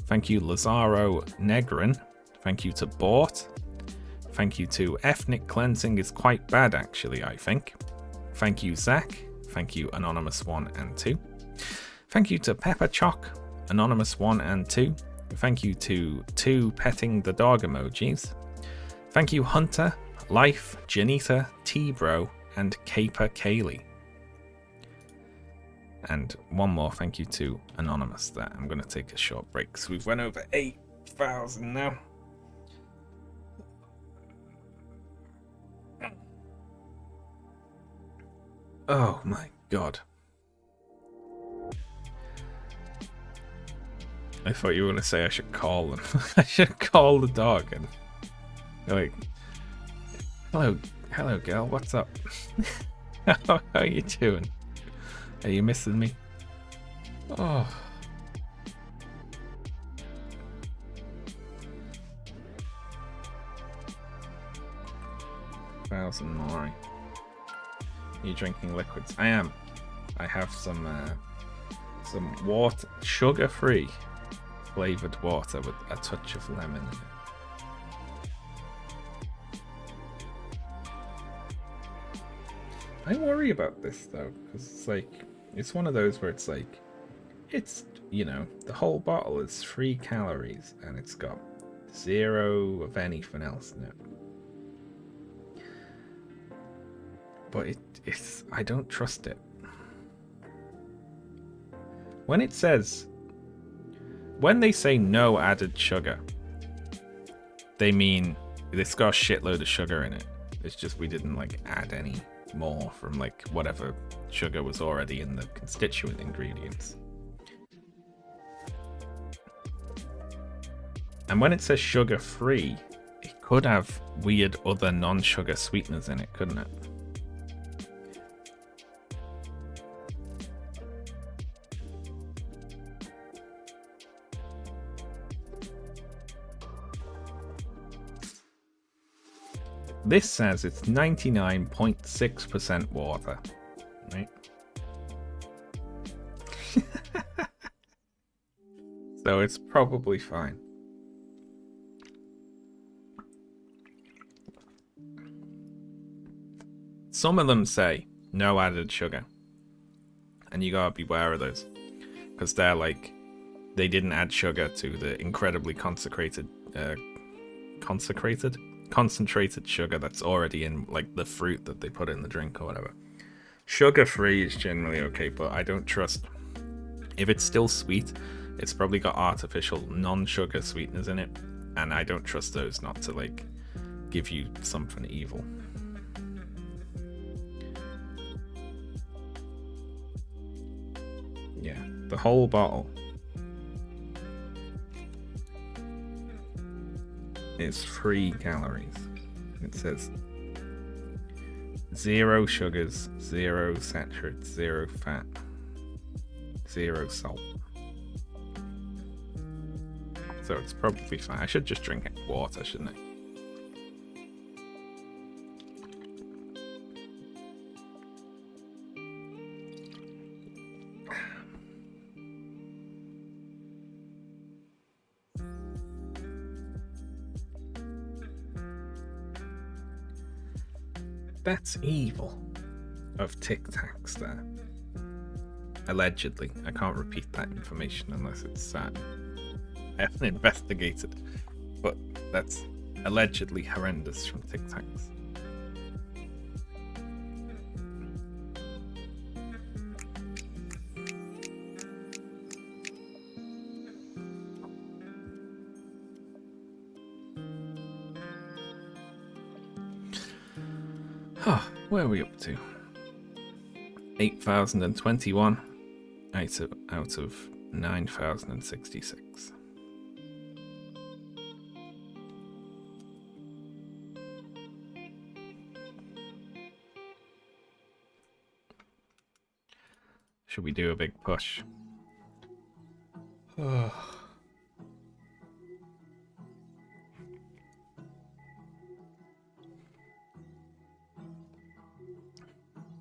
Speaker 1: Thank you Lazaro Negrin. Thank you to Bort. Thank you to Ethnic Cleansing is quite bad actually, I think. Thank you Zach. Thank you Anonymous 1 and 2. Thank you to Pepper Choc, Anonymous 1 and 2. Thank you to 2 petting the dog emojis. Thank you Hunter, Life, Janita, T-Bro, and Caper Kaylee. And one more thank you to Anonymous there. I'm going to take a short break because we've went over 8,000 now. Oh my god. I thought you were going to say I should call them. I should call the dog and be like, hello girl, what's up? How are you doing? Are you missing me? Oh. Thousand more. Are you drinking liquids? I am. I have some water, sugar-free flavored water with a touch of lemon in it. I worry about this though, because it's like, it's one of those where it's like, it's, you know, the whole bottle is 3 calories and it's got 0 of anything else in it. But it's, I don't trust it. When it says, when they say no added sugar, they mean it's got a shitload of sugar in it. It's just we didn't like add any more from like whatever sugar was already in the constituent ingredients. And when it says sugar free, it could have weird other non-sugar sweeteners in it, couldn't it? This says it's 99.6% water, right? So it's probably fine. Some of them say no added sugar, and you gotta beware of those, because they're like, they didn't add sugar to the incredibly concentrated sugar that's already in like the fruit that they put in the drink or whatever. Sugar free is generally okay, but I don't trust, if it's still sweet, it's probably got artificial non-sugar sweeteners in it, and I don't trust those not to like give you something evil. Yeah, the whole bottle is 3 calories. It says 0 sugars, 0 saturates, 0 fat, 0 salt. So it's probably fine. I should just drink water, shouldn't I? That's evil of Tic Tacs there. Allegedly. I can't repeat that information unless it's I haven't investigated. But that's allegedly horrendous from Tic Tacs. Where are we up to? 8,021 out of 9,066. Should we do a big push?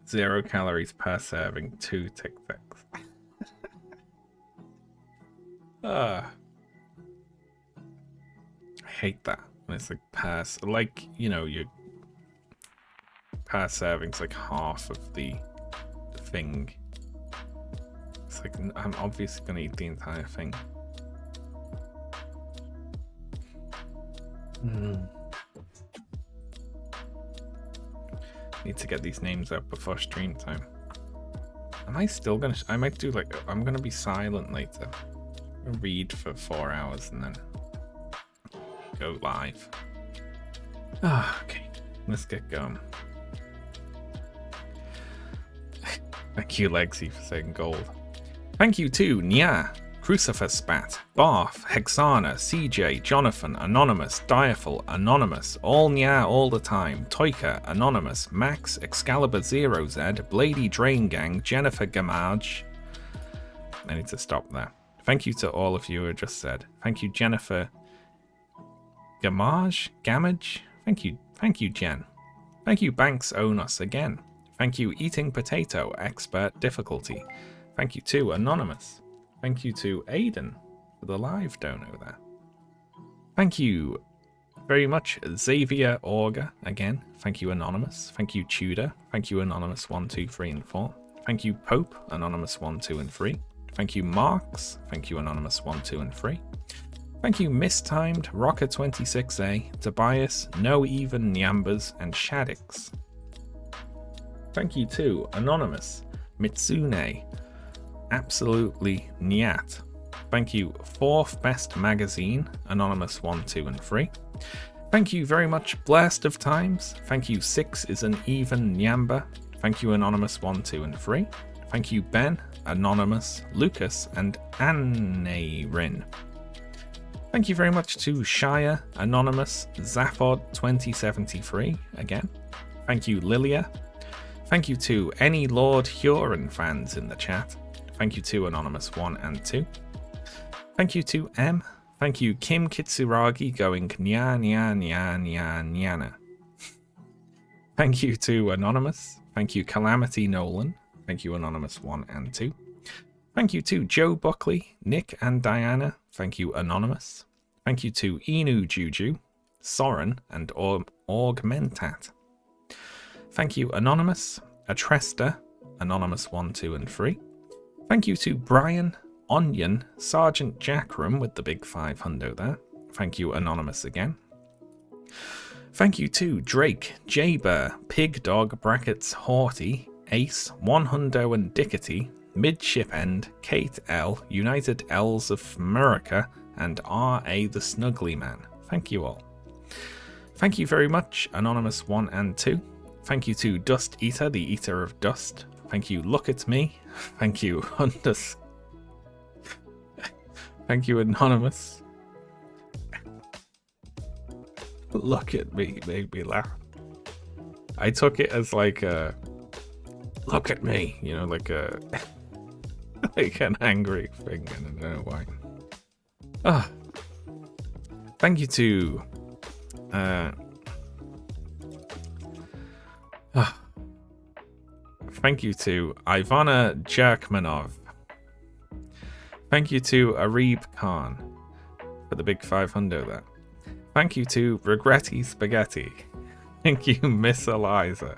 Speaker 1: Zero calories per serving, 2 Tic Tacs. I hate that when it's like like, you know, your per serving's like half of the thing. It's like, I'm obviously gonna eat the entire thing. Need to get these names out before stream time. Am I still gonna? I might do like, I'm gonna be silent later. I'll read for 4 hours and then go live. Okay, let's get going. Thank you, Lexi, for saying gold. Thank you to Nya, Crucifix Spat, Barth, Hexana, CJ, Jonathan, Anonymous, Diaphil, Anonymous, All Nya All the Time, Toika, Anonymous, Max, Excalibur 0Z, Blady Drain Gang, Jennifer Gamage. I need to stop there. Thank you to all of you who just said. Thank you, Jennifer Gamage? Thank you, Jen. Thank you, Banks Own Us again. Thank you, Eating Potato, Expert Difficulty. Thank you to Anonymous. Thank you to Aiden for the live dono there. Thank you very much, Xavier Orga again. Thank you, Anonymous. Thank you, Tudor. Thank you, Anonymous 1, 2, 3, and 4. Thank you, Pope, Anonymous 1, 2, and 3. Thank you, Marks. Thank you, Anonymous 1, 2, and 3. Thank you, Mistimed, Rocker26A, Tobias, No Even Nyambas, and Shaddix. Thank you to Anonymous, Mitsune, Absolutely Nyat. Thank you, Fourth Best Magazine, Anonymous 1, 2, and 3. Thank you very much, Blast of Times. Thank you, 6 is an Even Nyamba. Thank you, Anonymous 1, 2, and 3. Thank you, Ben, Anonymous, Lucas, and Anne-Rin. Thank you very much to Shire, Anonymous, Zaphod 2073 again. Thank you, Lilia. Thank you to any Lord Huron fans in the chat. Thank you to Anonymous 1 and 2. Thank you to M. Thank you, Kim Kitsuragi going nya nya nya nya nyana. Thank you to Anonymous. Thank you, Calamity Nolan. Thank you, Anonymous 1 and 2. Thank you to Joe Buckley, Nick and Diana. Thank you, Anonymous. Thank you to Inu Juju, Soren, and Augmentat. Thank you, Anonymous, Atresta, Anonymous 1, 2, and 3. Thank you to Brian, Onion, Sergeant Jackram with the big 500 there. Thank you, Anonymous again. Thank you to Drake, Jaber, Pig Dog Brackets Haughty, Ace, 100 and Dickety, Midship End, Kate L, United L's of America, and R.A. the Snuggly Man. Thank you all. Thank you very much, Anonymous 1 and 2. Thank you to Dust Eater, the Eater of Dust. Thank you, Look at Me. Thank you, Hunters. Thank you, Anonymous. Look at Me made me laugh. I took it as like a look at me, you know, like a like an angry thing, and I don't know why. Thank you to thank you to Ivana Jerkmanov. Thank you to Arib Khan for the big 500 there. Thank you to Regretti Spaghetti. Thank you, Miss Eliza.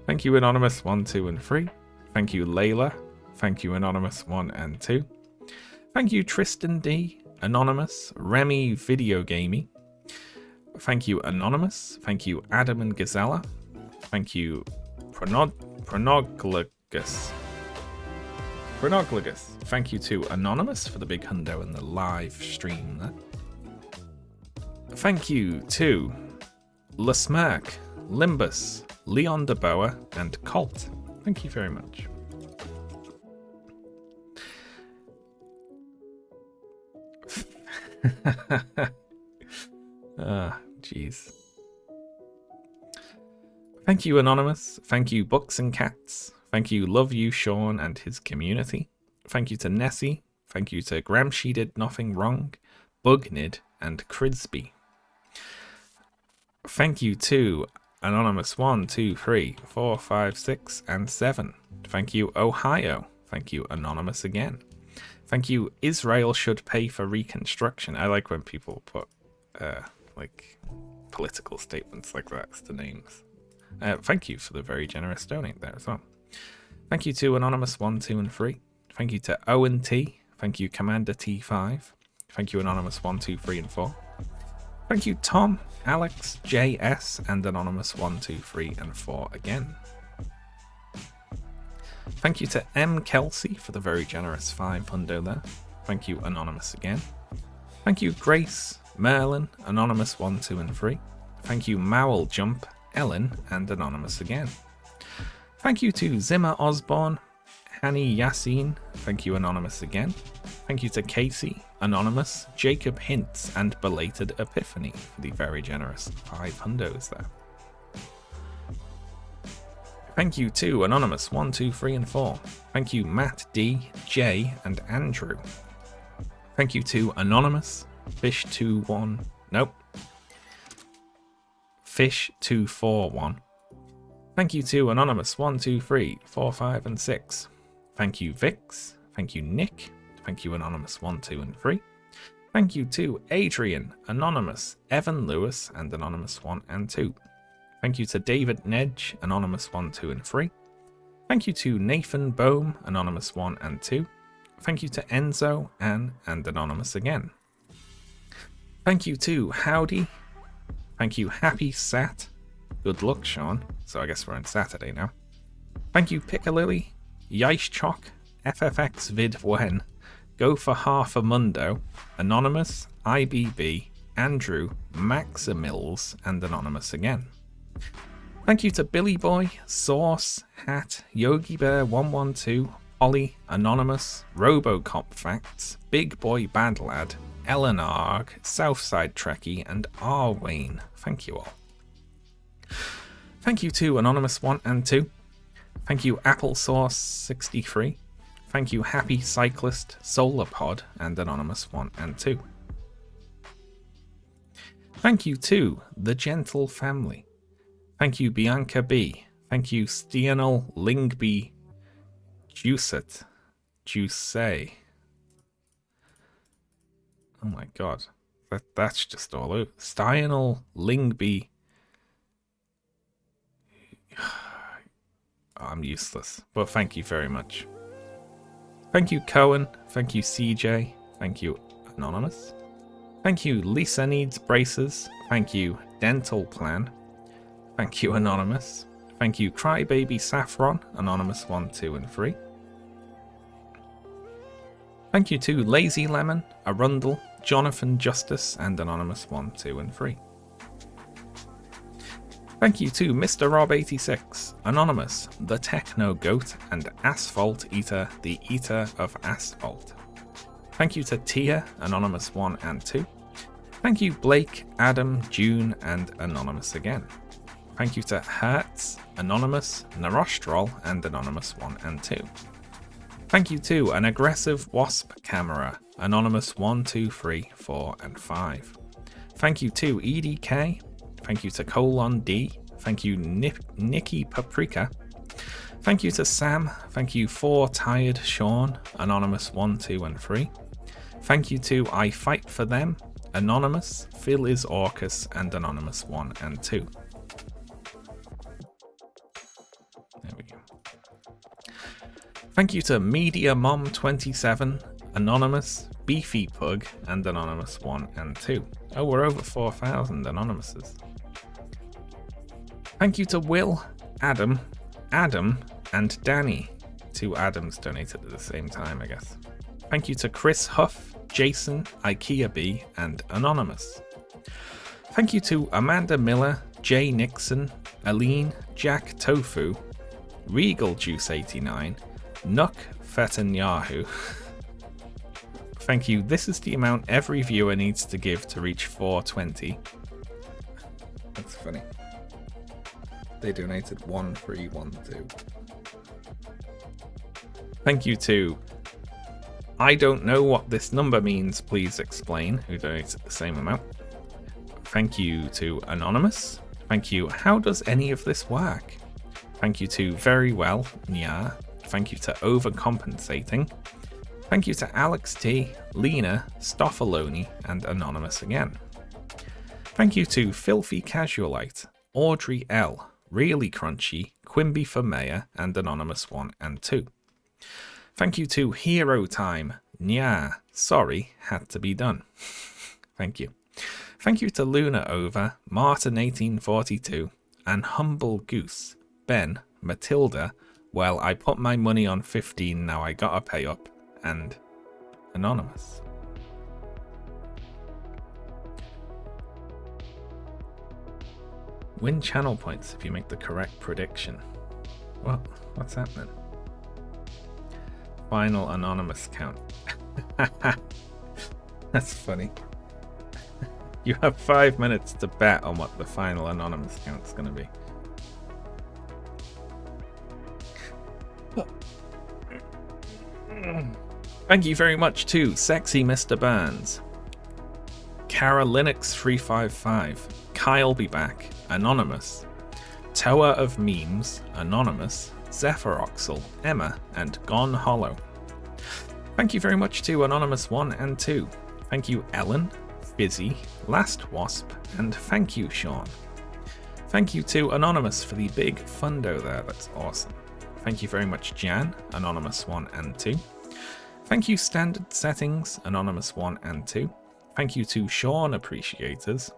Speaker 1: Thank you, Anonymous 1, 2, and 3. Thank you, Layla. Thank you, Anonymous 1 and 2. Thank you, Tristan D. Anonymous. Remy Video Gamey. Thank you, Anonymous. Thank you, Adam and Gazella. Thank you, Pronoglagus. Thank you to Anonymous for the big hundo in the live stream there. Thank you to Lasmerk, Limbus, Leon DeBoa, and Colt. Thank you very much. Jeez. Thank you, Anonymous. Thank you, Books and Cats. Thank you, Love You, Sean, and his community. Thank you to Nessie. Thank you to Gramsci Did Nothing Wrong, Bugnid, and Cridsby. Thank you to Anonymous 1, 2, 3, 4, 5, 6, and 7. Thank you, Ohio. Thank you, Anonymous again. Thank you, Israel should pay for reconstruction. I like when people put like political statements like that as the names. Thank you for the very generous donate there as well. Thank you to Anonymous 1, 2, and 3. Thank you to Owen T. Thank you, Commander T5. Thank you, Anonymous 1, 2, 3, and 4. Thank you, Tom, Alex, JS, and Anonymous 1, 2, 3, and 4 again. Thank you to M. Kelsey for the very generous 5 hundo there. Thank you, Anonymous again. Thank you, Grace, Merlin, Anonymous 1, 2, and 3. Thank you, Mowel Jump, Ellen, and Anonymous again. Thank you to Zimmer Osborne, Hani Yassine. Thank you, Anonymous again. Thank you to Casey, Anonymous, Jacob Hints, and Belated Epiphany for the very generous 5 hundos there. Thank you to Anonymous 1, 2, 3, and 4. Thank you, Matt D, Jay, and Andrew. Thank you to Anonymous, Fish241. Thank you to Anonymous 1, 2, 3, 4, 5, and 6. Thank you, Vix. Thank you, Nick. Thank you, Anonymous 1, 2, and 3. Thank you to Adrian, Anonymous, Evan Lewis, and Anonymous 1 and 2. Thank you to David Nedge, Anonymous 1, 2, and 3. Thank you to Nathan Bohm, Anonymous 1 and 2. Thank you to Enzo, Anne, and Anonymous again. Thank you to Howdy. Thank you, Happy Sat. Good luck, Sean. So I guess we're on Saturday now. Thank you, Piccalilly, Yeischchock, FFX Vid Wen, Go for Half a Mundo, Anonymous, IBB, Andrew, Maximils, and Anonymous again. Thank you to Billy Boy, Sauce, Hat, Yogi Bear 112, Ollie, Anonymous, Robocop Facts, Big Boy Bad Lad, Eleanarg, Southside Trekkie, and R. Wayne. Thank you all. Thank you to Anonymous 1 and 2. Thank you, Applesauce 63. Thank you, Happy Cyclist, Solarpod, and Anonymous 1 and 2. Thank you to The Gentle Family. Thank you, Bianca B. Thank you, Stianal Lingby Juicet. Oh my god. That's just all over. Stianal Lingby. I'm useless, but thank you very much. Thank you, Cohen. Thank you, CJ. Thank you, Anonymous. Thank you, Lisa Needs Braces. Thank you, Dental Plan. Thank you, Anonymous. Thank you, Crybaby Saffron, Anonymous 1, 2, and 3. Thank you to Lazy Lemon, Arundel, Jonathan Justice, and Anonymous 1, 2, and 3. Thank you to Mr. Rob86, Anonymous, The Techno Goat, and Asphalt Eater, the Eater of Asphalt. Thank you to Tia, Anonymous 1 and 2. Thank you, Blake, Adam, June, and Anonymous again. Thank you to Hertz, Anonymous, Narostrol, and Anonymous 1 and 2. Thank you to An Aggressive Wasp Camera, Anonymous 1, 2, 3, 4, and 5. Thank you to EDK. Thank you to Colon D. Thank you, Nikki Paprika. Thank you to Sam. Thank you, 4 Tired Sean, Anonymous 1, 2, and 3. Thank you to I Fight for Them, Anonymous, Phil is Orcus, and Anonymous 1 and 2. Thank you to Media Mom 27, Anonymous, Beefy Pug, and Anonymous 1 and 2. Oh, we're over 4,000 Anonymouses. Thank you to Will, Adam, and Danny. 2 Adams donated at the same time, I guess. Thank you to Chris Huff, Jason, IKEA B, and Anonymous. Thank you to Amanda Miller, Jay Nixon, Aline, Jack Tofu, Regal Juice 89, Nuck Fetanyahu. Thank you. This is the amount every viewer needs to give to reach 420. That's funny. They donated 1312. Thank you to I don't know what this number means, please explain, who donated the same amount. Thank you to Anonymous. Thank you, how does any of this work? Thank you to Very Well, Nya. Thank you to Overcompensating. Thank you to Alex T, Lena, Stoffaloni, and Anonymous again. Thank you to Filthy Casualite, Audrey L, Really Crunchy, Quimby for Mayor, and Anonymous 1 and 2. Thank you to Hero Time, Nya, sorry, had to be done. Thank you. Thank you to Luna Over, Martin1842, and Humble Goose, Ben, Matilda, well, I put my money on 15, now I gotta pay up, and Anonymous. Win channel points if you make the correct prediction. What? What's happening? Final Anonymous count. That's funny. You have 5 minutes to bet on what the final Anonymous count's going to be. Thank you very much to Sexy Mr. Burns, Kara Linux 355, Kyle Be Back, Anonymous, Tower of Memes, Anonymous, Zephyroxel, Emma, and Gone Hollow. Thank you very much to Anonymous 1 and 2. Thank you Ellen, Fizzy, Last Wasp, and thank you Sean. Thank you to Anonymous for the big fundo there, that's awesome. Thank you very much Jan, Anonymous 1 and 2. Thank you Standard Settings, Anonymous 1 and 2. Thank you to Sean Appreciators,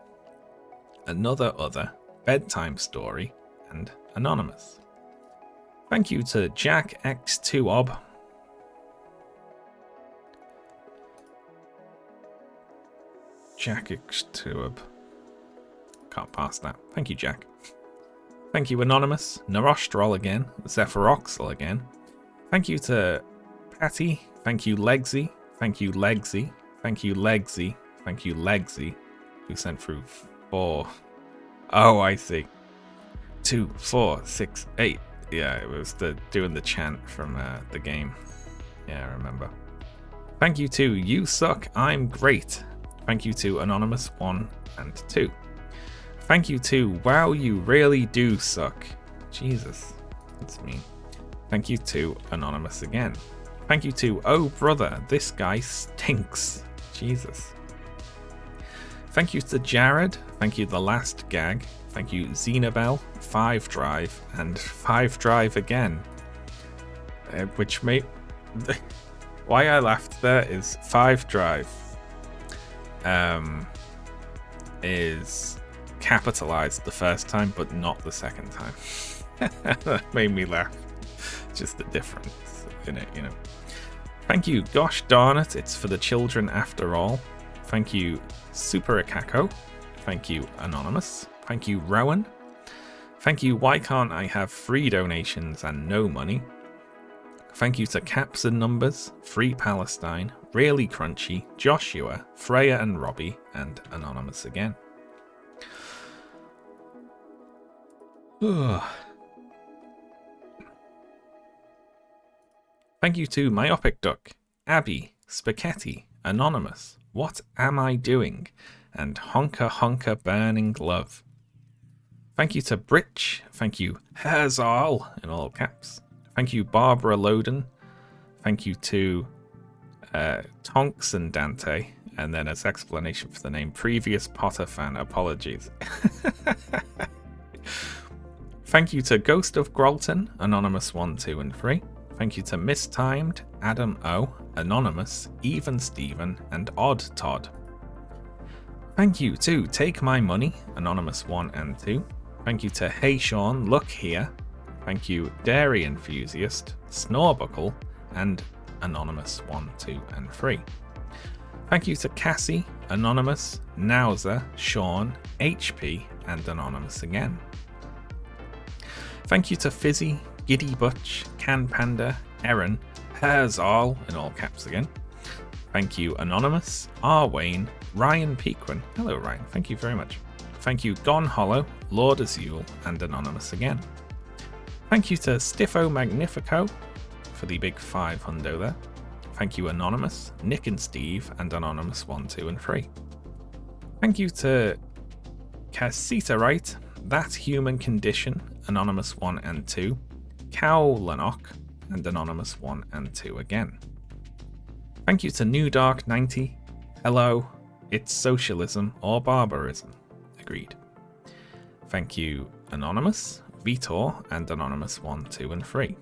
Speaker 1: Another Other, Bedtime Story, and Anonymous. Thank you to Jack X2ob, Jack X2ob. Can't pass that. Thank you, Jack. Thank you, Anonymous, Narostrol again, Zephyroxel again. Thank you to Patty. Thank you, Legsy. Thank you, Legsy. Thank you, Legsy. Thank you, Legsy, who sent through 4. Oh, I see. 2, 4, 6, 8. Yeah, it was doing the chant from the game. Yeah, I remember. Thank you to You Suck, I'm Great. Thank you to Anonymous 1 and 2. Thank you to Wow, You Really Do Suck. Jesus, that's mean. Thank you to Anonymous again. Thank you to Oh Brother, This Guy Stinks. Jesus. Thank you to Jared. Thank you The Last Gag. Thank you Xenobel, 5 Drive, and 5 Drive again. Which may... Why I laughed there is 5 Drive is capitalized the first time, but not the second time. That made me laugh. Just the difference in it, you know. Thank you, Gosh Darn It, It's for the Children After All. Thank you, Super Akako. Thank you, Anonymous. Thank you, Rowan. Thank you, Why Can't I Have Free Donations and No Money? Thank you to Caps and Numbers, Free Palestine, Really Crunchy, Joshua, Freya and Robbie, and Anonymous again. Thank you to Myopic Duck, Abby, Spaghetti, Anonymous, What Am I Doing, and Honka Honka Burning Love. Thank you to Britch. Thank you Herzal in all caps. Thank you Barbara Loden. Thank you to Tonks and Dante. And then as explanation for the name, previous Potter fan, apologies. Thank you to Ghost of Grolton, Anonymous 1, 2, and 3. Thank you to Mistimed, Adam O, Anonymous, Even Steven, and Odd Todd. Thank you to Take My Money, Anonymous 1 and 2. Thank you to Hey Sean, Look Here. Thank you Dairy Enthusiast, Snorbuckle, and Anonymous 1, 2, and 3. Thank you to Cassie, Anonymous, Nauza, Sean, HP, and Anonymous again. Thank you to Fizzy, Giddy Butch, Can Panda, Erin, Hairs All, in all caps again. Thank you Anonymous, R. Wayne, Ryan Pequin. Hello Ryan, thank you very much. Thank you Gone Hollow, Lord Azul, and Anonymous again. Thank you to Stiffo Magnifico for the big 500 there. Thank you Anonymous, Nick and Steve, and Anonymous 1, 2, and 3. Thank you to Casita Wright, That Human Condition, Anonymous 1 and 2, Cow Lanok, and Anonymous 1 and 2 again. Thank you to New Dark 90. Hello, it's socialism or barbarism. Agreed. Thank you Anonymous, Vitor, and Anonymous 1, 2, and 3.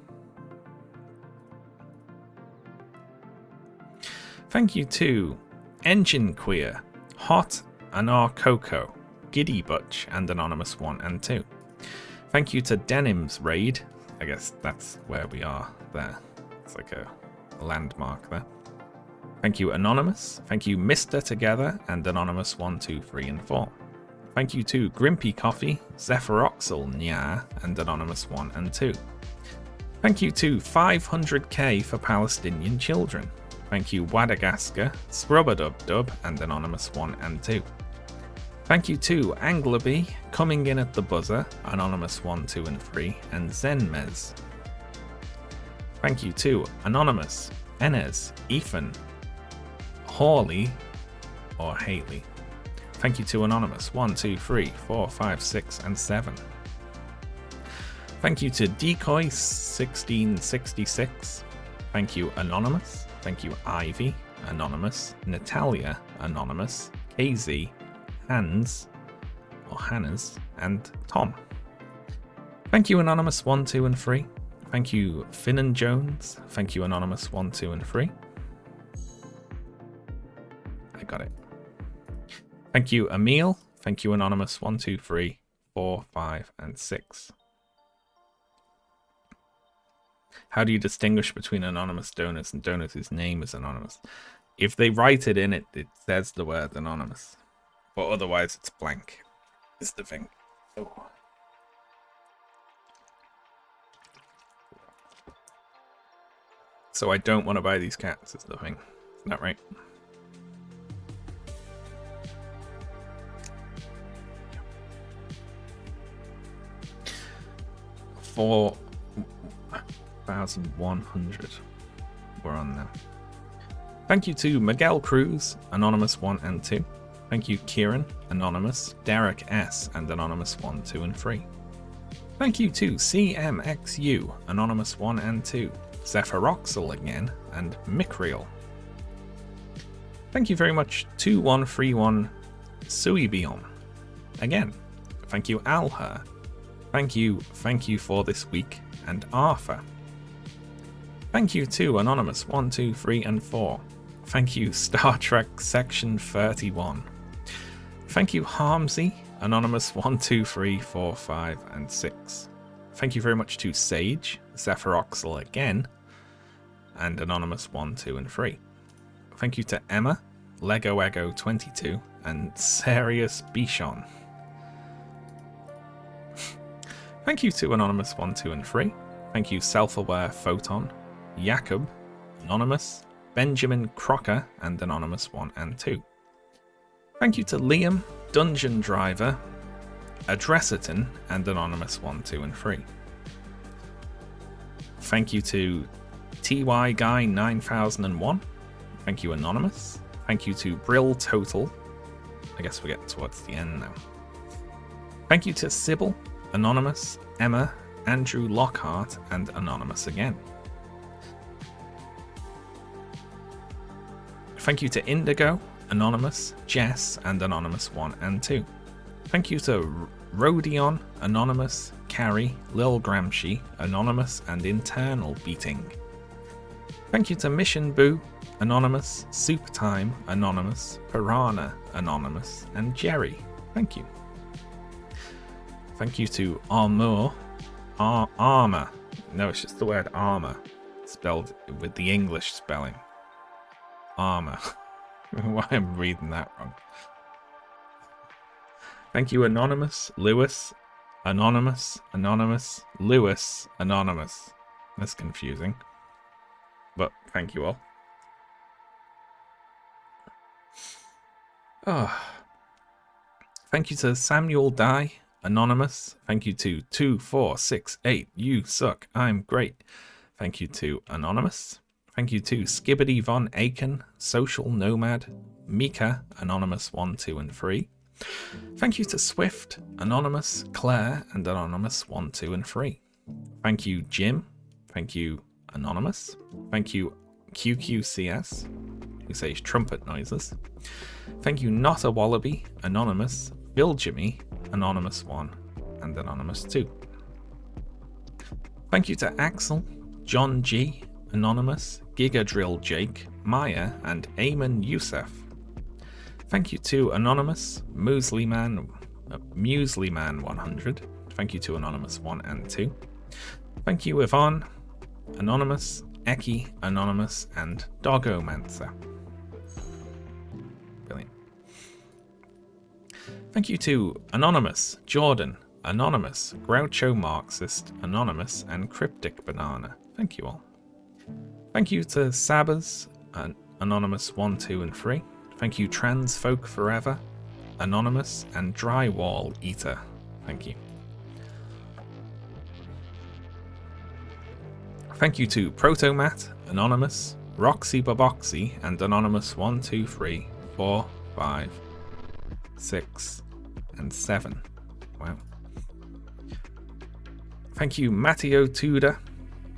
Speaker 1: Thank you to Engine Queer, Hot, Anar Coco, Giddy Butch, and Anonymous 1 and 2. Thank you to Denim's Raid. I guess that's where we are there. It's like a landmark there. Thank you Anonymous. Thank you Mr. Together, and Anonymous 1, 2, 3, and 4. Thank you to Grimpy Coffee, Zephyroxyl Nya, and Anonymous 1 and 2. Thank you to 500k for Palestinian children. Thank you Wadagaska, Scrubadubdub, and Anonymous 1 and 2. Thank you to Anglerby, Coming In at the Buzzer, Anonymous 1, 2, and 3, and Zenmez. Thank you to Anonymous, Enes, Ethan, Hawley, or Haley. Thank you to Anonymous 1, 2, 3, 4, 5, 6, and 7. Thank you to Decoy 1666. Thank you Anonymous. Thank you Ivy, Anonymous, Natalia, Anonymous, KZ, Hans, or Hannahs, and Tom. Thank you Anonymous 1, 2, and 3. Thank you Finn and Jones. Thank you Anonymous 1, 2, and 3. I got it. Thank you Emil. Thank you Anonymous 1, 2, 3, 4, 5, and 6. How do you distinguish between anonymous donors and donors whose name is anonymous? If they write it in it, it says the word anonymous. But otherwise it's blank, is the thing. Oh. So I don't want to buy these cats, is the thing. Isn't that right? For 1,100 we're on now. Thank you to Miguel Cruz, Anonymous 1 and 2. Thank you Kieran, Anonymous, Derek S, and Anonymous 1, 2, and 3. Thank you to CMXU, Anonymous 1 and 2, Zephyroxyl again, and Mikriel. Thank you very much 2131 Suibion. Again. Thank you Alher. Thank you for this week, and Arthur. Thank you to Anonymous 1, 2, 3, and 4. Thank you Star Trek Section 31. Thank you Harmsy, Anonymous 1, 2, 3, 4, 5, and 6. Thank you very much to Sage, Zephyroxyl again, and Anonymous 1, 2, and 3. Thank you to Emma, Lego Ego 22, and Serious Bichon. Thank you to Anonymous 1, 2, and 3. Thank you Self-Aware Photon, Jakob, Anonymous, Benjamin Crocker, and Anonymous 1 and 2. Thank you to Liam, Dungeon Driver, Adressaton, and Anonymous 1, 2, and 3. Thank you to TY Guy 9001. Thank you Anonymous. Thank you to Brill Total. I guess we're getting towards the end now. Thank you to Sybil, Anonymous, Emma, Andrew Lockhart, and Anonymous again. Thank you to Indigo, Anonymous, Jess, and Anonymous 1 and 2. Thank you to Rodion, Anonymous, Carrie, Lil Gramsci, Anonymous, and Internal Beating. Thank you to Mission Boo, Anonymous, Soup Time, Anonymous, Piranha, Anonymous, and Jerry. Thank you. Thank you to Armour, Armour. No, it's just the word armour, spelled with the English spelling. Armour. Why am I reading that wrong? Thank you, Anonymous, Lewis, Anonymous, Anonymous, Lewis, Anonymous. That's confusing. But thank you all. Oh. Thank you to Samuel Dye, Anonymous. Thank you to 2468. You suck. I'm great. Thank you to Anonymous. Thank you to Skibbity Von Aiken, Social Nomad, Mika, Anonymous 1, 2, and 3. Thank you to Swift, Anonymous, Claire, and Anonymous 1, 2, and 3. Thank you, Jim. Thank you, Anonymous. Thank you, QQCS, who says trumpet noises. Thank you, Not a Wallaby, Anonymous, Bill Jimmy, Anonymous 1, and Anonymous 2. Thank you to Axel, John G, Anonymous, Gigadrill Jake, Maya, and Eamon Youssef. Thank you to Anonymous, Muesliman 100. Thank you to Anonymous 1 and 2. Thank you, Yvonne, Anonymous, Eki, Anonymous, and Doggomancer. Brilliant. Thank you to Anonymous, Jordan, Anonymous, Groucho Marxist, Anonymous, and Cryptic Banana. Thank you all. Thank you to Sabas, Anonymous 1, 2, and 3. Thank you, Trans Folk Forever, Anonymous, and Drywall Eater. Thank you. Thank you to Protomat, Anonymous, Roxy Boboxy, and Anonymous 1, 2, 3, 4, 5, 6, and 7. Wow. Thank you, Matteo Tudor.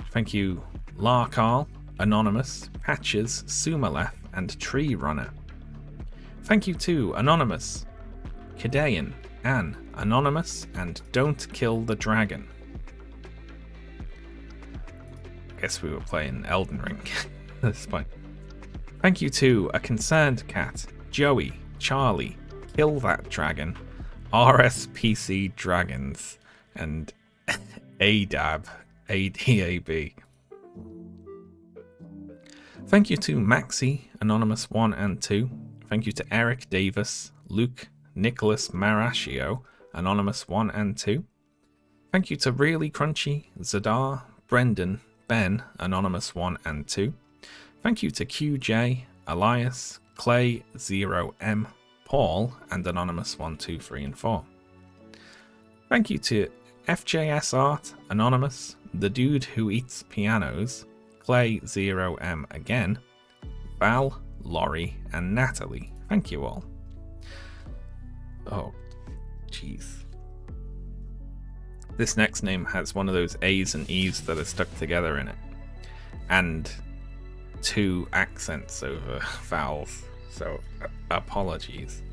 Speaker 1: Thank you, Larkarl, Anonymous, Patches, Sumalef, and Tree Runner. Thank you to Anonymous, Kidayan, Anne, Anonymous, and Don't Kill the Dragon. Guess we were playing Elden Ring at this point. Thank you to A Concerned Cat, Joey, Charlie, Kill That Dragon, RSPC Dragons, and ADAB, ADAB. Thank you to Maxi, Anonymous 1 and 2. Thank you to Eric Davis, Luke, Nicholas Marascio, Anonymous 1 and 2. Thank you to Really Crunchy, Zadar, Brendan, Ben, Anonymous 1 and 2. Thank you to QJ, Elias, Clay, 0M, Paul, and Anonymous 1, 2, 3, and 4. Thank you to FJS Art, Anonymous, The Dude Who Eats Pianos, Clay, 0M again, Val, Laurie, and Natalie. Thank you all. Oh, jeez. This next name has one of those A's and E's that are stuck together in it. And 2 accents over vowels. So, apologies.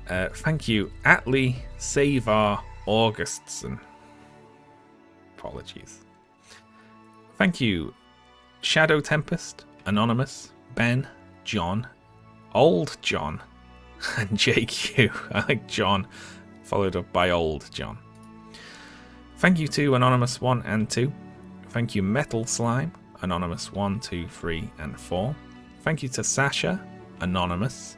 Speaker 1: Thank you, Atlee Savar Augustson. Apologies. Thank you, Shadow Tempest, Anonymous, Ben, John, Old John, and JQ. I like John, followed up by Old John. Thank you to Anonymous 1 and 2. Thank you, Metal Slime, Anonymous 1, 2, 3, and 4. Thank you to Sasha, Anonymous,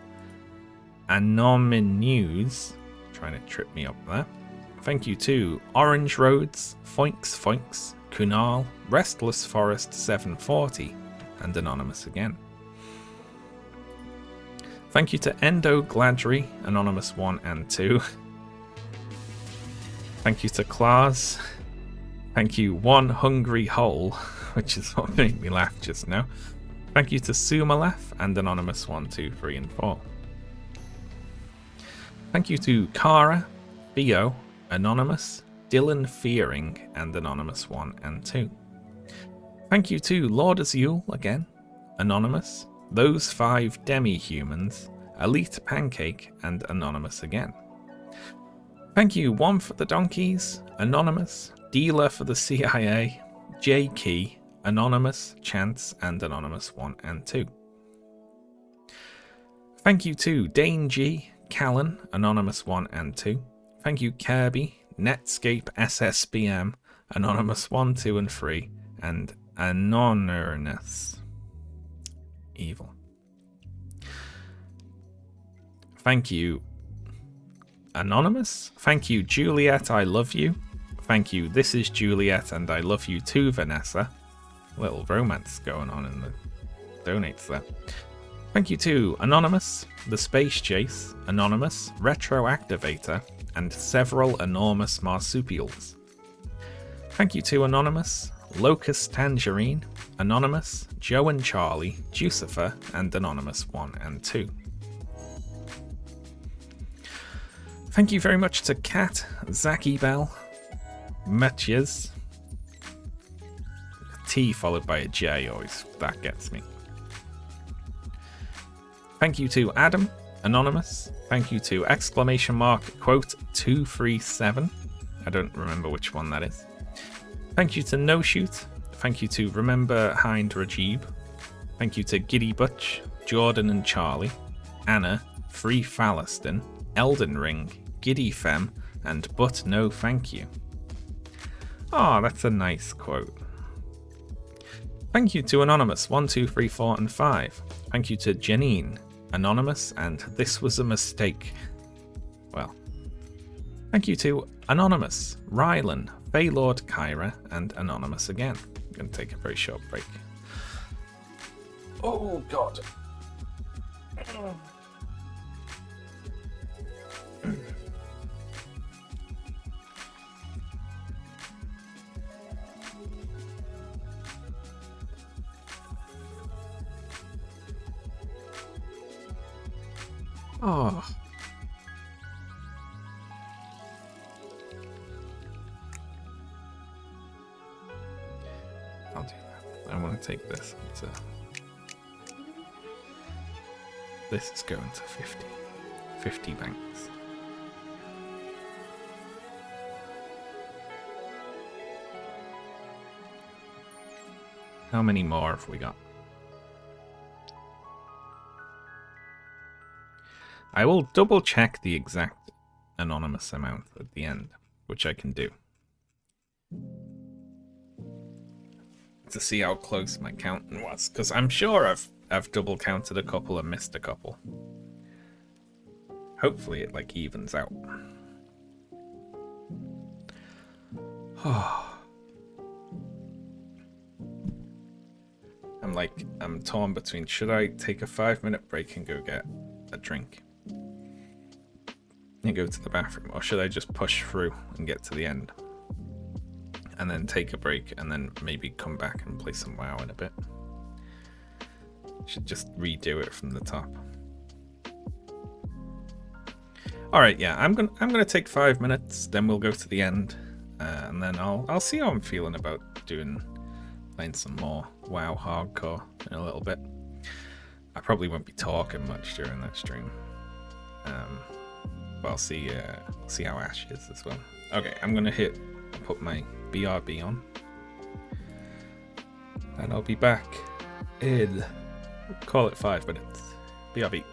Speaker 1: Anominnews, trying to trip me up there. Thank you to Orange Roads, Foinks Foinks, Kunal, Restless Forest 740, and Anonymous again. Thank you to Endo Gladry, Anonymous 1 and 2. Thank you to Klaas. Thank you, One Hungry Hole, which is what made me laugh just now. Thank you to Sumalef and Anonymous 1, 2, 3, and 4. Thank you to Kara, Theo, Anonymous, Dylan Fearing, and Anonymous 1 and 2. Thank you to Lord Azule again, Anonymous, Those 5 Demi-Humans, Elite Pancake, and Anonymous again. Thank you, One for the Donkeys, Anonymous, Dealer for the CIA, J Key, Anonymous, Chance, and Anonymous 1 and 2. Thank you to Dane G, Callan, Anonymous 1 and 2. Thank you Kirby, Netscape SSBM, Anonymous 1, 2, and 3, and Anonymous Evil. Thank you Anonymous. Thank you Juliet, I love you. Thank you This is Juliet and I love you too, Vanessa. Little romance going on in the donates there. Thank you to Anonymous, The Space Chase, Anonymous, Retroactivator, and several enormous marsupials. Thank you to Anonymous, Locust Tangerine, Anonymous, Joe and Charlie, Jucifer, and Anonymous 1 and 2. Thank you very much to Kat, Zaki Bell, Matches, T followed by a J, always, that gets me. Thank you to Adam, Anonymous. Thank you to quote 237. I don't remember which one that is. Thank you to No Shoot. Thank you to Remember Hind Rajib. Thank you to Giddy Butch, Jordan and Charlie, Anna, Free Fallaston, Elden Ring, Giddy Fem, and But No Thank You. Oh, that's a nice quote. Thank you to Anonymous 1, 2, 3, 4, and 5. Thank you to Janine, Anonymous, and This Was a Mistake. Well, thank you to Anonymous, Rylan, Faylord, Kyra, and Anonymous again. I'm going to take a very short break. Oh, God. Oh. I'll do that. I want to take this. This is going to 50. 50 banks. How many more have we got? I will double check the exact anonymous amount at the end, which I can do. To see how close my counting was, because I'm sure I've double counted a couple and missed a couple. Hopefully it like evens out. I'm torn between, should I take a 5-minute break and go get a drink and go to the bathroom, or should I just push through and get to the end and then take a break and then maybe come back and play some WoW in a bit? Should just redo it from the top. All right, yeah, I'm gonna take 5 minutes, then we'll go to the end, and then I'll see how I'm feeling about playing some more WoW hardcore in a little bit. I probably won't be talking much during that stream. But I'll see how Ash is as well. Okay, I'm gonna put my BRB on, and I'll be back in, call it 5 minutes. BRB.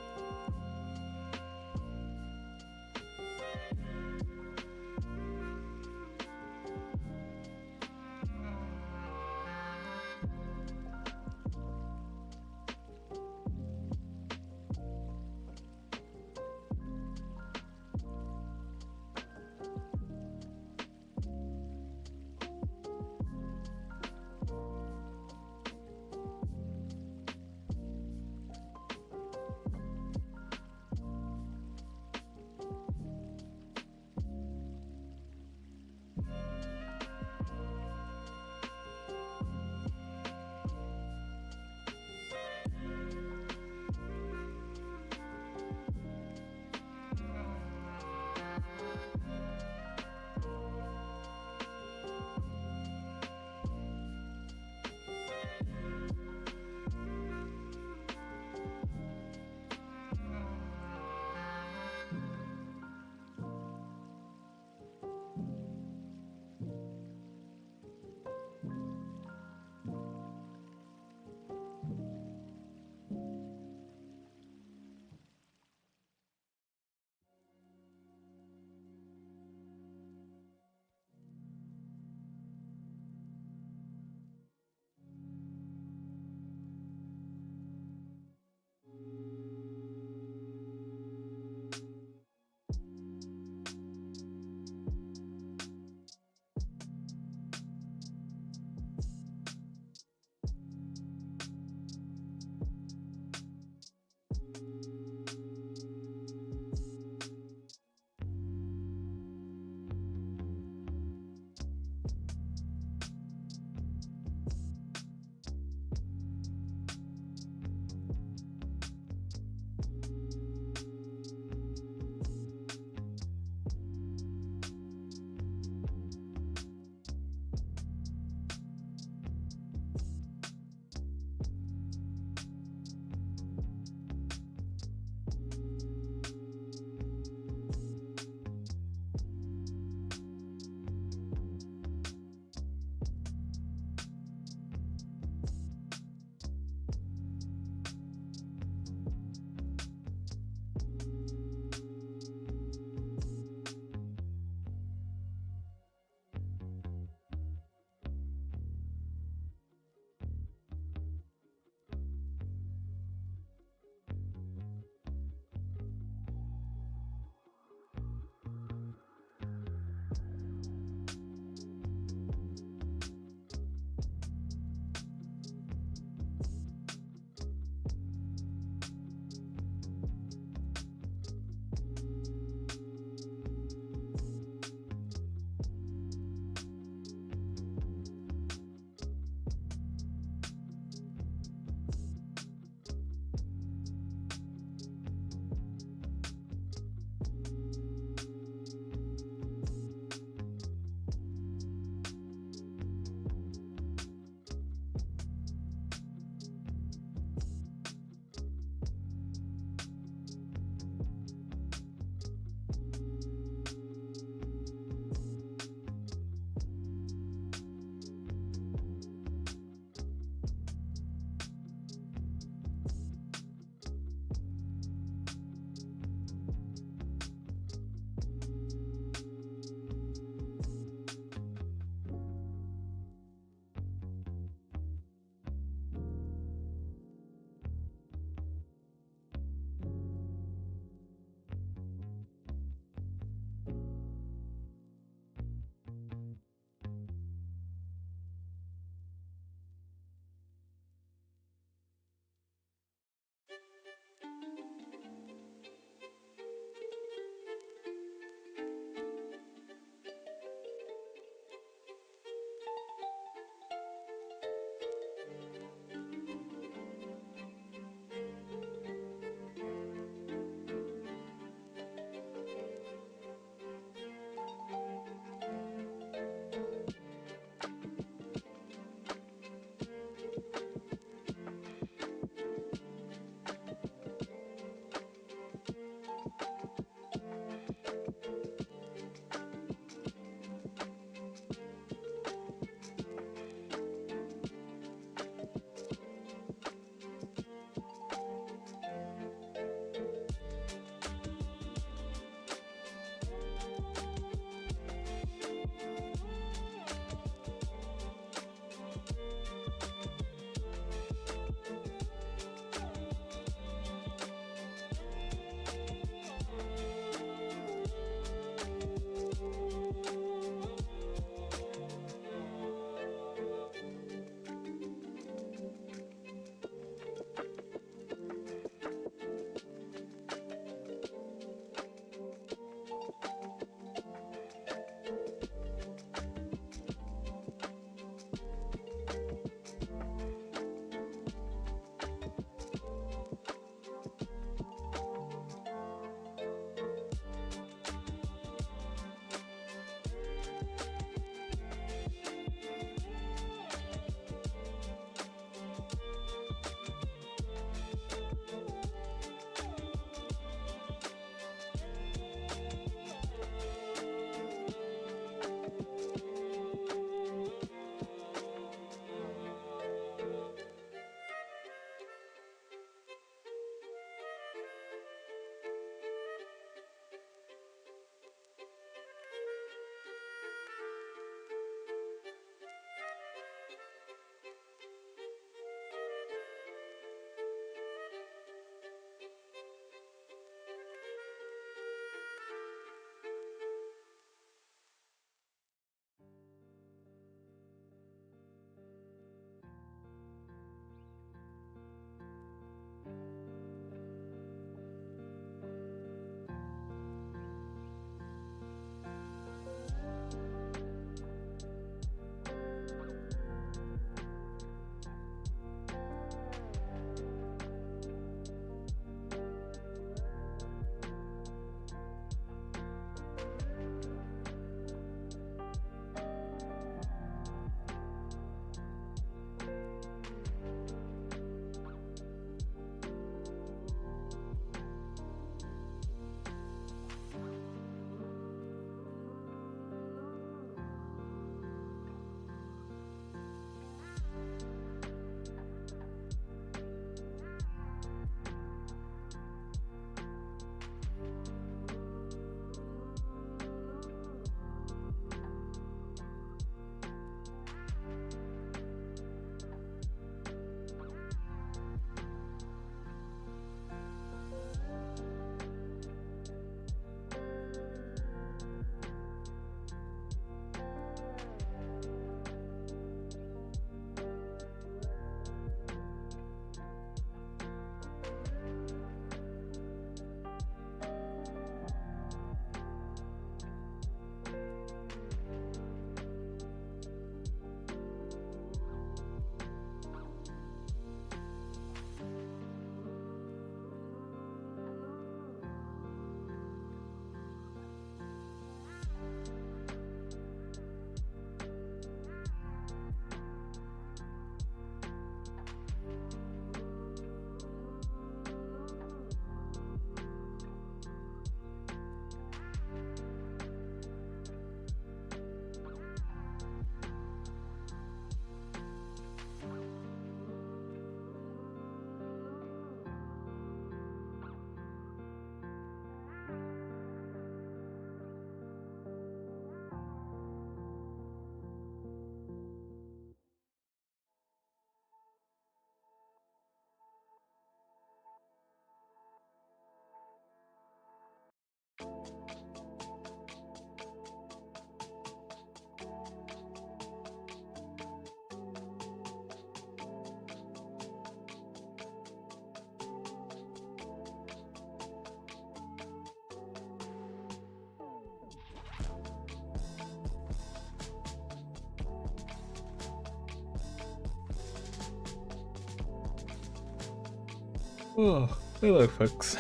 Speaker 1: Oh, hello folks.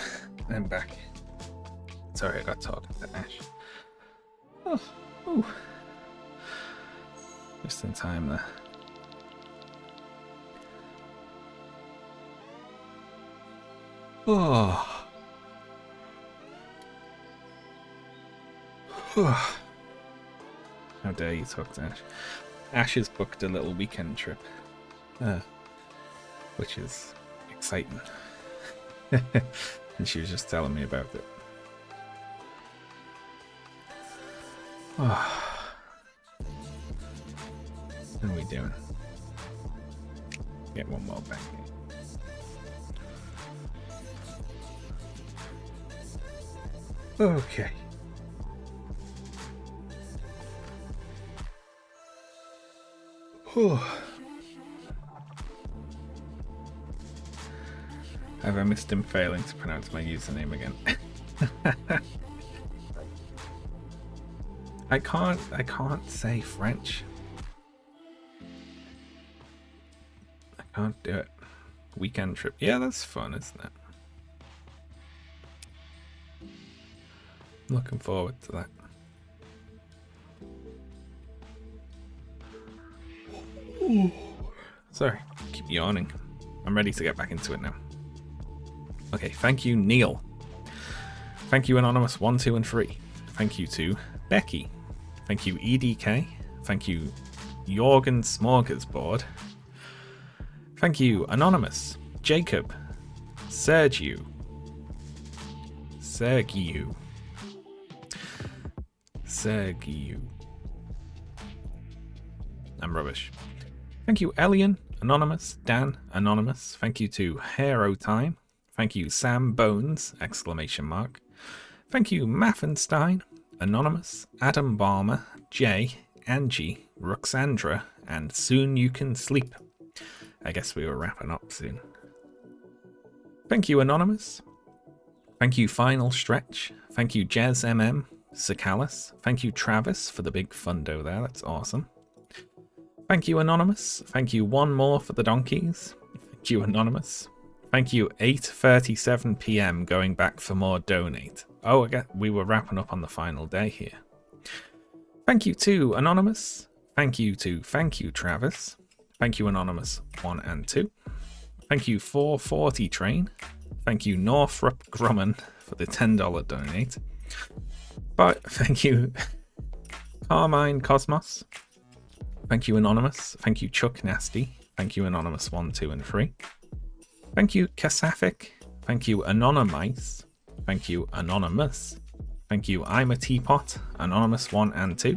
Speaker 1: I'm back. Sorry I got talking to Ash. Oh. Just in time there. Oh. How dare you talk to Ash. Ash has booked a little weekend trip. Which is exciting. And she was just telling me about it. Oh. How are we doing? Get one more back. Okay. Have I missed him failing to pronounce my username again? I can't say French. I can't do it. Weekend trip. Yeah, that's fun, isn't it? I'm looking forward to that. Ooh. Sorry, keep yawning. I'm ready to get back into it now. Okay, thank you, Neil. Thank you, Anonymous 1, 2, and 3. Thank you to Becky. Thank you, EDK. Thank you, Jorgen Smorgasbord. Thank you, Anonymous, Jacob, Sergiu. I'm rubbish. Thank you, Elian, Anonymous, Dan, Anonymous. Thank you to Hero Time. Thank you, Sam Bones, exclamation mark. Thank you, Maffenstein, Anonymous, Adam Balmer, Jay, Angie, Ruxandra, and Soon You Can Sleep. I guess we were wrapping up soon. Thank you, Anonymous. Thank you, Final Stretch. Thank you, Jez MM, Cicalis. Thank you, Travis, for the big fundo there. That's awesome. Thank you, Anonymous. Thank you, one more for the donkeys. Thank you, Anonymous. Thank you, 8:37 PM, going back for more donate. Oh, I guess we were wrapping up on the final day here. Thank you to Anonymous. Thank you, Travis. Thank you, Anonymous 1 and 2. Thank you, 440 Train. Thank you, Northrop Grumman, for the $10 donate. But thank you, Carmine Cosmos. Thank you, Anonymous. Thank you, Chuck Nasty. Thank you, Anonymous 1, 2, and 3. Thank you, Kasafik. Thank you, Anonymice. Thank you, Anonymous. Thank you, I'm a Teapot, Anonymous 1 and 2.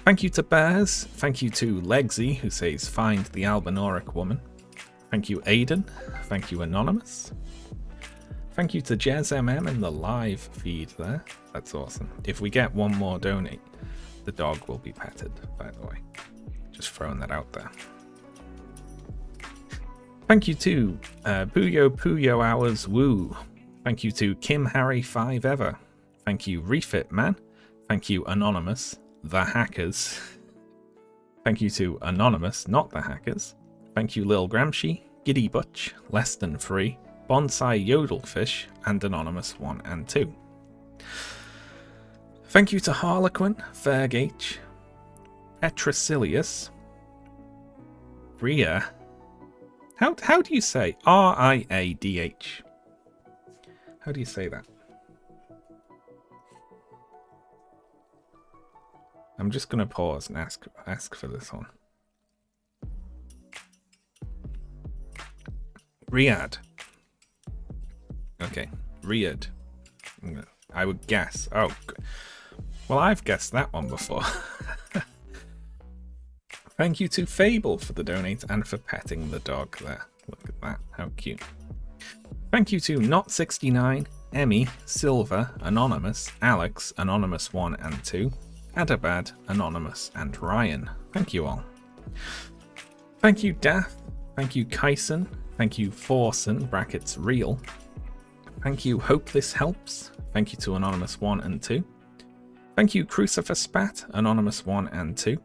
Speaker 1: Thank you to Bears. Thank you to Legsy, who says, find the Albinoric woman. Thank you, Aiden. Thank you, Anonymous. Thank you to Jez MM in the live feed there. That's awesome. If we get one more donate, the dog will be petted, by the way. Just throwing that out there. Thank you to Puyo Hours Woo. Thank you to Kim Harry 5 Ever. Thank you, Refit Man. Thank you, Anonymous, the Hackers. Thank you to Anonymous, not the Hackers. Thank you, Lil Gramsci, Giddy Butch, Less Than Free, Bonsai Yodelfish, and Anonymous 1 and 2. Thank you to Harlequin, Fergage, Petricilius, Ria. How do you say R-I-A-D-H? How do you say that? I'm just gonna pause and ask for this one. Riyadh. Okay, Riyadh. I would guess. Oh, well, I've guessed that one before. Thank you to Fable for the donate and for petting the dog there. Look at that, how cute. Thank you to Not69, Emmy, Silver, Anonymous, Alex, Anonymous 1 and 2, Adabad, Anonymous, and Ryan. Thank you all. Thank you, Dath. Thank you, Kyson. Thank you, Forson, brackets real. Thank you, Hope This Helps. Thank you to Anonymous 1 and 2. Thank you, Crucifix Spat, Anonymous 1 and 2.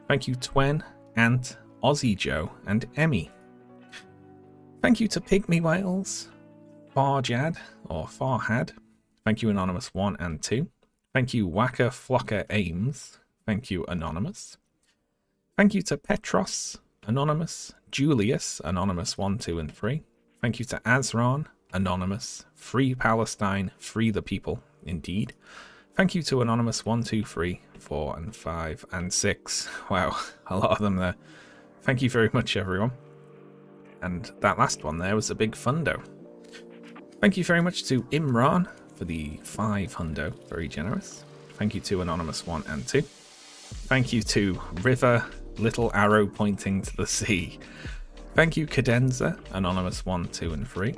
Speaker 1: Thank you, Twen, Ant, Aussie Joe, and Emmy. Thank you to Pygmy Whales. Farjad or Farhad. Thank you, Anonymous 1 and 2. Thank you, Waka Flocka Ames. Thank you, Anonymous. Thank you to Petros, Anonymous. Julius, Anonymous 1, 2, and 3. Thank you to Azron, Anonymous. Free Palestine, free the people, indeed. Thank you to Anonymous 1, 2, 3, 4, and 5, and 6. Wow, a lot of them there. Thank you very much, everyone. And that last one there was a big fundo. Thank you very much to Imran for the 5 hundo, very generous. Thank you to Anonymous 1 and 2. Thank you to River, little arrow pointing to the sea. Thank you, Cadenza, Anonymous 1, 2, and 3.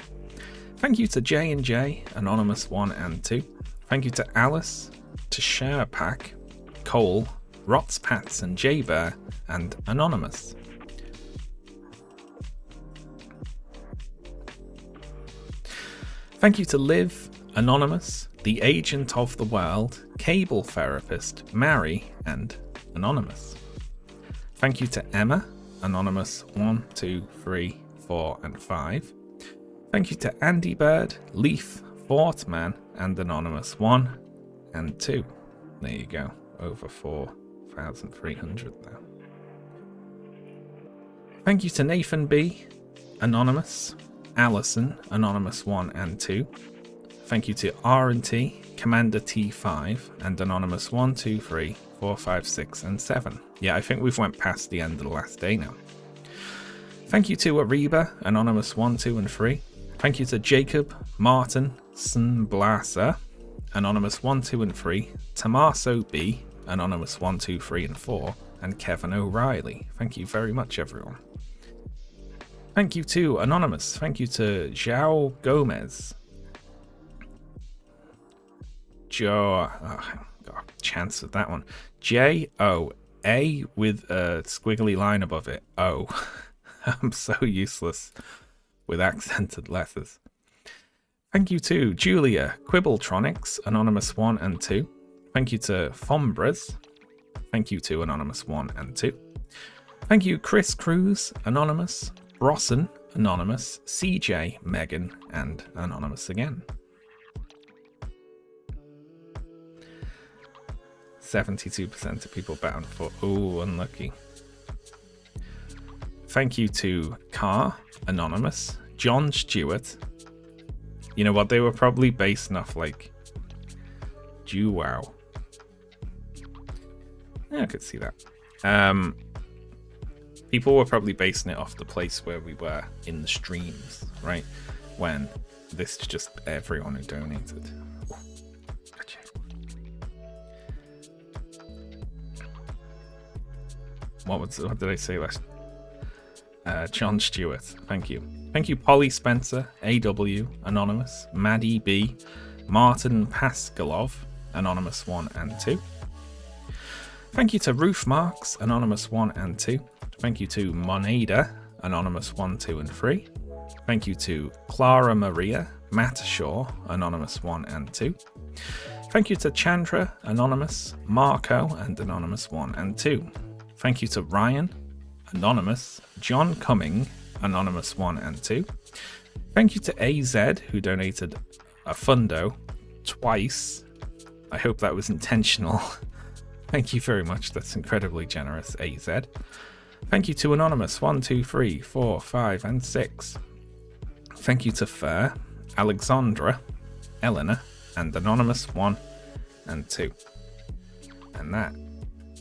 Speaker 1: Thank you to J&J, Anonymous 1 and 2. Thank you to Alice, to Sharepack, Cole, Rots Pats and J-Bear, and Anonymous. Thank you to Liv, Anonymous, The Agent of the World, Cable Therapist, Mary, and Anonymous. Thank you to Emma, Anonymous 1, 2, 3, 4, and 5. Thank you to Andy Bird, Leaf, Fortman, and Anonymous 1 and 2. There you go, over 4,300 now. Thank you to Nathan B, Anonymous, Allison, Anonymous 1 and 2. Thank you to R&T, Commander T5, and Anonymous 1, 2, 3, 4, 5, 6, and 7. Yeah, I think we've went past the end of the last day now. Thank you to Ariba, Anonymous 1, 2, and 3. Thank you to Jacob, Martin, Sunblasa, Anonymous 1, 2, and 3. Tomaso B, Anonymous 1, 2, 3, and 4. And Kevin O'Reilly. Thank you very much, everyone. Thank you to Anonymous. Thank you to João Gomez. Joe, got a chance with that one. J-O-A with a squiggly line above it. O. I'm so useless with accented letters. Thank you to Julia, Quibbletronics, Anonymous 1 and 2. Thank you to Fombras. Thank you to Anonymous 1 and 2. Thank you, Chris Cruz, Anonymous, Brosson, Anonymous, CJ, Megan, and Anonymous again. 72% of people bound for, oh, unlucky. Thank you to Carr, Anonymous, John Stewart. You know what, they were probably based off like Wow. Yeah, I could see that. People were probably basing it off the place where we were in the streams, right? When this is just everyone who donated. Oh, gotcha. What did I say last? John Stewart, thank you. Thank you, Polly Spencer, AW, Anonymous, Maddie B, Martin Paskalov, Anonymous 1 and 2. Thank you to Roof Marks, Anonymous 1 and 2. Thank you to Moneda, Anonymous 1, 2, and 3. Thank you to Clara Maria, Matt Shaw, Anonymous 1 and 2. Thank you to Chandra, Anonymous, Marco, and Anonymous 1 and 2. Thank you to Ryan, Anonymous, John Cumming, Anonymous 1 and 2. Thank you to AZ, who donated a fundo twice. I hope that was intentional. Thank you very much. That's incredibly generous, AZ. Thank you to Anonymous 1, 2, 3, 4, 5, and 6. Thank you to Fair, Alexandra, Eleanor, and Anonymous 1 and 2. And that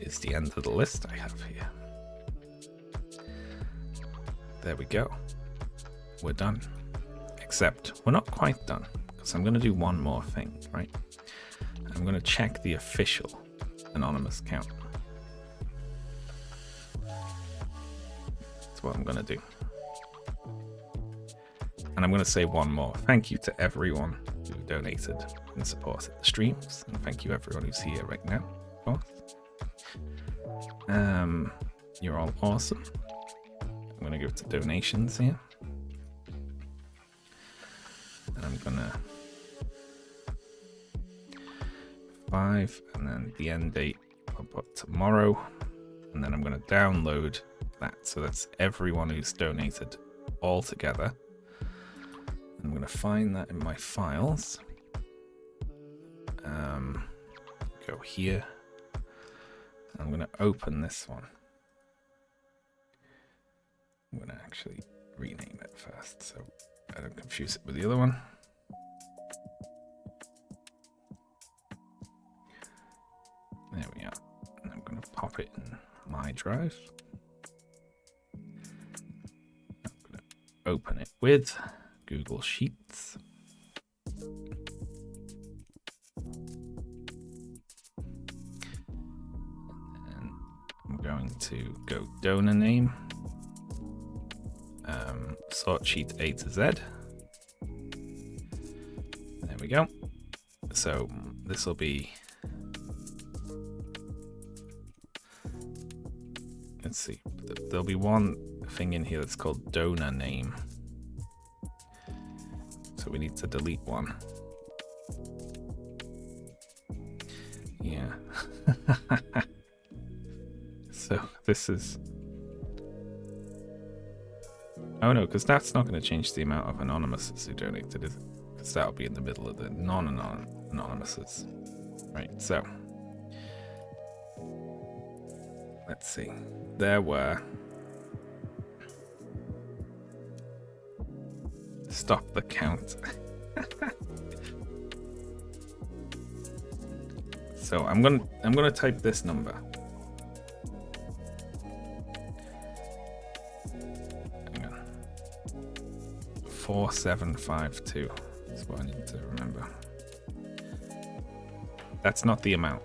Speaker 1: is the end of the list I have here. There we go. We're done. Except we're not quite done, because I'm going to do one more thing, right? I'm going to check the official Anonymous count. That's what I'm going to do. And I'm going to say one more. Thank you to everyone who donated and supported the streams. And thank you everyone who's here right now, of course. You're all awesome. I'm going to go to donations here. And I'm going to 5, and then the end date I'll put tomorrow. And then I'm going to download that. So that's everyone who's donated all together. I'm going to find that in my files. Go here. I'm going to open this one. I'm going to actually rename it first so I don't confuse it with the other one. There we are. I'm going to pop it in my drive. I'm going to open it with Google Sheets. And I'm going to go donor name. Sort sheet A to Z. There we go. So this will be, let's see, there'll be one thing in here that's called donor name. So we need to delete one. Yeah. So this is, oh no, because that's not going to change the amount of anonymouses who donated, is it? Because that'll be in the middle of the non-anonymouses. Right, so let's see. There were, stop the count. So I'm gonna type this number. 4752. That's what I need to remember. That's not the amount.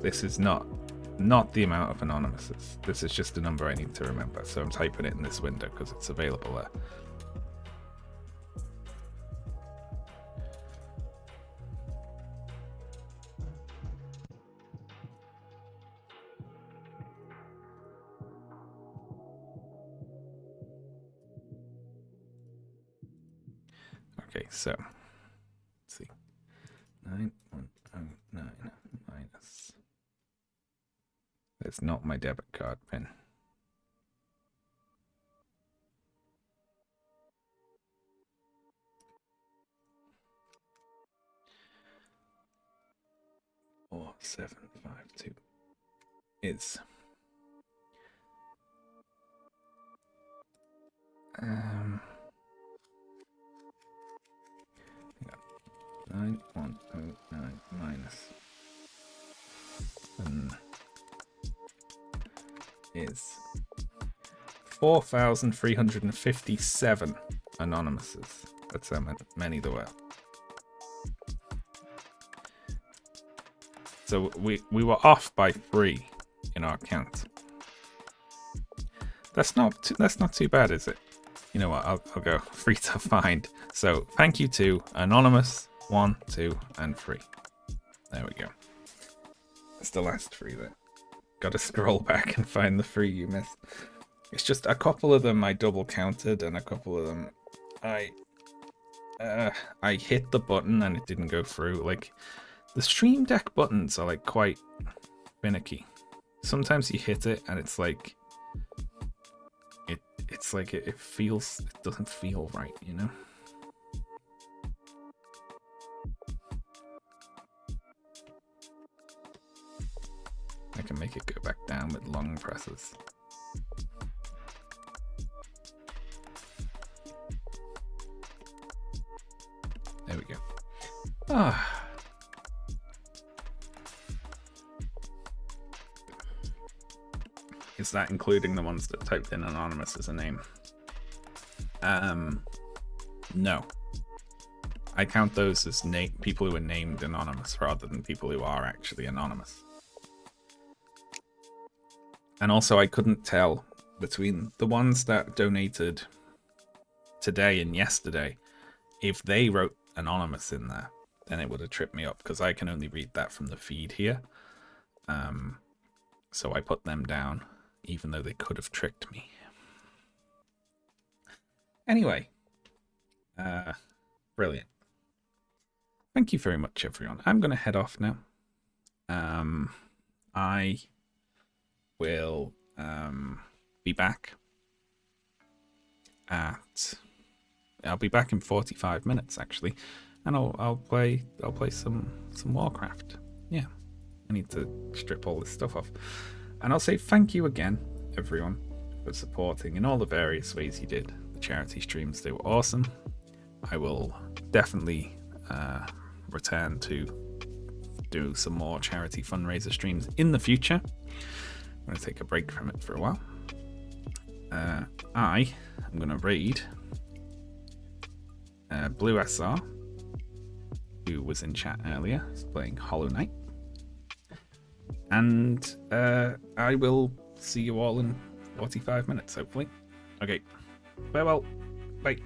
Speaker 1: This is not the amount of anonymouses. This is just a number I need to remember. So I'm typing it in this window because it's available there. Okay, so let's see. 9109 minus. That's not my debit card pin. Or 752 is 9109 minus is 4,357 anonymouses. That's how many there were. So we were off by 3 in our count. That's not too bad, is it? You know what? I'll go free to find. So thank you to Anonymous 1, 2, and 3. There we go. That's the last 3 there. Got to scroll back and find the 3 you missed. It's just a couple of them I double counted, and a couple of them I hit the button and it didn't go through. Like the Stream Deck buttons are like quite finicky. Sometimes you hit it and it's like it feels, it doesn't feel right, you know? I can make it go back down with long presses. There we go. Ah. Is that including the ones that typed in anonymous as a name? No. I count those as people who are named anonymous rather than people who are actually anonymous. And also I couldn't tell between the ones that donated today and yesterday. If they wrote anonymous in there, then it would have tripped me up because I can only read that from the feed here. So I put them down, even though they could have tricked me. Anyway, brilliant. Thank you very much, everyone. I'm going to head off now. I will be back I'll be back in 45 minutes actually, and I'll play some Warcraft. Yeah, I need to strip all this stuff off, and I'll say thank you again, everyone, for supporting in all the various ways you did. The charity streams, they were awesome. I will definitely return to do some more charity fundraiser streams in the future. I'm going to take a break from it for a while. I am going to raid Blue SR, who was in chat earlier, is playing Hollow Knight. And I will see you all in 45 minutes, hopefully. Okay, farewell. Bye.